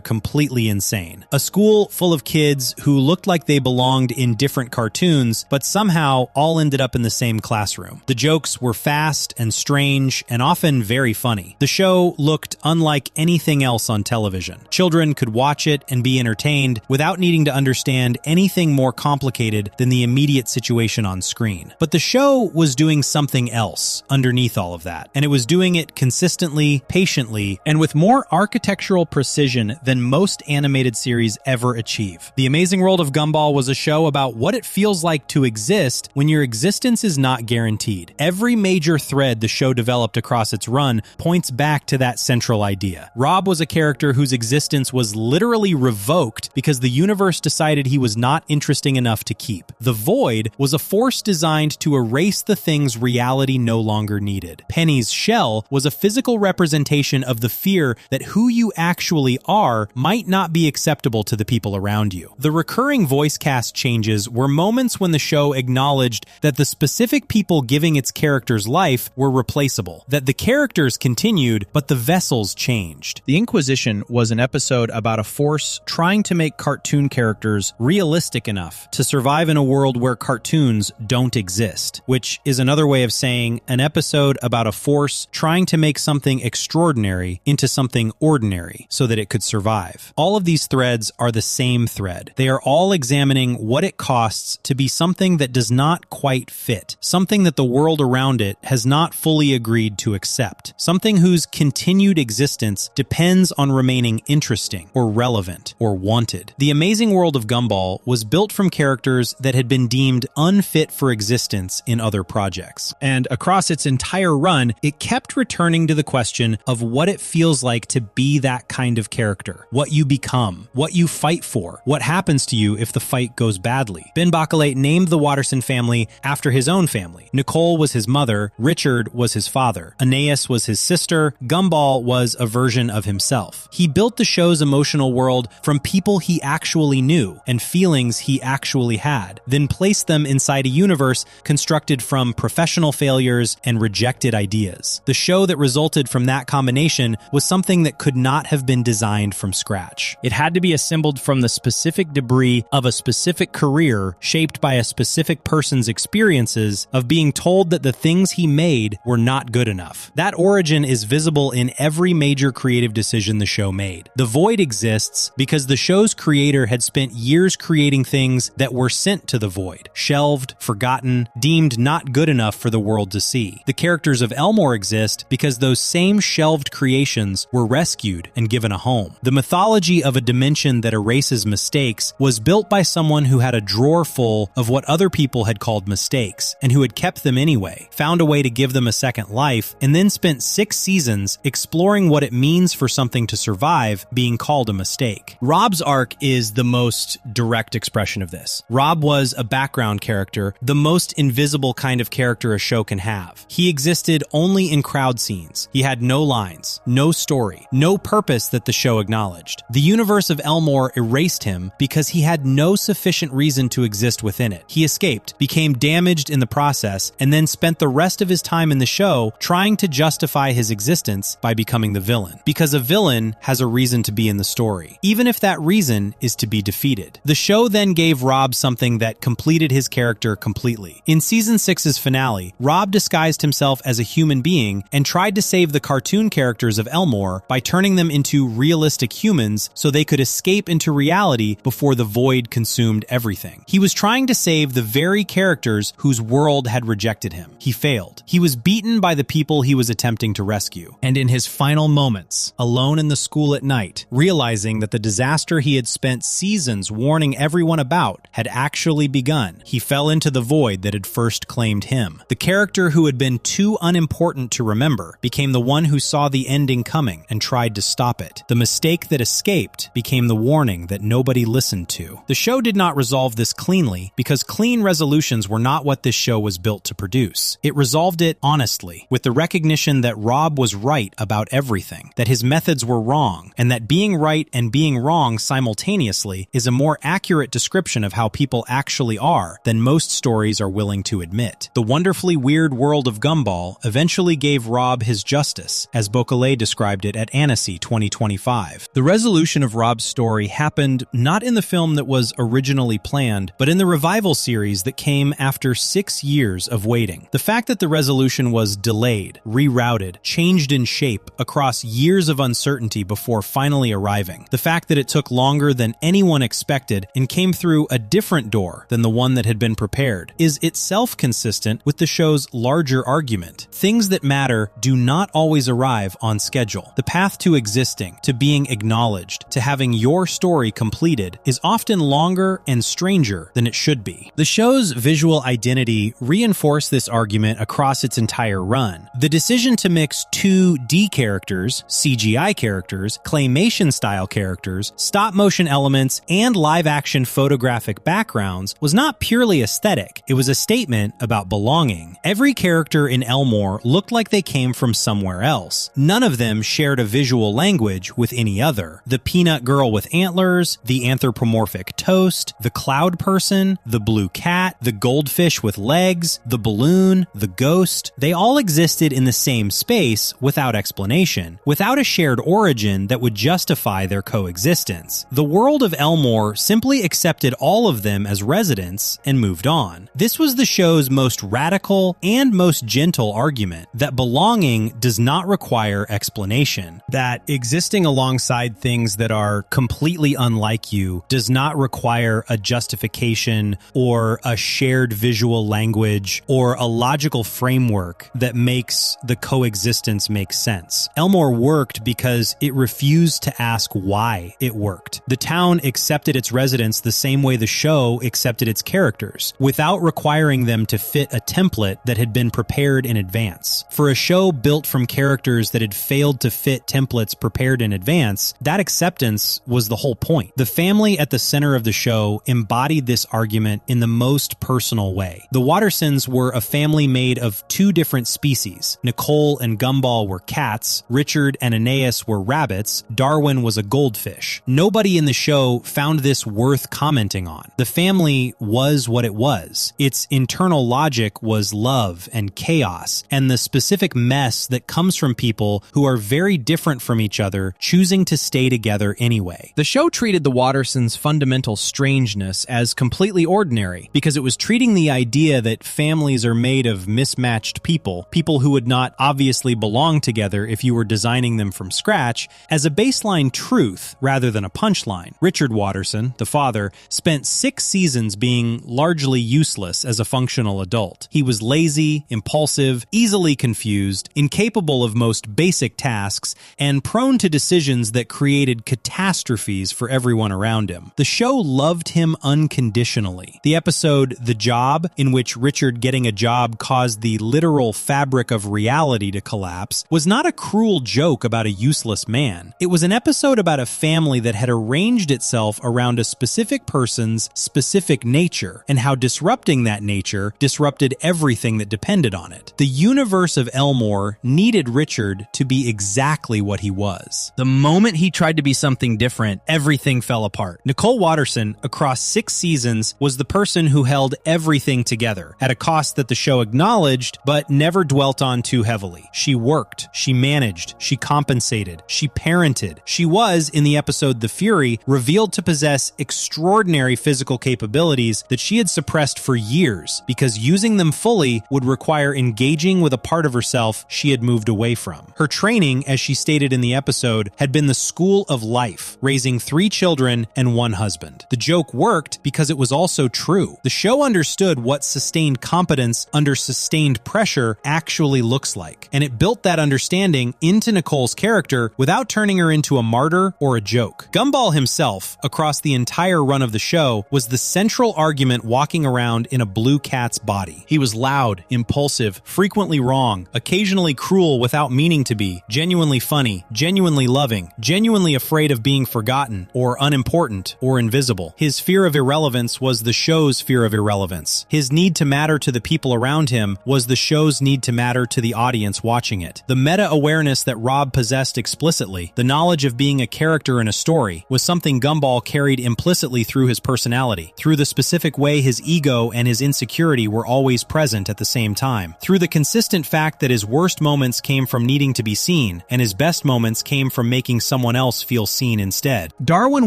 completely insane. A school full of kids who looked like they belonged in different cartoons, but somehow all ended up in the same classroom. The jokes were fast and strange and often very funny. The show looked unlike anything else on television. Children could watch it and be entertained without needing to understand anything more complicated than the immediate situation on screen. But the show was doing something else underneath all of that, and it was doing it consistently, patiently, and with more architectural precision than most animated series ever achieve. The Amazing World of Gumball was a show about what it feels like to exist when your existence is not guaranteed. Every major thread the show developed across its run points back to that central idea. Rob was a character whose existence was literally revoked because the universe decided he was not interesting enough to keep. The Void was a force designed to erase the things reality no longer needed. Penny's shell was a physical representation of the fear that who you actually are might not be acceptable to the people around you. The recurring voice cast changes were moments when the show acknowledged that the specific people giving its characters life were replaceable, that the characters continued, but the vessels changed. The Inquisition was an episode about a force trying to make cartoon characters realistic enough to survive in a world where cartoons don't exist, which is another way of saying an episode about a force trying to make something extraordinary into something ordinary so that it could survive. All of these threads are the same thread. They are all examining what it costs to be something that does not quite fit, something that the world around it has not fully agreed to accept, something whose continued existence depends on remaining interesting or relevant or wanted. The Amazing World of Gumball was built from characters that had been deemed unfit for existence in other projects. And across its entire run, it kept returning to the question of what it feels like to be that kind of character, what you become, what you fight for, what happens to you if the fight goes badly. Ben Bacalate named the Watterson family after his own family. Nicole was his mother, Richard was his father, Aeneas was his sister, Gumball was a version of himself. He built the show's emotional world from people he actually knew and feelings he actually had, then placed them inside a universe constructed from professional failures and rejected ideas. The show that resulted from that combination was something that could not have been designed from scratch. It had to be assembled from the specific debris of a specific career shaped by a specific person's experiences of being told that the things he made were not good enough. That origin is visible in every major creative decision the show made. The Void exists because the show's creator had spent years creating things that were sent to the Void, shelved, forgotten, deemed not good enough for the world to see. The characters of Elmore exist because those same shelved creations were rescued and given a home. The mythology of a dimension that erases mistakes was built by someone who had a drawer full of what other people had called mistakes and who had kept them anyway, found a way to give them a second life, and then spent 6 seasons exploring what it means for something to survive being called a mistake. Rob's arc is the most direct expression of this. Rob was a background character, the most invisible kind of character a show can have. He existed only in crowd scenes. He had no lines, no story, no purpose that the show acknowledged. The universe of Elmore erased him because he had no sufficient reason to exist within it. He escaped, became damaged in the process, and then spent the rest of his time in the show trying to justify his existence by becoming the villain. Because a villain has a reason to be in the story, even if that reason villain is to be defeated. The show then gave Rob something that completed his character completely. In Season 6's finale, Rob disguised himself as a human being and tried to save the cartoon characters of Elmore by turning them into realistic humans so they could escape into reality before the void consumed everything. He was trying to save the very characters whose world had rejected him. He failed. He was beaten by the people he was attempting to rescue. And in his final moments, alone in the school at night, realizing that the disaster he had spent seasons warning everyone about had actually begun, he fell into the void that had first claimed him. The character who had been too unimportant to remember became the one who saw the ending coming and tried to stop it. The mistake that escaped became the warning that nobody listened to. The show did not resolve this cleanly because clean resolutions were not what this show was built to produce. It resolved it honestly, with the recognition that Rob was right about everything, that his methods were wrong, and that being right and being wrong simultaneously is a more accurate description of how people actually are than most stories are willing to admit. The wonderfully weird world of Gumball eventually gave Rob his justice, as Bocale described it at Annecy 2025. The resolution of Rob's story happened not in the film that was originally planned, but in the revival series that came after 6 years of waiting. The fact that the resolution was delayed, rerouted, changed in shape across years of uncertainty before finally arriving, the fact that it took longer than anyone expected and came through a different door than the one that had been prepared, is itself consistent with the show's larger argument. Things that matter do not always arrive on schedule. The path to existing, to being acknowledged, to having your story completed is often longer and stranger than it should be. The show's visual identity reinforced this argument across its entire run. The decision to mix 2D characters, CGI characters, claymation-style characters, stop-motion elements, and live-action photographic backgrounds was not purely aesthetic. It was a statement about belonging. Every character in Elmore looked like they came from somewhere else. None of them shared a visual language with any other. The peanut girl with antlers, the anthropomorphic toast, the cloud person, the blue cat, the goldfish with legs, the balloon, the ghost, they all existed in the same space without explanation, without a shared origin that would justify their coexistence. The world of Elmore simply accepted all of them as residents and moved on. This was the show's most radical and most gentle argument, that belonging does not require explanation, that existing alongside things that are completely unlike you does not require a justification or a shared visual language or a logical framework that makes the coexistence make sense. Elmore worked because it refused to ask why it worked. The town accepted its residents the same way the show accepted its characters, without requiring them to fit a template that had been prepared in advance. For a show built from characters that had failed to fit templates prepared in advance, that acceptance was the whole point. The family at the center of the show embodied this argument in the most personal way. The Wattersons were a family made of 2 different species. Nicole and Gumball were cats, Richard and Aeneas were rabbits, Darwin was a goldfish. Nobody in the show found this worth commenting on. The family was what it was. Its internal logic was love and chaos, and the specific mess that comes from people who are very different from each other choosing to stay together anyway. The show treated the Wattersons' fundamental strangeness as completely ordinary because it was treating the idea that families are made of mismatched people who would not obviously belong together if you were designing them from scratch, as a baseline truth rather than a punchline. Richard Watterson, the father, spent 6 seasons being largely useless as a functional adult. He was lazy, impulsive, easily confused, incapable of most basic tasks, and prone to decisions that created catastrophes for everyone around him. The show loved him unconditionally. The episode The Job, in which Richard getting a job caused the literal fabric of reality to collapse, was not a cruel joke about a useless man. It was an episode about a family that had arranged itself around a specific person's specific nature, and how disrupting that nature disrupted everything that depended on it. The universe of Elmore needed Richard to be exactly what he was. The moment he tried to be something different, everything fell apart. Nicole Watterson, across 6 seasons, was the person who held everything together, at a cost that the show acknowledged, but never dwelt on too heavily. She worked, she managed, she compensated, she parented. She was, in the episode The Fury, story revealed to possess extraordinary physical capabilities that she had suppressed for years because using them fully would require engaging with a part of herself she had moved away from. Her training, as she stated in the episode, had been the school of life, raising 3 children and 1 husband. The joke worked because it was also true. The show understood what sustained competence under sustained pressure actually looks like, and it built that understanding into Nicole's character without turning her into a martyr or a joke. Gumball himself, across the entire run of the show, was the central argument walking around in a blue cat's body. He was loud, impulsive, frequently wrong, occasionally cruel without meaning to be, genuinely funny, genuinely loving, genuinely afraid of being forgotten, or unimportant, or invisible. His fear of irrelevance was the show's fear of irrelevance. His need to matter to the people around him was the show's need to matter to the audience watching it. The meta-awareness that Rob possessed explicitly, the knowledge of being a character in a story, was something Gumball carried implicitly through his personality, through the specific way his ego and his insecurity were always present at the same time, through the consistent fact that his worst moments came from needing to be seen, and his best moments came from making someone else feel seen instead. Darwin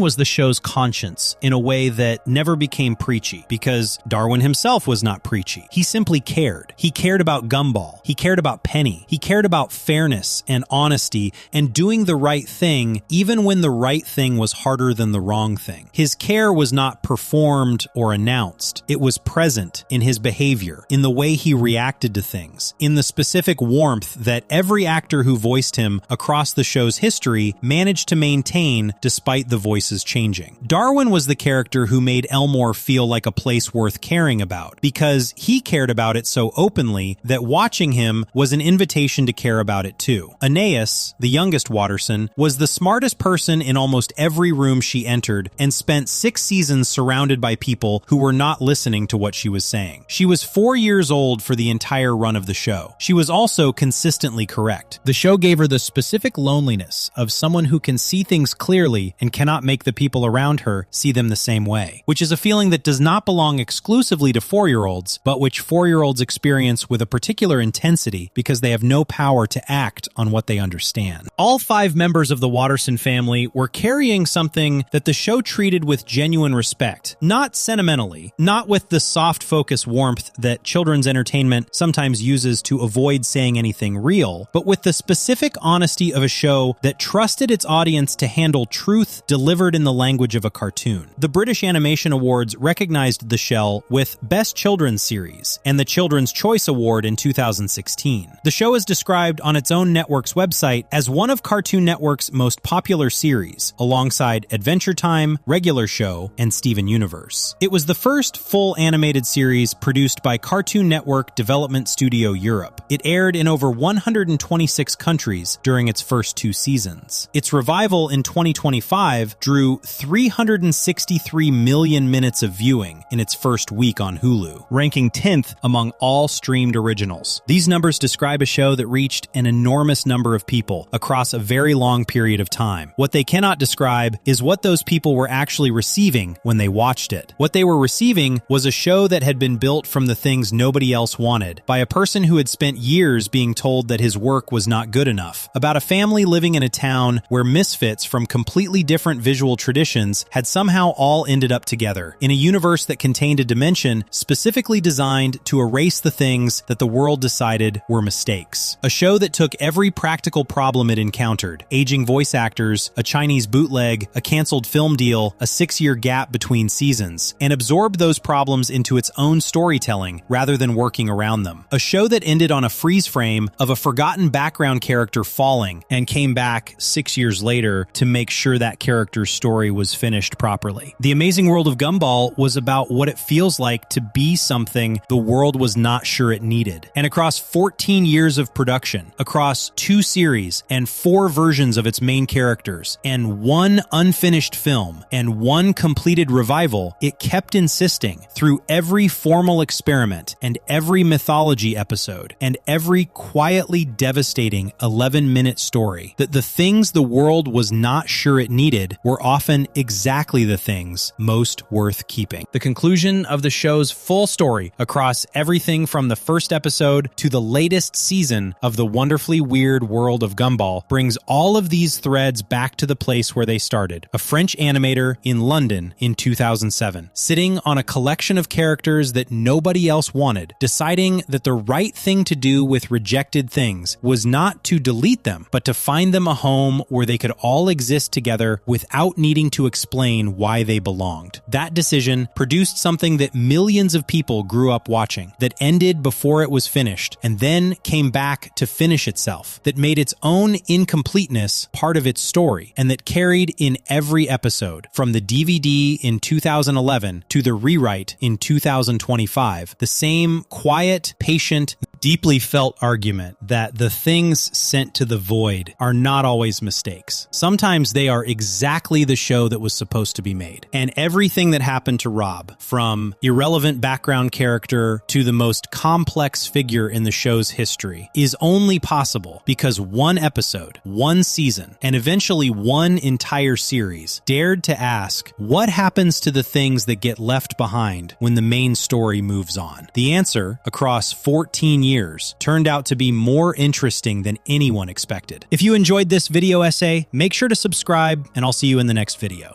was the show's conscience in a way that never became preachy, because Darwin himself was not preachy. He simply cared. He cared about Gumball. He cared about Penny. He cared about fairness and honesty and doing the right thing even when the right thing was harder than the wrong thing. His care was not performed or announced. It was present in his behavior, in the way he reacted to things, in the specific warmth that every actor who voiced him across the show's history managed to maintain despite the voices changing. Darwin was the character who made Elmore feel like a place worth caring about, because he cared about it so openly that watching him was an invitation to care about it too. Aeneas, the youngest Watterson, was the smartest person in almost every room she entered and spent 6 seasons surrounded by people who were not listening to what she was saying. She was 4 years old for the entire run of the show. She was also consistently correct. The show gave her the specific loneliness of someone who can see things clearly and cannot make the people around her see them the same way, which is a feeling that does not belong exclusively to 4-year-olds, but which 4-year-olds experience with a particular intensity because they have no power to act on what they understand. All 5 members of the Watterson family were carrying something that the show treated with genuine respect, not sentimentally, not with the soft focus warmth that children's entertainment sometimes uses to avoid saying anything real, but with the specific honesty of a show that trusted its audience to handle truth delivered in the language of a cartoon. The British Animation Awards recognized The Shell with Best Children's Series and the Children's Choice Award in 2016. The show is described on its own network's website as one of Cartoon Network's most popular series, alongside Adventure Time, Regular Show, and Steven Universe. It was the first full animated series produced by Cartoon Network Development Studio Europe. It aired in over 126 countries during its first 2 seasons. Its revival in 2025 drew 363 million minutes of viewing in its first week on Hulu, ranking 10th among all streamed originals. These numbers describe a show that reached an enormous number of people across a very long period of time. What they cannot describe is what those people were actually receiving when they watched it. What they were receiving was a show that had been built from the things nobody else wanted, by a person who had spent years being told that his work was not good enough, about a family living in a town where misfits from completely different visual traditions had somehow all ended up together, in a universe that contained a dimension specifically designed to erase the things that the world decided were mistakes. A show that took every practical problem it encountered, aging voice actors, a Chinese bootleg, a canceled film deal, a 6-year gap between seasons, and absorbed those problems into its own storytelling rather than working around them. A show that ended on a freeze frame of a forgotten background character falling and came back 6 years later to make sure that character's story was finished properly. The Amazing World of Gumball was about what it feels like to be something the world was not sure it needed. And across 14 years of production, across 2 series and 4 versions of its main characters, and 1 unfinished film, and 1 completed revival, it kept insisting through every formal experiment and every mythology episode and every quietly devastating 11-minute story that the things the world was not sure it needed were often exactly the things most worth keeping. The conclusion of the show's full story across everything from the first episode to the latest season of the wonderfully weird world of Gumball brings all of these threads back to the place where they started. started, a French animator in London in 2007, sitting on a collection of characters that nobody else wanted, deciding that the right thing to do with rejected things was not to delete them, but to find them a home where they could all exist together without needing to explain why they belonged. That decision produced something that millions of people grew up watching, that ended before it was finished, and then came back to finish itself, that made its own incompleteness part of its story, and that carried in every episode, from the DVD in 2011 to the rewrite in 2025, the same quiet, patient, deeply felt argument that the things sent to the void are not always mistakes. Sometimes they are exactly the show that was supposed to be made. And everything that happened to Rob, from irrelevant background character to the most complex figure in the show's history, is only possible because one episode, one season, and eventually one entire series dared to ask, what happens to the things that get left behind when the main story moves on? The answer, across 14 years, turned out to be more interesting than anyone expected. If you enjoyed this video essay, make sure to subscribe, and I'll see you in the next video.